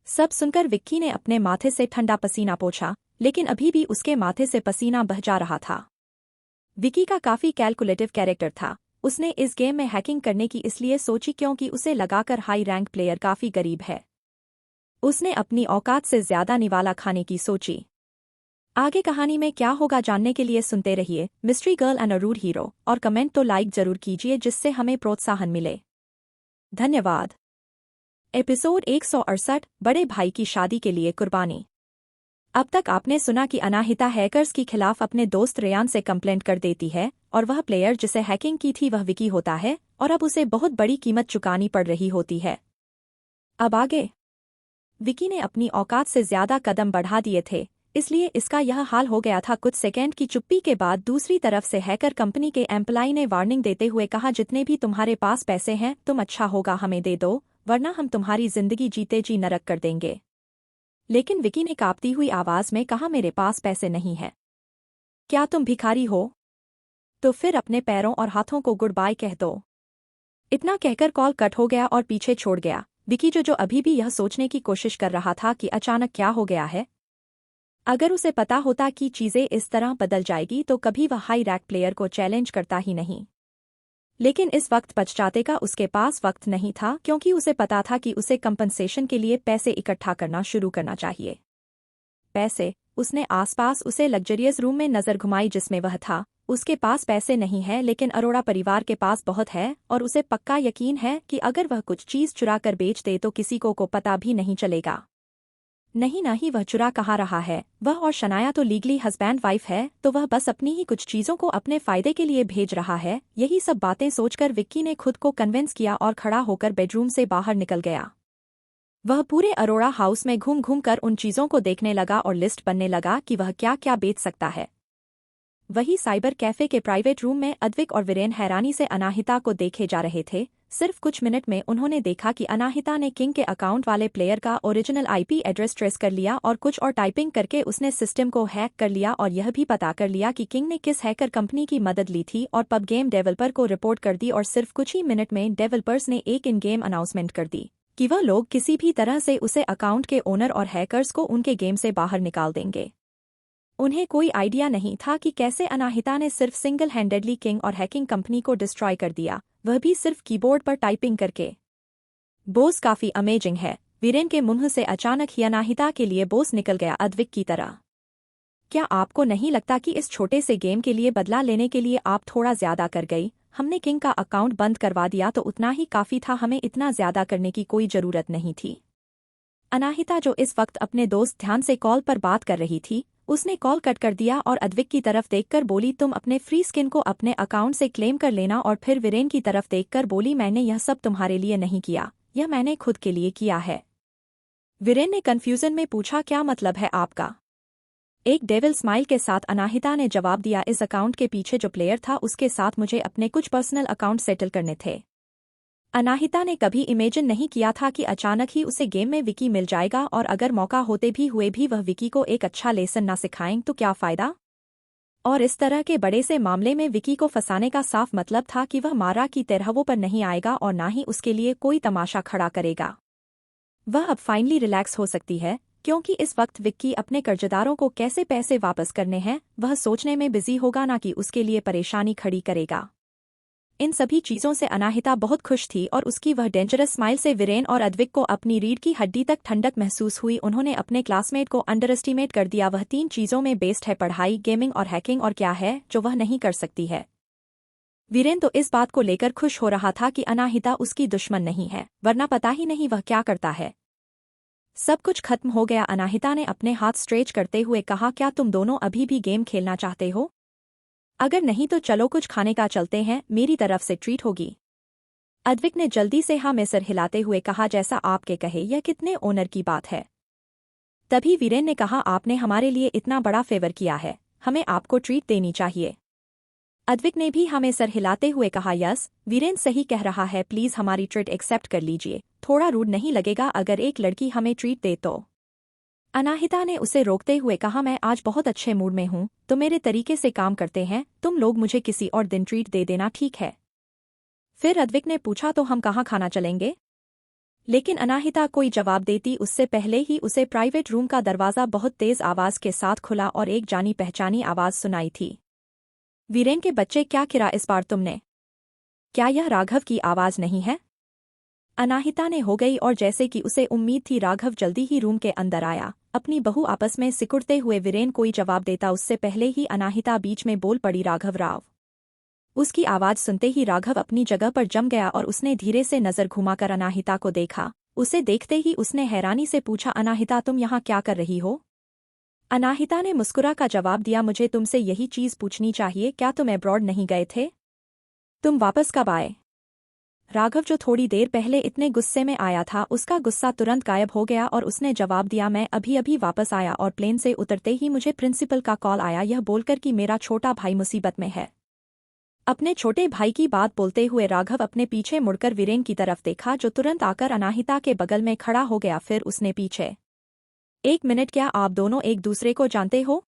सब सुनकर विक्की ने अपने माथे से ठंडा पसीना पोंछा, लेकिन अभी भी उसके माथे से पसीना बह जा रहा था। विक्की का काफी कैलकुलेटिव कैरेक्टर था। उसने इस गेम में हैकिंग करने की इसलिए सोची क्योंकि उसे लगाकर हाई रैंक प्लेयर काफी गरीब है। उसने अपनी औकात से ज्यादा निवाला खाने की सोची। आगे कहानी में क्या होगा जानने के लिए सुनते रहिए mystery girl and a rude hero और कमेंट तो लाइक जरूर कीजिए जिससे हमें प्रोत्साहन मिले। धन्यवाद। एपिसोड 168 बड़े भाई की शादी के लिए कुर्बानी। अब तक आपने सुना कि अनाहिता हैकर्स के खिलाफ अपने दोस्त रेयान से कंप्लेंट कर देती है और वह प्लेयर जिसे हैकिंग की थी वह विकी होता है और अब उसे बहुत बड़ी कीमत चुकानी पड़ रही होती है। अब आगे विकी ने अपनी औकात से ज्यादा कदम बढ़ा दिए थे, इसलिए इसका यह हाल हो गया था। कुछ सेकंड की चुप्पी के बाद दूसरी तरफ से हैकर कंपनी के एम्प्लॉय ने वार्निंग देते हुए कहा, जितने भी तुम्हारे पास पैसे हैं तुम अच्छा होगा हमें दे दो, वरना हम तुम्हारी जिंदगी जीते जी नरक कर देंगे। लेकिन विकी ने कांपती हुई आवाज में कहा, मेरे पास पैसे नहीं है। क्या तुम भिखारी हो? तो फिर अपने पैरों और हाथों को गुड बाय कह दो। इतना कहकर कॉल कट हो गया और पीछे छोड़ गया विकी जो अभी भी यह सोचने की कोशिश कर रहा था कि अचानक क्या हो गया है। अगर उसे पता होता कि चीजें इस तरह बदल जाएगी तो कभी वह हाई रैंक प्लेयर को चैलेंज करता ही नहीं। लेकिन इस वक्त पछताने का उसके पास वक्त नहीं था क्योंकि उसे पता था कि उसे कंपनसेशन के लिए पैसे इकट्ठा करना शुरू करना चाहिए। पैसे? उसने आसपास उसे लग्जरियस रूम में नजर घुमाई जिसमें वह था। उसके पास पैसे नहीं है लेकिन अरोड़ा परिवार के पास बहुत है और उसे पक्का यकीन है कि अगर वह कुछ चीज चुरा कर बेच दे तो किसी को पता भी नहीं चलेगा। नहीं ना ही वह चुरा कहाँ रहा है, वह और शनाया तो लीगली हस्बैंड वाइफ है, तो वह बस अपनी ही कुछ चीजों को अपने फायदे के लिए भेज रहा है। यही सब बातें सोचकर विक्की ने खुद को कन्विंस किया और खड़ा होकर बेडरूम से बाहर निकल गया। वह पूरे अरोड़ा हाउस में घूम घूम कर उन चीजों को देखने लगा और लिस्ट बनने लगा कि वह क्या क्या बेच सकता है। वही साइबर कैफे के प्राइवेट रूम में अद्विक और वीरेन हैरानी से अनाहिता को देखे जा रहे थे। सिर्फ कुछ मिनट में उन्होंने देखा कि अनाहिता ने किंग के अकाउंट वाले प्लेयर का ओरिजिनल आईपी एड्रेस ट्रेस कर लिया और कुछ और टाइपिंग करके उसने सिस्टम को हैक कर लिया और यह भी पता कर लिया कि किंग ने किस हैकर कंपनी की मदद ली थी और पब गेम डेवलपर को रिपोर्ट कर दी। और सिर्फ कुछ ही मिनट में डेवलपर्स ने एक इन गेम अनाउंसमेंट कर दी कि वह लोग किसी भी तरह से उसे अकाउंट के ओनर और हैकर्स को उनके गेम से बाहर निकाल देंगे। उन्हें कोई आइडिया नहीं था कि कैसे अनाहिता ने सिर्फ सिंगल हैंडेडली किंग और हैकिंग कंपनी को डिस्ट्रॉय कर दिया, वह भी सिर्फ कीबोर्ड पर टाइपिंग करके। बॉस काफी अमेजिंग है, वीरेन के मुंह से अचानक ही अनाहिता के लिए बॉस निकल गया अद्विक की तरह। क्या आपको नहीं लगता कि इस छोटे से गेम के लिए बदला लेने के लिए आप थोड़ा ज्यादा कर गई? हमने किंग का अकाउंट बंद करवा दिया तो उतना ही काफी था, हमें इतना ज्यादा करने की कोई जरूरत नहीं थी। अनाहिता जो इस वक्त अपने दोस्त ध्यान से कॉल पर बात कर रही थी, उसने कॉल कट कर दिया और अद्विक की तरफ देखकर बोली, तुम अपने फ्री स्किन को अपने अकाउंट से क्लेम कर लेना। और फिर वीरेन की तरफ देखकर बोली, मैंने यह सब तुम्हारे लिए नहीं किया, यह मैंने खुद के लिए किया है। वीरेन ने कंफ्यूजन में पूछा, क्या मतलब है आपका? एक डेविल स्माइल के साथ अनाहिता ने जवाब दिया, इस अकाउंट के पीछे जो प्लेयर था उसके साथ मुझे अपने कुछ पर्सनल अकाउंट सेटल करने थे। अनाहिता ने कभी इमेजिन नहीं किया था कि अचानक ही उसे गेम में विकी मिल जाएगा और अगर मौका होते भी हुए भी वह विकी को एक अच्छा लेसन ना सिखाएं तो क्या फायदा। और इस तरह के बड़े से मामले में विकी को फंसाने का साफ मतलब था कि वह मारा की तरहवों पर नहीं आएगा और ना ही उसके लिए कोई तमाशा खड़ा करेगा। वह अब फाइनली रिलैक्स हो सकती है क्योंकि इस वक्त विक्की अपने कर्जदारों को कैसे पैसे वापस करने हैं वह सोचने में बिजी होगा, ना कि उसके लिए परेशानी खड़ी करेगा। इन सभी चीजों से अनाहिता बहुत खुश थी और उसकी वह डेंजरस स्माइल से वीरेन और अद्विक को अपनी रीढ़ की हड्डी तक ठंडक महसूस हुई। उन्होंने अपने क्लासमेट को अंडर एस्टिमेट कर दिया। वह 3 चीजों में बेस्ट है, पढ़ाई, गेमिंग और हैकिंग, और क्या है जो वह नहीं कर सकती है। वीरेन तो इस बात को लेकर खुश हो रहा था कि अनाहिता उसकी दुश्मन नहीं है, वरना पता ही नहीं वह क्या करता है। सब कुछ खत्म हो गया। अनाहिता ने अपने हाथ स्ट्रेच करते हुए कहा, क्या तुम दोनों अभी भी गेम खेलना चाहते हो? अगर नहीं तो चलो कुछ खाने का चलते हैं, मेरी तरफ से ट्रीट होगी। अद्विक ने जल्दी से हाँ में सर हिलाते हुए कहा, जैसा आपके कहे, यह कितने ऑनर की बात है। तभी वीरेन ने कहा, आपने हमारे लिए इतना बड़ा फेवर किया है, हमें आपको ट्रीट देनी चाहिए। अद्विक ने भी हमें सर हिलाते हुए कहा, यस वीरेन सही कह रहा है, प्लीज हमारी ट्रीट एक्सेप्ट कर लीजिए, थोड़ा रूड नहीं लगेगा अगर एक लड़की हमें ट्रीट दे तो। अनाहिता ने उसे रोकते हुए कहा, मैं आज बहुत अच्छे मूड में हूं, तो मेरे तरीके से काम करते हैं, तुम लोग मुझे किसी और दिन ट्रीट दे देना, ठीक है? फिर अद्विक ने पूछा, तो हम कहाँ खाना चलेंगे? लेकिन अनाहिता कोई जवाब देती उससे पहले ही उसे प्राइवेट रूम का दरवाजा बहुत तेज आवाज के साथ खुला और एक जानी पहचानी आवाज सुनाई थी। वीरेन के बच्चे, क्या किया इस बार तुमने? क्या यह राघव की आवाज नहीं है? अनाहिता ने हो गई और जैसे कि उसे उम्मीद थी राघव जल्दी ही रूम के अंदर आया। अपनी बहू आपस में सिकुड़ते हुए वीरेन कोई जवाब देता उससे पहले ही अनाहिता बीच में बोल पड़ी, राघव राव। उसकी आवाज सुनते ही राघव अपनी जगह पर जम गया और उसने धीरे से नजर घुमाकर अनाहिता को देखा। उसे देखते ही उसने हैरानी से पूछा, अनाहिता तुम यहाँ क्या कर रही हो? अनाहिता ने मुस्कुरा का जवाब दिया, मुझे तुमसे यही चीज पूछनी चाहिए, क्या तुम अब्रॉड नहीं गए थे? तुम वापस कब आए? राघव जो थोड़ी देर पहले इतने गुस्से में आया था, उसका गुस्सा तुरंत गायब हो गया और उसने जवाब दिया, मैं अभी अभी वापस आया और प्लेन से उतरते ही मुझे प्रिंसिपल का कॉल आया, यह बोलकर कि मेरा छोटा भाई मुसीबत में है। अपने छोटे भाई की बात बोलते हुए राघव अपने पीछे मुड़कर वीरेन की तरफ देखा, जो तुरंत आकर अनाहिता के बगल में खड़ा हो गया। फिर उसने पीछे, 1 मिनट, क्या आप दोनों एक दूसरे को जानते हो?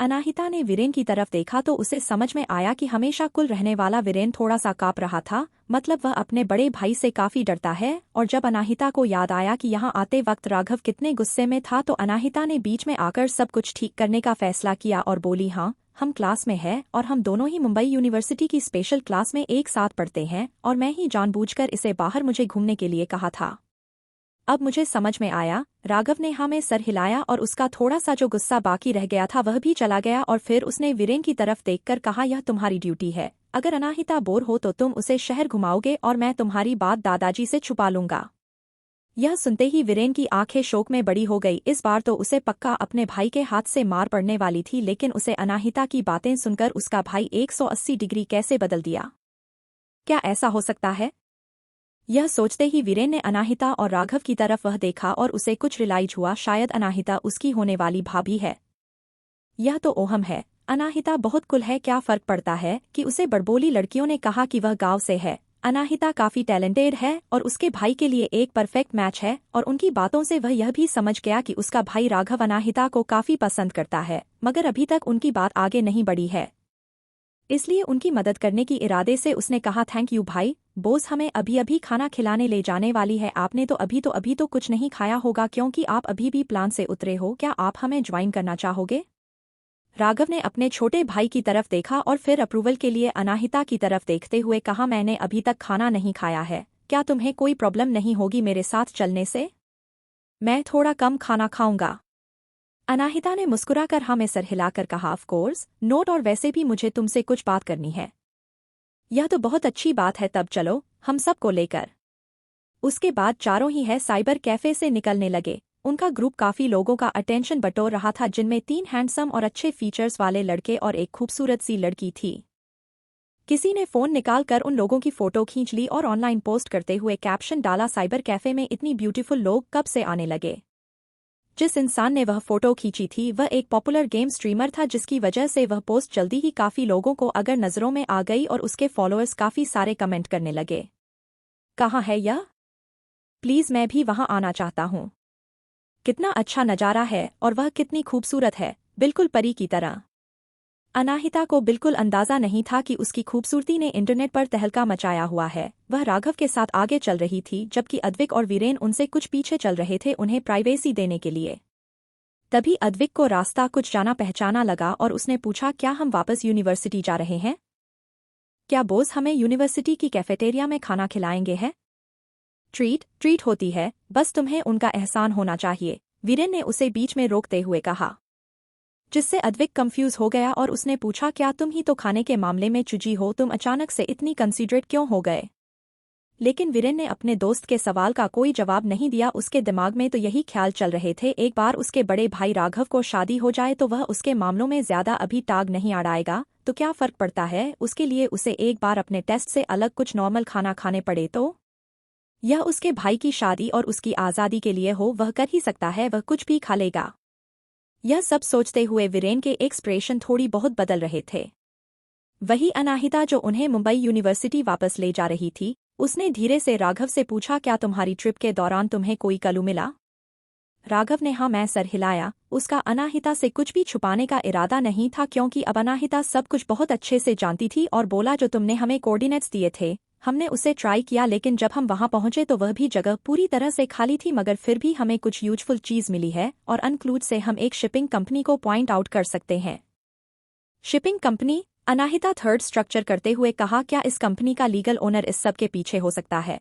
अनाहिता ने वीरेन की तरफ देखा तो उसे समझ में आया कि हमेशा कुल रहने वाला वीरेन थोड़ा सा काँप रहा था, मतलब वह अपने बड़े भाई से काफी डरता है। और जब अनाहिता को याद आया कि यहाँ आते वक्त राघव कितने गुस्से में था, तो अनाहिता ने बीच में आकर सब कुछ ठीक करने का फैसला किया और बोली, हाँ हम क्लास में हैं और हम दोनों ही मुंबई यूनिवर्सिटी की स्पेशल क्लास में एक साथ पढ़ते हैं और मैं ही जानबूझकर इसे बाहर मुझे घूमने के लिए कहा था। अब मुझे समझ में आया। राघव ने हाँ में सर हिलाया और उसका थोड़ा सा जो गुस्सा बाकी रह गया था वह भी चला गया और फिर उसने वीरेन की तरफ देखकर कहा, यह तुम्हारी ड्यूटी है, अगर अनाहिता बोर हो तो तुम उसे शहर घुमाओगे और मैं तुम्हारी बात दादाजी से छुपा लूंगा। यह सुनते ही वीरेन की आंखें शोक में बड़ी हो गई। इस बार तो उसे पक्का अपने भाई के हाथ से मार पड़ने वाली थी, लेकिन उसे अनाहिता की बातें सुनकर उसका भाई 180 डिग्री कैसे बदल दिया। क्या ऐसा हो सकता है? यह सोचते ही वीरेन ने अनाहिता और राघव की तरफ वह देखा और उसे कुछ रियलाइज हुआ, शायद अनाहिता उसकी होने वाली भाभी है। यह तो ओहम है। अनाहिता बहुत कुल है, क्या फर्क पड़ता है कि उसे बड़बोली लड़कियों ने कहा कि वह गांव से है। अनाहिता काफी टैलेंटेड है और उसके भाई के लिए एक परफेक्ट मैच है, और उनकी बातों से वह यह भी समझ गया कि उसका भाई राघव अनाहिता को काफी पसंद करता है, मगर अभी तक उनकी बात आगे नहीं बढ़ी है। इसलिए उनकी मदद करने की इरादे से उसने कहा, थैंक यू भाई। बोस हमें अभी अभी खाना खिलाने ले जाने वाली है। आपने तो अभी तो कुछ नहीं खाया होगा, क्योंकि आप अभी भी प्लान से उतरे हो। क्या आप हमें ज्वाइन करना चाहोगे? राघव ने अपने छोटे भाई की तरफ देखा और फिर अप्रूवल के लिए अनाहिता की तरफ देखते हुए कहा, मैंने अभी तक खाना नहीं खाया है। क्या तुम्हें कोई प्रॉब्लम नहीं होगी मेरे साथ चलने से? मैं थोड़ा कम खाना खाऊंगा। अनाहिता ने मुस्कुराकर हाँ में सर हिलाकर कहा, ऑफ कोर्स नोट, और वैसे भी मुझे तुमसे कुछ बात करनी है। यह तो बहुत अच्छी बात है, तब चलो हम सबको लेकर। उसके बाद चारों ही है साइबर कैफे से निकलने लगे। उनका ग्रुप काफी लोगों का अटेंशन बटोर रहा था, जिनमें 3 हैंडसम और अच्छे फीचर्स वाले लड़के और एक खूबसूरत सी लड़की थी। किसी ने फोन निकालकर उन लोगों की फोटो खींच ली और ऑनलाइन पोस्ट करते हुए कैप्शन डाला, साइबर कैफे में इतनी ब्यूटीफुल लोग कब से आने लगे। जिस इंसान ने वह फोटो खींची थी वह एक पॉपुलर गेम स्ट्रीमर था, जिसकी वजह से वह पोस्ट जल्दी ही काफी लोगों को अगर नजरों में आ गई और उसके फॉलोअर्स काफी सारे कमेंट करने लगे, कहाँ है यह? प्लीज मैं भी वहां आना चाहता हूँ। कितना अच्छा नजारा है और वह कितनी खूबसूरत है, बिल्कुल परी की तरह। अनाहिता को बिल्कुल अंदाजा नहीं था कि उसकी खूबसूरती ने इंटरनेट पर तहलका मचाया हुआ है। वह राघव के साथ आगे चल रही थी, जबकि अद्विक और वीरेन उनसे कुछ पीछे चल रहे थे, उन्हें प्राइवेसी देने के लिए। तभी अद्विक को रास्ता कुछ जाना पहचाना लगा और उसने पूछा, क्या हम वापस यूनिवर्सिटी जा रहे हैं? क्या बोस हमें यूनिवर्सिटी की कैफेटेरिया में खाना खिलाएंगे हैं? ट्रीट होती है, बस तुम्हें उनका एहसान होना चाहिए, वीरेन ने उसे बीच में रोकते हुए कहा। जिससे अद्विक कंफ्यूज हो गया और उसने पूछा, क्या तुम ही तो खाने के मामले में चुजी हो, तुम अचानक से इतनी कंसीडरेट क्यों हो गए? लेकिन वीरेन ने अपने दोस्त के सवाल का कोई जवाब नहीं दिया। उसके दिमाग में तो यही ख्याल चल रहे थे, एक बार उसके बड़े भाई राघव को शादी हो जाए तो वह उसके मामलों में ज्यादा अभी टाग नहीं अड़ाएगा, तो क्या फर्क पड़ता है, उसके लिए उसे एक बार अपने टेस्ट से अलग कुछ नॉर्मल खाना खाने पड़े तो? यह उसके भाई की शादी और उसकी आज़ादी के लिए हो, वह कर ही सकता है, वह कुछ भी खा लेगा। यह सब सोचते हुए वीरेन के एक्सप्रेशन थोड़ी बहुत बदल रहे थे। वही अनाहिता जो उन्हें मुंबई यूनिवर्सिटी वापस ले जा रही थी, उसने धीरे से राघव से पूछा, क्या तुम्हारी ट्रिप के दौरान तुम्हें कोई क्लू मिला? राघव ने हाँ में सर हिलाया। उसका अनाहिता से कुछ भी छुपाने का इरादा नहीं था, क्योंकि अब अनाहिता सब कुछ बहुत अच्छे से जानती थी, और बोला, जो तुमने हमें कोऑर्डिनेट्स दिए थे हमने उसे ट्राई किया, लेकिन जब हम वहां पहुंचे तो वह भी जगह पूरी तरह से खाली थी, मगर फिर भी हमें कुछ यूजफुल चीज मिली है, और अनक्लूड से हम एक शिपिंग कंपनी को पॉइंट आउट कर सकते हैं। Shipping company? Anahita third structure करते हुए कहा, क्या इस कंपनी का लीगल ओनर इस सब के पीछे हो सकता है?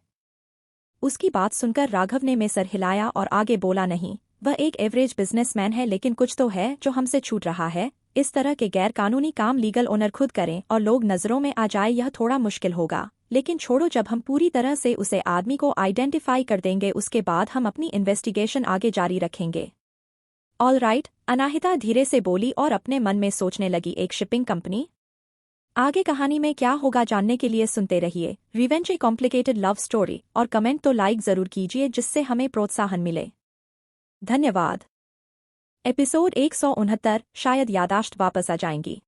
उसकी बात सुनकर राघव ने में सर हिलाया और आगे बोला, नहीं, वह एक एवरेज बिजनेसमैन है, लेकिन कुछ तो है जो हमसे छूट रहा है। इस तरह के गैर कानूनी काम लीगल ओनर खुद करें और लोग नजरों में आ जाए, यह थोड़ा मुश्किल होगा, लेकिन छोड़ो, जब हम पूरी तरह से उसे आदमी को आइडेंटिफाई कर देंगे उसके बाद हम अपनी इन्वेस्टिगेशन आगे जारी रखेंगे। ऑल राइट, अनाहिता धीरे से बोली और अपने मन में सोचने लगी, एक शिपिंग कंपनी? आगे कहानी में क्या होगा जानने के लिए सुनते रहिए रिवेंज ए कॉम्प्लिकेटेड लव स्टोरी, और कमेंट तो लाइक जरूर कीजिए जिससे हमें प्रोत्साहन मिले। धन्यवाद। एपिसोड 169, शायद यादाश्त वापस आ जाएंगी।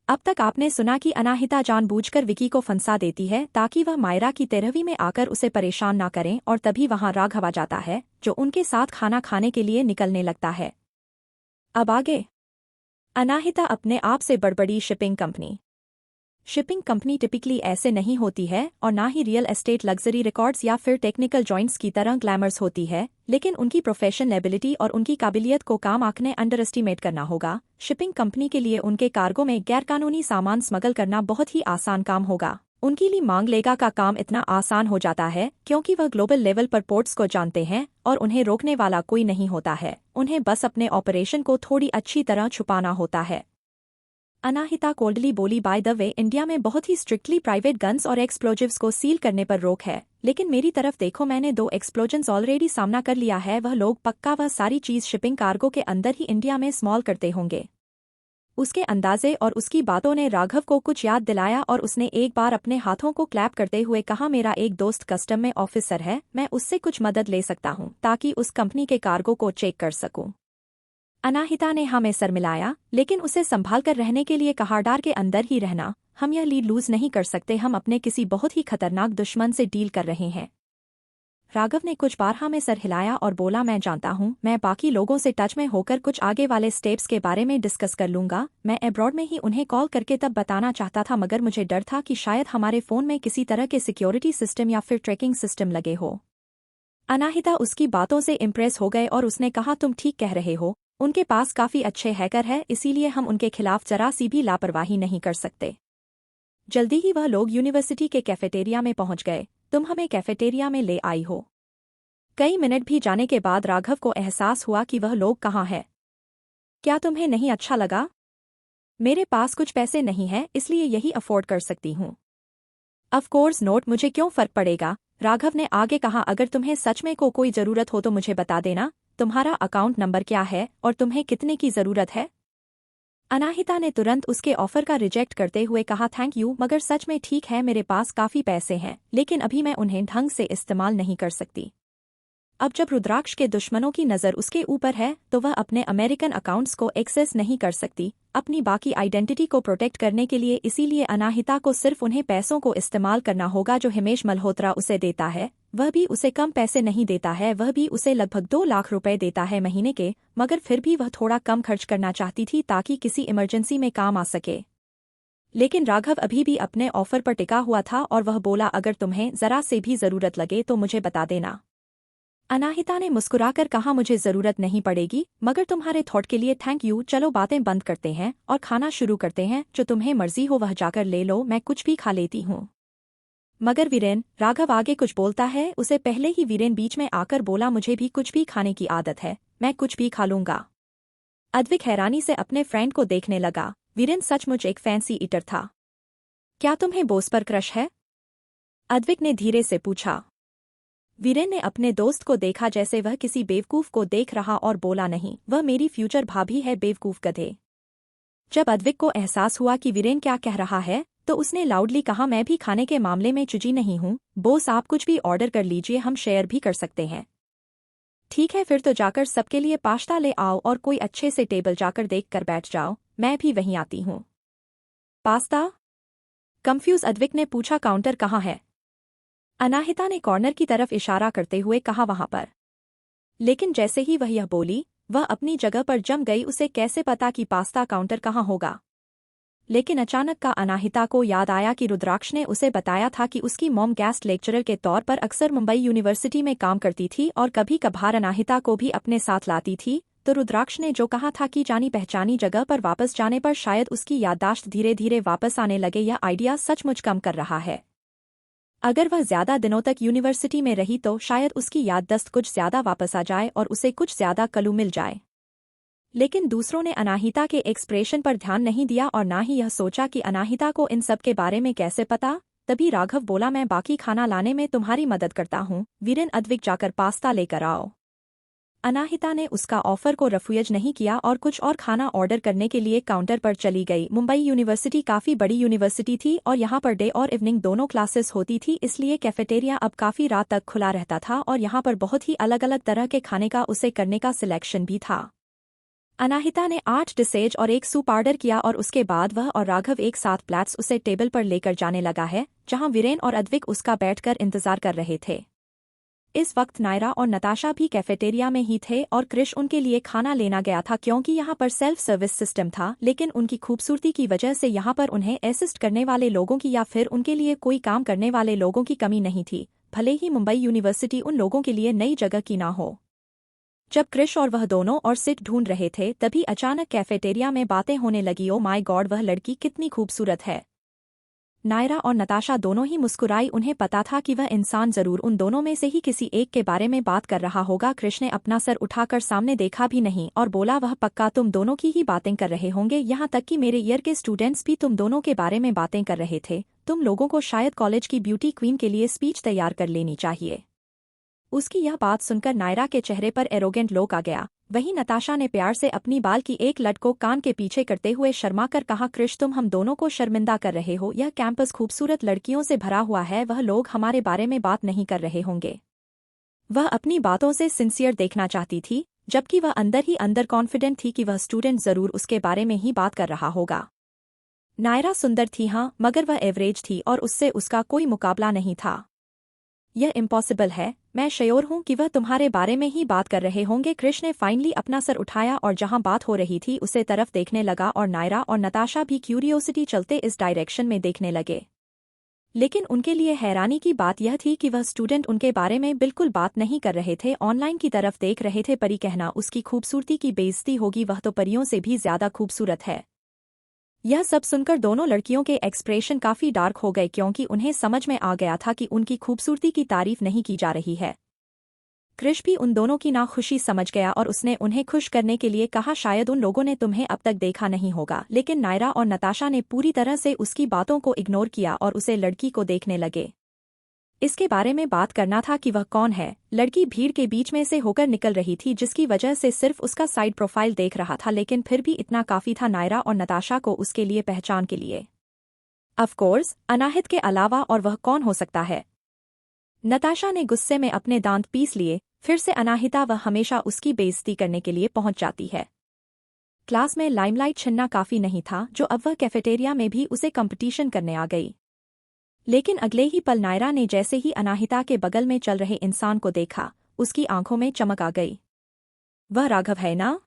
अब तक आपने सुना कि अनाहिता जानबूझकर विकी को फंसा देती है ताकि वह मायरा की 13वीं में आकर उसे परेशान ना करें, और तभी वहां राघव आ जाता है जो उनके साथ खाना खाने के लिए निकलने लगता है। अब आगे अनाहिता अपने आप से बड़बड़ी shipping company. Shipping company typically ऐसे नहीं होती है और ना ही रियल एस्टेट, लग्जरी रिकॉर्ड्स या फिर टेक्निकल जॉइंट्स की तरह ग्लैमर्स होती है, लेकिन उनकी प्रोफेशन एबिलिटी और उनकी काबिलियत को काम आंकने अंडर एस्टिमेट करना होगा। शिपिंग कंपनी के लिए उनके कार्गो में गैरकानूनी सामान स्मगल करना बहुत ही आसान काम होगा। उनके लिए मांग लेगा का काम इतना आसान हो जाता है क्योंकि वह ग्लोबल लेवल पर पोर्ट्स को जानते हैं और उन्हें रोकने वाला कोई नहीं होता है, उन्हें बस अपने ऑपरेशन को थोड़ी अच्छी तरह छुपाना होता है। अनाहिता कोल्डली बोली, बाय द वे, इंडिया में बहुत ही स्ट्रिक्टली प्राइवेट गन्स और एक्सप्लोजिव्स को सील करने पर रोक है, लेकिन मेरी तरफ देखो, मैंने 2 एक्सप्लोजन्स ऑलरेडी सामना कर लिया है। वह लोग पक्का वह सारी चीज शिपिंग कार्गो के अंदर ही इंडिया में स्मॉल करते होंगे। उसके अंदाजे और उसकी बातों ने राघव को कुछ याद दिलाया और उसने एक बार अपने हाथों को क्लैप करते हुए कहा, मेरा एक दोस्त कस्टम में ऑफिसर है, मैं उससे कुछ मदद ले सकता हूं ताकि उस कंपनी के कार्गो को चेक कर सकूं। अनाहिता ने हाँ में सर मिलाया, लेकिन उसे संभाल कर रहने के लिए कहा, डार के अंदर ही रहना, हम यह लीड लूज नहीं कर सकते, हम अपने किसी बहुत ही खतरनाक दुश्मन से डील कर रहे हैं। राघव ने कुछ बार हाँ में सर हिलाया और बोला, मैं जानता हूँ, मैं बाकी लोगों से टच में होकर कुछ आगे वाले स्टेप्स के बारे में डिस्कस कर लूंगा। मैं अब्रॉड में ही उन्हें कॉल करके तब बताना चाहता था, मगर मुझे डर था कि शायद हमारे फ़ोन में किसी तरह के सिक्योरिटी सिस्टम या फिर ट्रैकिंग सिस्टम लगे हो। अनाहिता उसकी बातों से इम्प्रेस हो गए और उसने कहा, तुम ठीक कह रहे हो, उनके पास काफ़ी अच्छे हैकर है, इसीलिए हम उनके खिलाफ जरा सी भी लापरवाही नहीं कर सकते। जल्दी ही वह लोग यूनिवर्सिटी के कैफेटेरिया में पहुंच गए। तुम हमें कैफेटेरिया में ले आई हो। कई मिनट भी जाने के बाद राघव को एहसास हुआ कि वह लोग कहाँ है। क्या तुम्हें नहीं अच्छा लगा? मेरे पास कुछ पैसे नहीं है, इसलिए यही अफोर्ड कर सकती हूँ। ऑफ कोर्स नोट, मुझे क्यों फर्क पड़ेगा, राघव ने आगे कहा, अगर तुम्हें सच में कोई ज़रूरत हो तो मुझे बता देना। तुम्हारा अकाउंट नंबर क्या है और तुम्हें कितने की ज़रूरत है? अनाहिता ने तुरंत उसके ऑफर का रिजेक्ट करते हुए कहा, थैंक यू, मगर सच में ठीक है, मेरे पास काफ़ी पैसे हैं, लेकिन अभी मैं उन्हें ढंग से इस्तेमाल नहीं कर सकती। अब जब रुद्राक्ष के दुश्मनों की नज़र उसके ऊपर है तो वह अपने अमेरिकन अकाउंट्स को एक्सेस नहीं कर सकती अपनी बाकी आइडेंटिटी को प्रोटेक्ट करने के लिए, इसीलिए अनाहिता को सिर्फ उन्हें पैसों को इस्तेमाल करना होगा जो हिमेश मल्होत्रा उसे देता है। वह भी उसे कम पैसे नहीं देता है, वह भी उसे लगभग 2 लाख रुपए देता है महीने के, मगर फिर भी वह थोड़ा कम खर्च करना चाहती थी ताकि किसी इमरजेंसी में काम आ सके। लेकिन राघव अभी भी अपने ऑफर पर टिका हुआ था और वह बोला, अगर तुम्हें जरा से भी ज़रूरत लगे तो मुझे बता देना। अनाहिता ने मुस्कुराकर कहा, मुझे ज़रूरत नहीं पड़ेगी, मगर तुम्हारे थॉट के लिए थैंक यू। चलो बातें बंद करते हैं और खाना शुरू करते हैं, जो तुम्हें मर्जी हो वह जाकर ले लो, मैं कुछ भी खा लेती हूँ। मगर वीरेन, राघव आगे कुछ बोलता है, उसे पहले ही वीरेन बीच में आकर बोला, मुझे भी कुछ भी खाने की आदत है, मैं कुछ भी खा लूंगा। अद्विक हैरानी से अपने फ्रेंड को देखने लगा। वीरेन सचमुच एक फैंसी ईटर था। क्या तुम्हें बॉस पर क्रश है? अद्विक ने धीरे से पूछा। वीरेन ने अपने दोस्त को देखा जैसे वह किसी बेवकूफ को देख रहा और बोला, नहीं, वह मेरी फ्यूचर भाभी है, बेवकूफ गधे। जब अद्विक को एहसास हुआ कि वीरेन क्या कह रहा है तो उसने लाउडली कहा, मैं भी खाने के मामले में चुजी नहीं हूँ बॉस, आप कुछ भी ऑर्डर कर लीजिए, हम शेयर भी कर सकते हैं। ठीक है, फिर तो जाकर सबके लिए पास्ता ले आओ और कोई अच्छे से टेबल जाकर देख कर बैठ जाओ, मैं भी वहीं आती हूँ। पास्ता? कंफ्यूज अद्विक ने पूछा, काउंटर कहाँ है? अनाहिता ने कॉर्नर की तरफ इशारा करते हुए कहा, वहां पर। लेकिन जैसे ही वह यह बोली वह अपनी जगह पर जम गई, उसे कैसे पता कि पास्ता काउंटर कहाँ होगा। लेकिन अचानक का अनाहिता को याद आया कि रुद्राक्ष ने उसे बताया था कि उसकी मॉम गेस्ट लेक्चरर के तौर पर अक्सर मुंबई यूनिवर्सिटी में काम करती थी और कभी कभार अनाहिता को भी अपने साथ लाती थी। तो रुद्राक्ष ने जो कहा था कि जानी पहचानी जगह पर वापस जाने पर शायद उसकी याददाश्त धीरे धीरे वापस आने लगे, यह आइडिया सचमुच कम कर रहा है। अगर वह ज्यादा दिनों तक यूनिवर्सिटी में रही तो शायद उसकी याददाश्त कुछ ज्यादा वापस आ जाए और उसे कुछ ज्यादा क्लू मिल जाए। लेकिन दूसरों ने अनाहिता के एक्सप्रेशन पर ध्यान नहीं दिया और ना ही यह सोचा कि अनाहिता को इन सब के बारे में कैसे पता। तभी राघव बोला, मैं बाकी खाना लाने में तुम्हारी मदद करता हूँ, वीरेन, अद्विक जाकर पास्ता लेकर आओ। अनाहिता ने उसका ऑफर को रफूयज नहीं किया और कुछ और खाना ऑर्डर करने के लिए काउंटर पर चली गई। मुंबई यूनिवर्सिटी काफ़ी बड़ी यूनिवर्सिटी थी और यहाँ पर डे और इवनिंग दोनों क्लासेस होती थी, इसलिए कैफेटेरिया अब काफ़ी रात तक खुला रहता था और यहाँ पर बहुत ही अलग अलग तरह के खाने का उसे करने का सिलेक्शन भी था। अनाहिता ने 8 डिशेज और एक सूप ऑर्डर किया और उसके बाद वह और राघव एक साथ प्लेट्स उसे टेबल पर लेकर जाने लगा है, जहां वीरेन और अद्विक उसका बैठकर इंतजार कर रहे थे। इस वक्त नायरा और नताशा भी कैफेटेरिया में ही थे और क्रिश उनके लिए खाना लेना गया था क्योंकि यहाँ पर सेल्फ सर्विस सिस्टम था, लेकिन उनकी खूबसूरती की वजह से यहाँ पर उन्हें असिस्ट करने वाले लोगों की या फिर उनके लिए कोई काम करने वाले लोगों की कमी नहीं थी, भले ही मुंबई यूनिवर्सिटी उन लोगों के लिए नई जगह की ना हो। जब क्रिश और वह दोनों और सिट ढूंढ रहे थे तभी अचानक कैफेटेरिया में बातें होने लगी, ओ माय गॉड, वह लड़की कितनी खूबसूरत है। नायरा और नताशा दोनों ही मुस्कुराई। उन्हें पता था कि वह इंसान जरूर उन दोनों में से ही किसी एक के बारे में बात कर रहा होगा। कृष ने अपना सर उठाकर सामने देखा भी नहीं और बोला, वह पक्का तुम दोनों की ही बातें कर रहे होंगे, यहाँ तक कि मेरे ईयर के स्टूडेंट्स भी तुम दोनों के बारे में बातें कर रहे थे। तुम लोगों को शायद कॉलेज की ब्यूटी क्वीन के लिए स्पीच तैयार कर लेनी चाहिए। उसकी यह बात सुनकर नायरा के चेहरे पर एरोगेंट लोक आ गया। वहीं नताशा ने प्यार से अपनी बाल की एक लट को कान के पीछे करते हुए शर्मा कर कहा, कृष तुम हम दोनों को शर्मिंदा कर रहे हो। यह कैंपस खूबसूरत लड़कियों से भरा हुआ है, वह लोग हमारे बारे में बात नहीं कर रहे होंगे। वह अपनी बातों से सिंसियर देखना चाहती थी, जबकि वह अंदर ही अंदर कॉन्फिडेंट थी कि वह स्टूडेंट जरूर उसके बारे में ही बात कर रहा होगा। नायरा सुंदर थी हाँ, मगर वह एवरेज थी और उससे उसका कोई मुकाबला नहीं था। यह इम्पॉसिबल है, मैं श्योर हूं कि वह तुम्हारे बारे में ही बात कर रहे होंगे। कृष ने फाइनली अपना सर उठाया और जहां बात हो रही थी उसे तरफ देखने लगा और नायरा और नताशा भी क्यूरियोसिटी चलते इस डायरेक्शन में देखने लगे। लेकिन उनके लिए हैरानी की बात यह थी कि वह स्टूडेंट उनके बारे में बिल्कुल बात नहीं कर रहे थे, ऑनलाइन की तरफ देख रहे थे। परी कहना उसकी खूबसूरती की बेइज्जती होगी, वह तो परियों से भी ज्यादा खूबसूरत है। यह सब सुनकर दोनों लड़कियों के एक्सप्रेशन काफी डार्क हो गए, क्योंकि उन्हें समझ में आ गया था कि उनकी खूबसूरती की तारीफ नहीं की जा रही है। कृष भी उन दोनों की नाखुशी समझ गया और उसने उन्हें खुश करने के लिए कहा, शायद उन लोगों ने तुम्हें अब तक देखा नहीं होगा। लेकिन नायरा और नताशा ने पूरी तरह से उसकी बातों को इग्नोर किया और उसे लड़की को देखने लगे। इसके बारे में बात करना था कि वह कौन है। लड़की भीड़ के बीच में से होकर निकल रही थी, जिसकी वजह से सिर्फ उसका साइड प्रोफाइल देख रहा था, लेकिन फिर भी इतना काफी था नायरा और नताशा को उसके लिए पहचान के लिए। ऑफ कोर्स अनाहित के अलावा और वह कौन हो सकता है। नताशा ने गुस्से में अपने दांत पीस लिए। फिर से अनाहिता, वह हमेशा उसकी बेइज्जती करने के लिए पहुंच जाती है। क्लास में लाइमलाइट छिनना काफी नहीं था, जो अब वह कैफेटेरिया में भी उसे कंपटीशन करने आ गई। लेकिन अगले ही पल नायरा ने जैसे ही अनाहिता के बगल में चल रहे इंसान को देखा, उसकी आंखों में चमक आ गई। वह राघव है ना?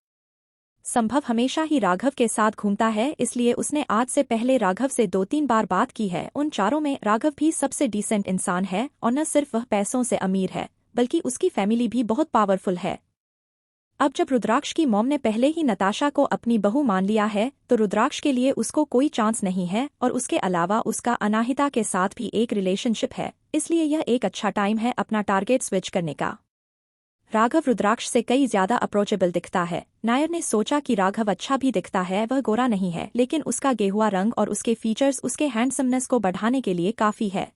संभव हमेशा ही राघव के साथ घूमता है, इसलिए उसने आज से पहले राघव से 2-3 बार बात की है। उन चारों में राघव भी सबसे डिसेंट इंसान है और न सिर्फ वह पैसों से अमीर है, बल्कि उसकी फैमिली भी बहुत पावरफुल है। अब जब रुद्राक्ष की मॉम ने पहले ही नताशा को अपनी बहू मान लिया है, तो रुद्राक्ष के लिए उसको कोई चांस नहीं है। और उसके अलावा उसका अनाहिता के साथ भी एक रिलेशनशिप है, इसलिए यह एक अच्छा टाइम है अपना टारगेट स्विच करने का। राघव रुद्राक्ष से कई ज्यादा अप्रोचेबल दिखता है। नायर ने सोचा कि राघव अच्छा भी दिखता है, वह गोरा नहीं है, लेकिन उसका गेहुआ रंग और उसके फीचर्स उसके हैंडसमनेस को बढ़ाने के लिए काफी है।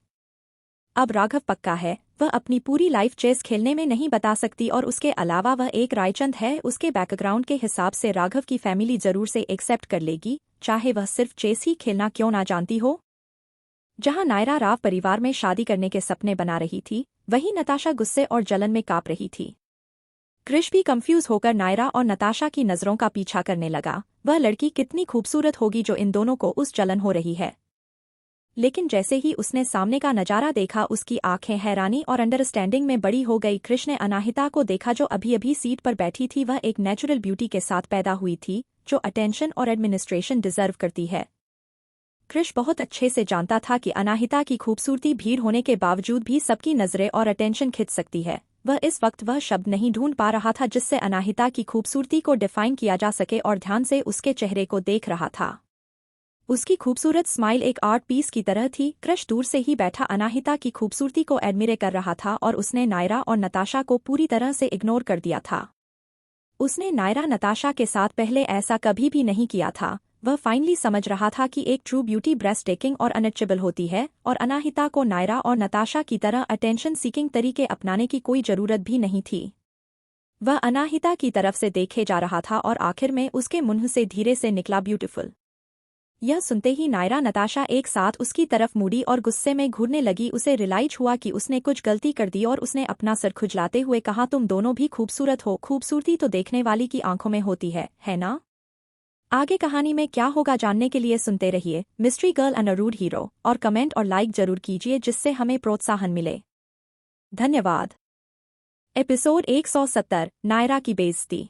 अब राघव पक्का है, वह अपनी पूरी लाइफ चेस खेलने में नहीं बता सकती और उसके अलावा वह एक रायचंद है। उसके बैकग्राउंड के हिसाब से राघव की फैमिली जरूर से एक्सेप्ट कर लेगी, चाहे वह सिर्फ चेस ही खेलना क्यों ना जानती हो। जहां नायरा राव परिवार में शादी करने के सपने बना रही थी, वहीं नताशा गुस्से और जलन में कांप रही थी। कृष भी कंफ्यूज होकर नायरा और नताशा की नजरों का पीछा करने लगा। वह लड़की कितनी खूबसूरत होगी जो इन दोनों को उस जलन हो रही है। लेकिन जैसे ही उसने सामने का नजारा देखा, उसकी आंखें हैरानी और अंडरस्टैंडिंग में बड़ी हो गई। कृष ने अनाहिता को देखा, जो अभी अभी सीट पर बैठी थी। वह एक नेचुरल ब्यूटी के साथ पैदा हुई थी, जो अटेंशन और एडमिनिस्ट्रेशन डिजर्व करती है। कृष बहुत अच्छे से जानता था कि अनाहिता की खूबसूरती भीड़ होने के बावजूद भी सबकी नजरें और अटेंशन खींच सकती है। वह इस वक्त वह शब्द नहीं ढूंढ पा रहा था जिससे अनाहिता की खूबसूरती को डिफाइन किया जा सके, और ध्यान से उसके चेहरे को देख रहा था। उसकी खूबसूरत स्माइल एक आर्ट पीस की तरह थी। कृष दूर से ही बैठा अनाहिता की खूबसूरती को एडमिरे कर रहा था और उसने नायरा और नताशा को पूरी तरह से इग्नोर कर दिया था। उसने नायरा नताशा के साथ पहले ऐसा कभी भी नहीं किया था। वह फाइनली समझ रहा था कि एक ट्रू ब्यूटी ब्रेस्ट टेकिंग और अनटचेबल होती है, और अनाहिता को नायरा और नताशा की तरह अटेंशन सीकिंग तरीके अपनाने की कोई जरूरत भी नहीं थी। वह अनाहिता की तरफ से देखे जा रहा था और आखिर में उसके मुंह से धीरे से निकला, ब्यूटीफुल। यह सुनते ही नायरा नताशा एक साथ उसकी तरफ मुड़ी और गुस्से में घूरने लगी। उसे रियलाइज हुआ कि उसने कुछ गलती कर दी और उसने अपना सर खुजलाते हुए कहा, तुम दोनों भी खूबसूरत हो। खूबसूरती तो देखने वाली की आंखों में होती है ना? आगे कहानी में क्या होगा जानने के लिए सुनते रहिए mystery girl and a rude hero, और कमेंट और लाइक जरूर कीजिए जिससे हमें प्रोत्साहन मिले। धन्यवाद। एपिसोड 170, नायरा की बेइज्जती।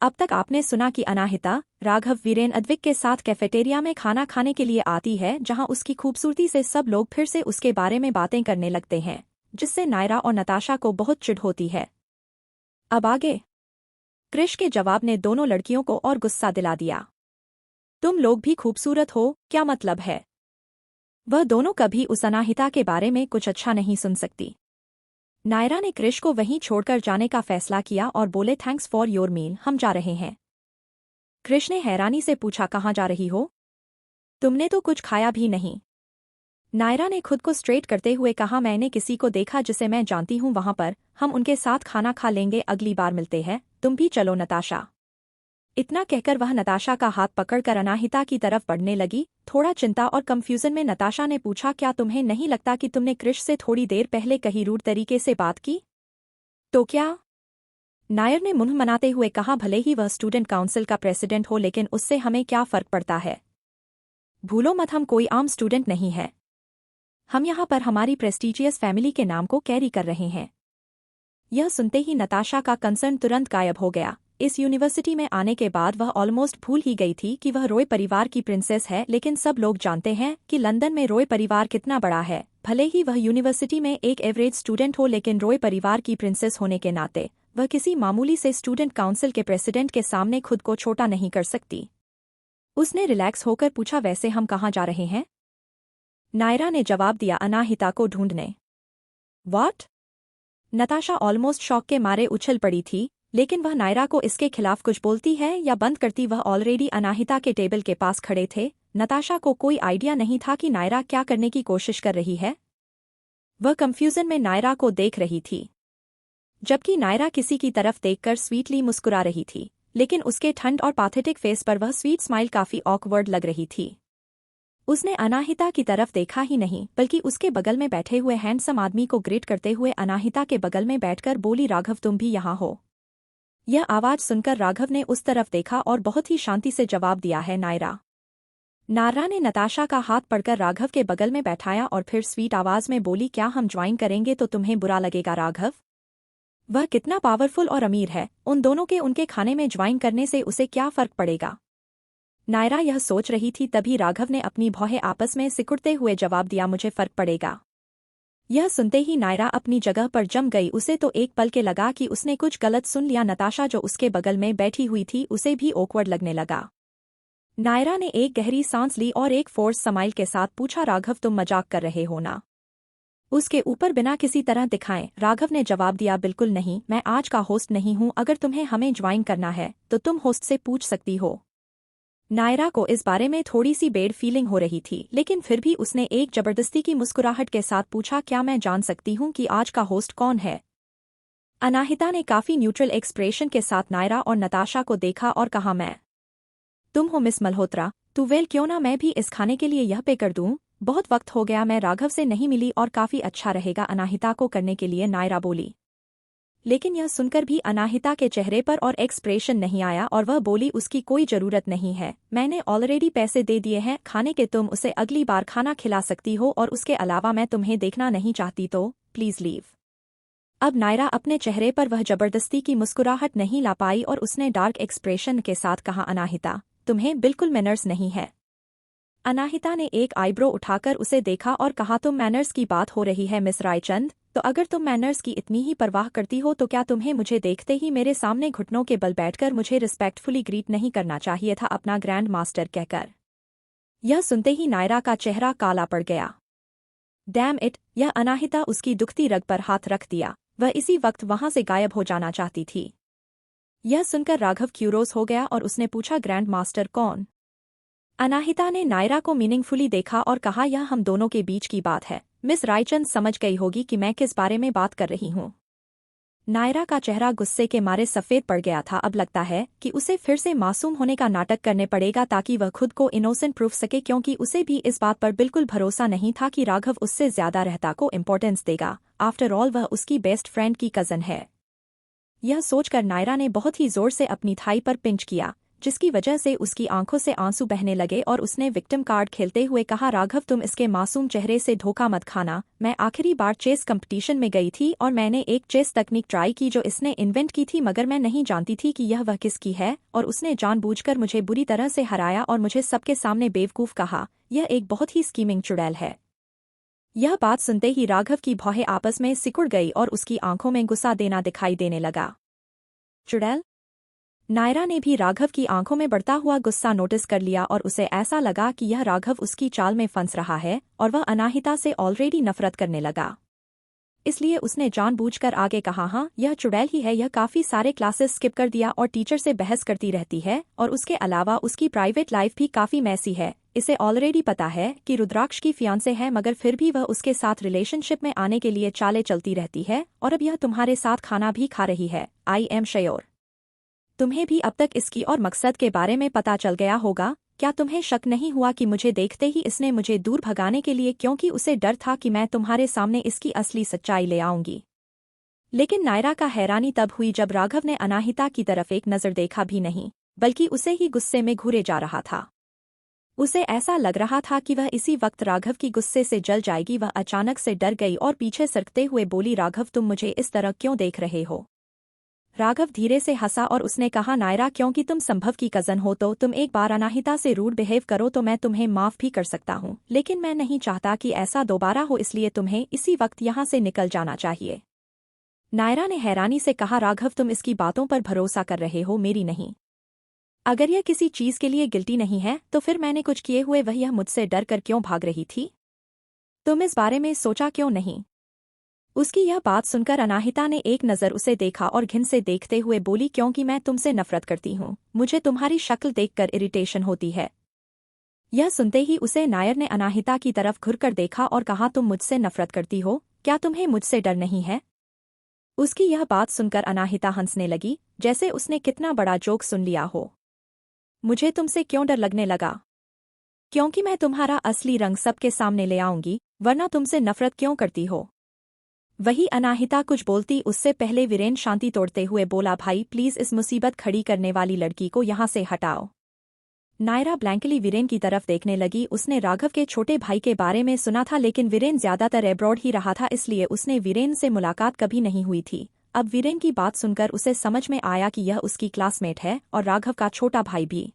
अब तक आपने सुना कि अनाहिता राघव वीरेन अद्विक के साथ कैफेटेरिया में खाना खाने के लिए आती है, जहां उसकी खूबसूरती से सब लोग फिर से उसके बारे में बातें करने लगते हैं, जिससे नायरा और नताशा को बहुत चिढ़ होती है। अब आगे कृष के जवाब ने दोनों लड़कियों को और गुस्सा दिला दिया। तुम लोग भी खूबसूरत हो, क्या मतलब है? वह दोनों कभी उस अनाहिता के बारे में कुछ अच्छा नहीं सुन सकती। नायरा ने क्रिश को वहीं छोड़कर जाने का फैसला किया और बोले, थैंक्स फॉर योर मील, हम जा रहे हैं। क्रिश ने हैरानी से पूछा, कहाँ जा रही हो? तुमने तो कुछ खाया भी नहीं। नायरा ने खुद को स्ट्रेट करते हुए कहा, मैंने किसी को देखा जिसे मैं जानती हूँ वहां पर, हम उनके साथ खाना खा लेंगे, अगली बार मिलते हैं, तुम भी चलो नताशा। इतना कहकर वह नताशा का हाथ पकड़कर अनाहिता की तरफ बढ़ने लगी। थोड़ा चिंता और कंफ्यूजन में नताशा ने पूछा, क्या तुम्हें नहीं लगता कि तुमने क्रिश से थोड़ी देर पहले कहीं रूड तरीके से बात की? तो क्या? नायर ने मुंह मनाते हुए कहा, भले ही वह स्टूडेंट काउंसिल का प्रेसिडेंट हो, लेकिन उससे हमें क्या फर्क पड़ता है? भूलो मत, हम कोई आम स्टूडेंट नहीं है। हम यहाँ पर हमारी प्रेस्टीजियस फैमिली के नाम को कैरी कर रहे हैं। यह सुनते ही नताशा का कंसर्न तुरंत गायब हो गया। इस यूनिवर्सिटी में आने के बाद वह ऑलमोस्ट भूल ही गई थी कि वह रॉय परिवार की प्रिंसेस है, लेकिन सब लोग जानते हैं कि लंदन में रॉय परिवार कितना बड़ा है। भले ही वह यूनिवर्सिटी में एक एवरेज स्टूडेंट हो, लेकिन रॉय परिवार की प्रिंसेस होने के नाते वह किसी मामूली से स्टूडेंट काउंसिल के प्रेसिडेंट के सामने खुद को छोटा नहीं कर सकती। उसने रिलैक्स होकर पूछा, वैसे हम कहाँ जा रहे हैं? नायरा ने जवाब दिया, अनाहिता को ढूंढने। व्हाट? नताशा ऑलमोस्ट शॉक के मारे उछल पड़ी थी, लेकिन वह नायरा को इसके खिलाफ कुछ बोलती है या बंद करती। वह ऑलरेडी अनाहिता के टेबल के पास खड़े थे। नताशा को कोई आइडिया नहीं था कि नायरा क्या करने की कोशिश कर रही है। वह कंफ्यूजन में नायरा को देख रही थी, जबकि नायरा किसी की तरफ देखकर स्वीटली मुस्कुरा रही थी, लेकिन उसके ठंड और पैथेटिक फेस पर वह स्वीट स्माइल काफी ऑकवर्ड लग रही थी। उसने अनाहिता की तरफ देखा ही नहीं, बल्कि उसके बगल में बैठे हुए हैंडसम आदमी को ग्रीट करते हुए अनाहिता के बगल में बैठकर बोली, राघव तुम भी यहाँ हो? यह आवाज सुनकर राघव ने उस तरफ देखा और बहुत ही शांति से जवाब दिया है, नायरा। नायरा ने नताशा का हाथ पकड़कर राघव के बगल में बैठाया और फिर स्वीट आवाज में बोली, क्या हम ज्वाइन करेंगे तो तुम्हें बुरा लगेगा राघव? वह कितना पावरफुल और अमीर है, उन दोनों के उनके खाने में ज्वाइन करने से उसे क्या फर्क पड़ेगा? नायरा यह सोच रही थी, तभी राघव ने अपनी भौहें आपस में सिकुड़ते हुए जवाब दिया, मुझे फर्क पड़ेगा। यह सुनते ही नायरा अपनी जगह पर जम गई। उसे तो एक पल के लगा कि उसने कुछ गलत सुन लिया। नताशा जो उसके बगल में बैठी हुई थी उसे भी ऑकवर्ड लगने लगा। नायरा ने एक गहरी सांस ली और एक फोर्स स्माइल के साथ पूछा, राघव तुम मजाक कर रहे हो ना? उसके ऊपर बिना किसी तरह दिखाए राघव ने जवाब दिया, बिल्कुल नहीं, मैं आज का होस्ट नहीं हूं। अगर तुम्हें हमें ज्वाइन करना है तो तुम होस्ट से पूछ सकती हो। नायरा को इस बारे में थोड़ी सी बेड फीलिंग हो रही थी, लेकिन फिर भी उसने एक जबरदस्ती की मुस्कुराहट के साथ पूछा, क्या मैं जान सकती हूँ कि आज का होस्ट कौन है? अनाहिता ने काफी न्यूट्रल एक्सप्रेशन के साथ नायरा और नताशा को देखा और कहा, मैं। तुम हो मिस मल्होत्रा? तो वेल, क्यों ना मैं भी इस खाने के लिए यह पे कर दूं? बहुत वक्त हो गया मैं राघव से नहीं मिली और काफी अच्छा रहेगा अनाहिता को करने के लिए, नायरा बोली। लेकिन यह सुनकर भी अनाहिता के चेहरे पर और एक्सप्रेशन नहीं आया और वह बोली, उसकी कोई जरूरत नहीं है, मैंने ऑलरेडी पैसे दे दिए हैं खाने के, तुम उसे अगली बार खाना खिला सकती हो और उसके अलावा मैं तुम्हें देखना नहीं चाहती, तो प्लीज लीव। अब नायरा अपने चेहरे पर वह जबरदस्ती की मुस्कुराहट नहीं ला पाई और उसने डार्क एक्सप्रेशन के साथ कहा, अनाहिता तुम्हें बिल्कुल मैनर्स नहीं है। अनाहिता ने एक आईब्रो उठाकर उसे देखा और कहा, तुम मैनर्स की बात हो रही है मिस रायचंद? तो अगर तुम मैनर्स की इतनी ही परवाह करती हो तो क्या तुम्हें मुझे देखते ही मेरे सामने घुटनों के बल बैठकर मुझे रिस्पेक्टफुली ग्रीट नहीं करना चाहिए था, अपना ग्रैंड मास्टर कहकर? यह सुनते ही नायरा का चेहरा काला पड़ गया। डैम इट, यह अनाहिता उसकी दुखती रग पर हाथ रख दिया। वह इसी वक्त वहां से गायब हो जाना चाहती थी। यह सुनकर राघव क्यूरोस हो गया और उसने पूछा, ग्रैंड मास्टर कौन? अनाहिता ने नायरा को मीनिंगफुली देखा और कहा, यह हम दोनों के बीच की बात है। मिस रायचंद समझ गई होगी कि मैं किस बारे में बात कर रही हूँ। नायरा का चेहरा गुस्से के मारे सफेद पड़ गया था। अब लगता है कि उसे फिर से मासूम होने का नाटक करने पड़ेगा ताकि वह खुद को इनोसेंट प्रूफ सके, क्योंकि उसे भी इस बात पर बिल्कुल भरोसा नहीं था कि राघव उससे ज्यादा रहता को इम्पोर्टेंस देगा। आफ्टर ऑल वह उसकी बेस्ट फ्रेंड की कजन है। यह सोचकर नायरा ने बहुत ही जोर से अपनी थाई पर पिंच किया, जिसकी वजह से उसकी आंखों से आंसू बहने लगे और उसने विक्टिम कार्ड खेलते हुए कहा, राघव तुम इसके मासूम चेहरे से धोखा मत खाना। मैं आखिरी बार चेस कंपटीशन में गई थी और मैंने एक चेस तकनीक ट्राई की जो इसने इन्वेंट की थी, मगर मैं नहीं जानती थी कि यह वह किसकी है, और उसने जानबूझकर मुझे बुरी तरह से हराया और मुझे सबके सामने बेवकूफ कहा। यह एक बहुत ही स्कीमिंग चुड़ैल है। यह बात सुनते ही राघव की भौहें आपस में सिकुड़ गई और उसकी आंखों में गुस्सा देना दिखाई देने लगा। चुड़ैल? नायरा ने भी राघव की आंखों में बढ़ता हुआ गुस्सा नोटिस कर लिया और उसे ऐसा लगा कि यह राघव उसकी चाल में फंस रहा है और वह अनाहिता से ऑलरेडी नफरत करने लगा। इसलिए उसने जानबूझकर आगे कहा, हाँ यह चुड़ैल ही है, यह काफी सारे क्लासेस स्किप कर दिया और टीचर से बहस करती रहती है और उसके अलावा उसकी प्राइवेट लाइफ भी काफी मैसी है। इसे ऑलरेडी पता है कि रुद्राक्ष की फियांसे है, मगर फिर भी वह उसके साथ रिलेशनशिप में आने के लिए चालें चलती रहती है और अब यह तुम्हारे साथ खाना भी खा रही है। आई एम श्योर तुम्हें भी अब तक इसकी और मकसद के बारे में पता चल गया होगा। क्या तुम्हें शक नहीं हुआ कि मुझे देखते ही इसने मुझे दूर भगाने के लिए, क्योंकि उसे डर था कि मैं तुम्हारे सामने इसकी असली सच्चाई ले आऊंगी। लेकिन नायरा का हैरानी तब हुई जब राघव ने अनाहिता की तरफ एक नजर देखा भी नहीं, बल्कि उसे ही गुस्से में घूरे जा रहा था। उसे ऐसा लग रहा था कि वह इसी वक्त राघव की गुस्से से जल जाएगी। वह अचानक से डर गई और पीछे सरकते हुए बोली, राघव तुम मुझे इस तरह क्यों देख रहे हो? राघव धीरे से हंसा और उसने कहा, नायरा क्योंकि तुम संभव की कजन हो तो तुम एक बार अनाहिता से रूड बिहेव करो तो मैं तुम्हें माफ भी कर सकता हूँ, लेकिन मैं नहीं चाहता कि ऐसा दोबारा हो, इसलिए तुम्हें इसी वक्त यहाँ से निकल जाना चाहिए। नायरा ने हैरानी से कहा, राघव तुम इसकी बातों पर भरोसा कर रहे हो, मेरी नहीं? अगर यह किसी चीज के लिए गिल्टी नहीं है तो फिर मैंने कुछ किए हुए वह यह मुझसे डर कर क्यों भाग रही थी? तुम इस बारे में सोचा क्यों नहीं? उसकी यह बात सुनकर अनाहिता ने एक नज़र उसे देखा और घिन से देखते हुए बोली, क्योंकि मैं तुमसे नफरत करती हूँ, मुझे तुम्हारी शक्ल देखकर इरिटेशन होती है। यह सुनते ही उसे नायर ने अनाहिता की तरफ घुरकर देखा और कहा, तुम मुझसे नफरत करती हो? क्या तुम्हें मुझसे डर नहीं है? उसकी यह बात सुनकर अनाहिता हंसने लगी, जैसे उसने कितना बड़ा जोक सुन लिया हो। मुझे तुमसे क्यों डर लगने लगा? क्योंकि मैं तुम्हारा असली रंग सबके सामने ले आऊंगी, वरना तुमसे नफरत क्यों करती हो? वही अनाहिता कुछ बोलती उससे पहले वीरेन शांति तोड़ते हुए बोला, भाई प्लीज इस मुसीबत खड़ी करने वाली लड़की को यहाँ से हटाओ। नायरा ब्लैंकली वीरेन की तरफ देखने लगी। उसने राघव के छोटे भाई के बारे में सुना था, लेकिन वीरेन ज्यादातर एब्रॉड ही रहा था, इसलिए उसने वीरेन से मुलाकात कभी नहीं हुई थी। अब वीरेन की बात सुनकर उसे समझ में आया कि यह उसकी क्लासमेट है और राघव का छोटा भाई भी।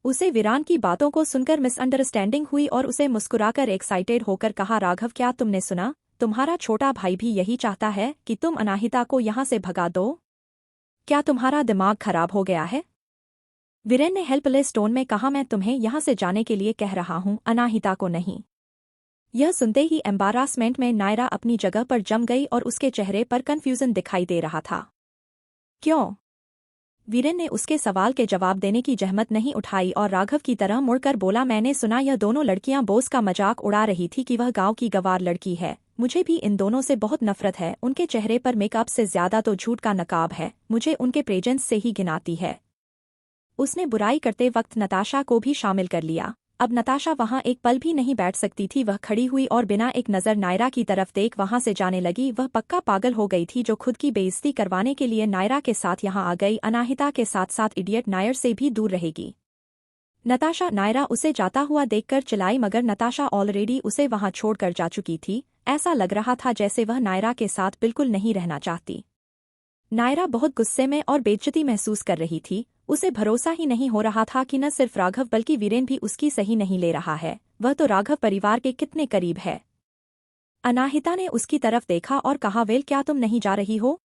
उसे वीरान की बातों को सुनकर मिसअंडरस्टैंडिंग हुई और उसे मुस्कुराकर एक्साइटेड होकर कहा, राघव क्या तुमने सुना? तुम्हारा छोटा भाई भी यही चाहता है कि तुम अनाहिता को यहाँ से भगा दो? क्या तुम्हारा दिमाग खराब हो गया है? वीरेन ने हेल्पलेस टोन में कहा, मैं तुम्हें यहाँ से जाने के लिए कह रहा हूँ, अनाहिता को नहीं। यह सुनते ही एम्बारासमेंट में नायरा अपनी जगह पर जम गई और उसके चेहरे पर कन्फ्यूजन दिखाई दे रहा था। क्यों? वीरेन ने उसके सवाल के जवाब देने की जहमत नहीं उठाई और राघव की तरह मुड़कर बोला, मैंने सुना यह दोनों लड़कियां बोस का मजाक उड़ा रही थी कि वह गांव की गंवार लड़की है। मुझे भी इन दोनों से बहुत नफरत है। उनके चेहरे पर मेकअप से ज्यादा तो झूठ का नकाब है। मुझे उनके प्रेजेंस से ही घिनाती है। उसने बुराई करते वक्त नताशा को भी शामिल कर लिया। अब नताशा वहां एक पल भी नहीं बैठ सकती थी। वह खड़ी हुई और बिना एक नज़र नायरा की तरफ देख वहां से जाने लगी। वह पक्का पागल हो गई थी जो खुद की बेइज्जती करवाने के लिए नायरा के साथ यहां आ गई। अनाहिता के साथ साथ इडियट नायर से भी दूर रहेगी। नताशा! नायरा उसे जाता हुआ देखकर चिल्लाई, मगर नताशा ऑलरेडी उसे वहां छोड़कर जा चुकी थी। ऐसा लग रहा था जैसे वह नायरा के साथ बिल्कुल नहीं रहना चाहती। नायरा बहुत गुस्से में और बेइज्जती महसूस कर रही थी। उसे भरोसा ही नहीं हो रहा था कि न सिर्फ राघव बल्कि वीरेन भी उसकी सही नहीं ले रहा है। वह तो राघव परिवार के कितने करीब है। अनाहिता ने उसकी तरफ देखा और कहा, वेल क्या तुम नहीं जा रही हो?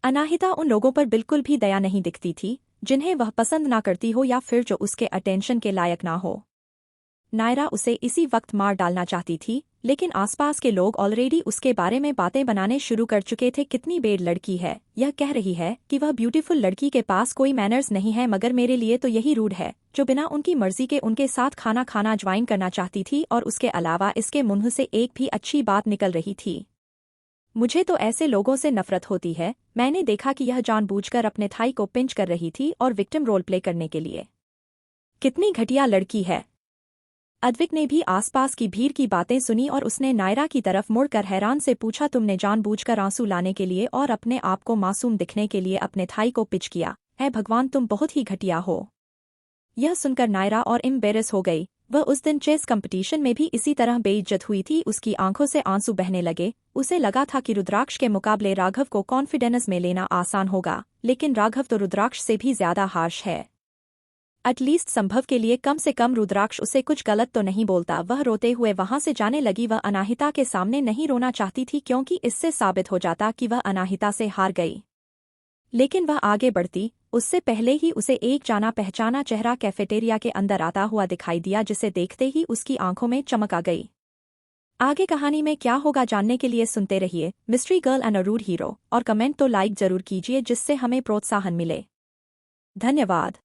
अनाहिता उन लोगों पर बिल्कुल भी दया नहीं दिखती थी जिन्हें वह पसंद ना करती हो या फिर जो उसके अटेंशन के लायक ना हो। नायरा उसे इसी वक्त मार डालना चाहती थी, लेकिन आसपास के लोग ऑलरेडी उसके बारे में बातें बनाने शुरू कर चुके थे। कितनी बेड लड़की है। यह कह रही है कि वह ब्यूटीफुल लड़की के पास कोई मैनर्स नहीं है, मगर मेरे लिए तो यही रूड है जो बिना उनकी मर्जी के उनके साथ खाना खाना ज्वाइन करना चाहती थी और उसके अलावा इसके मुंह से एक भी अच्छी बात निकल रही थी। मुझे तो ऐसे लोगों से नफरत होती है। मैंने देखा कि यह जानबूझकर अपने थाई को पिंच कर रही थी और विक्टिम रोल प्ले करने के लिए। कितनी घटिया लड़की है। अद्विक ने भी आसपास की भीड़ की बातें सुनी और उसने नायरा की तरफ मुड़कर हैरान से पूछा, तुमने जानबूझकर आंसू लाने के लिए और अपने आप को मासूम दिखने के लिए अपने थाई को पिच किया है? भगवान, तुम बहुत ही घटिया हो। यह सुनकर नायरा और एम्बेरस हो गई। वह उस दिन चेस कंपटीशन में भी इसी तरह बेइज्जत हुई थी। उसकी आंखों से आंसू बहने लगे। उसे लगा था कि रुद्राक्ष के मुकाबले राघव को कॉन्फिडेंस में लेना आसान होगा, लेकिन राघव तो रुद्राक्ष से भी ज्यादा हार्श है। एटलीस्ट संभव के लिए कम से कम रुद्राक्ष उसे कुछ गलत तो नहीं बोलता। वह रोते हुए वहां से जाने लगी। वह अनाहिता के सामने नहीं रोना चाहती थी क्योंकि इससे साबित हो जाता कि वह अनाहिता से हार गई। लेकिन वह आगे बढ़ती उससे पहले ही उसे एक जाना पहचाना चेहरा कैफेटेरिया के अंदर आता हुआ दिखाई दिया, जिसे देखते ही उसकी आंखों में चमक आ गई। आगे कहानी में क्या होगा जानने के लिए सुनते रहिए mystery girl and a rude hero, और कमेंट तो लाइक जरूर कीजिए जिससे हमें प्रोत्साहन मिले। धन्यवाद।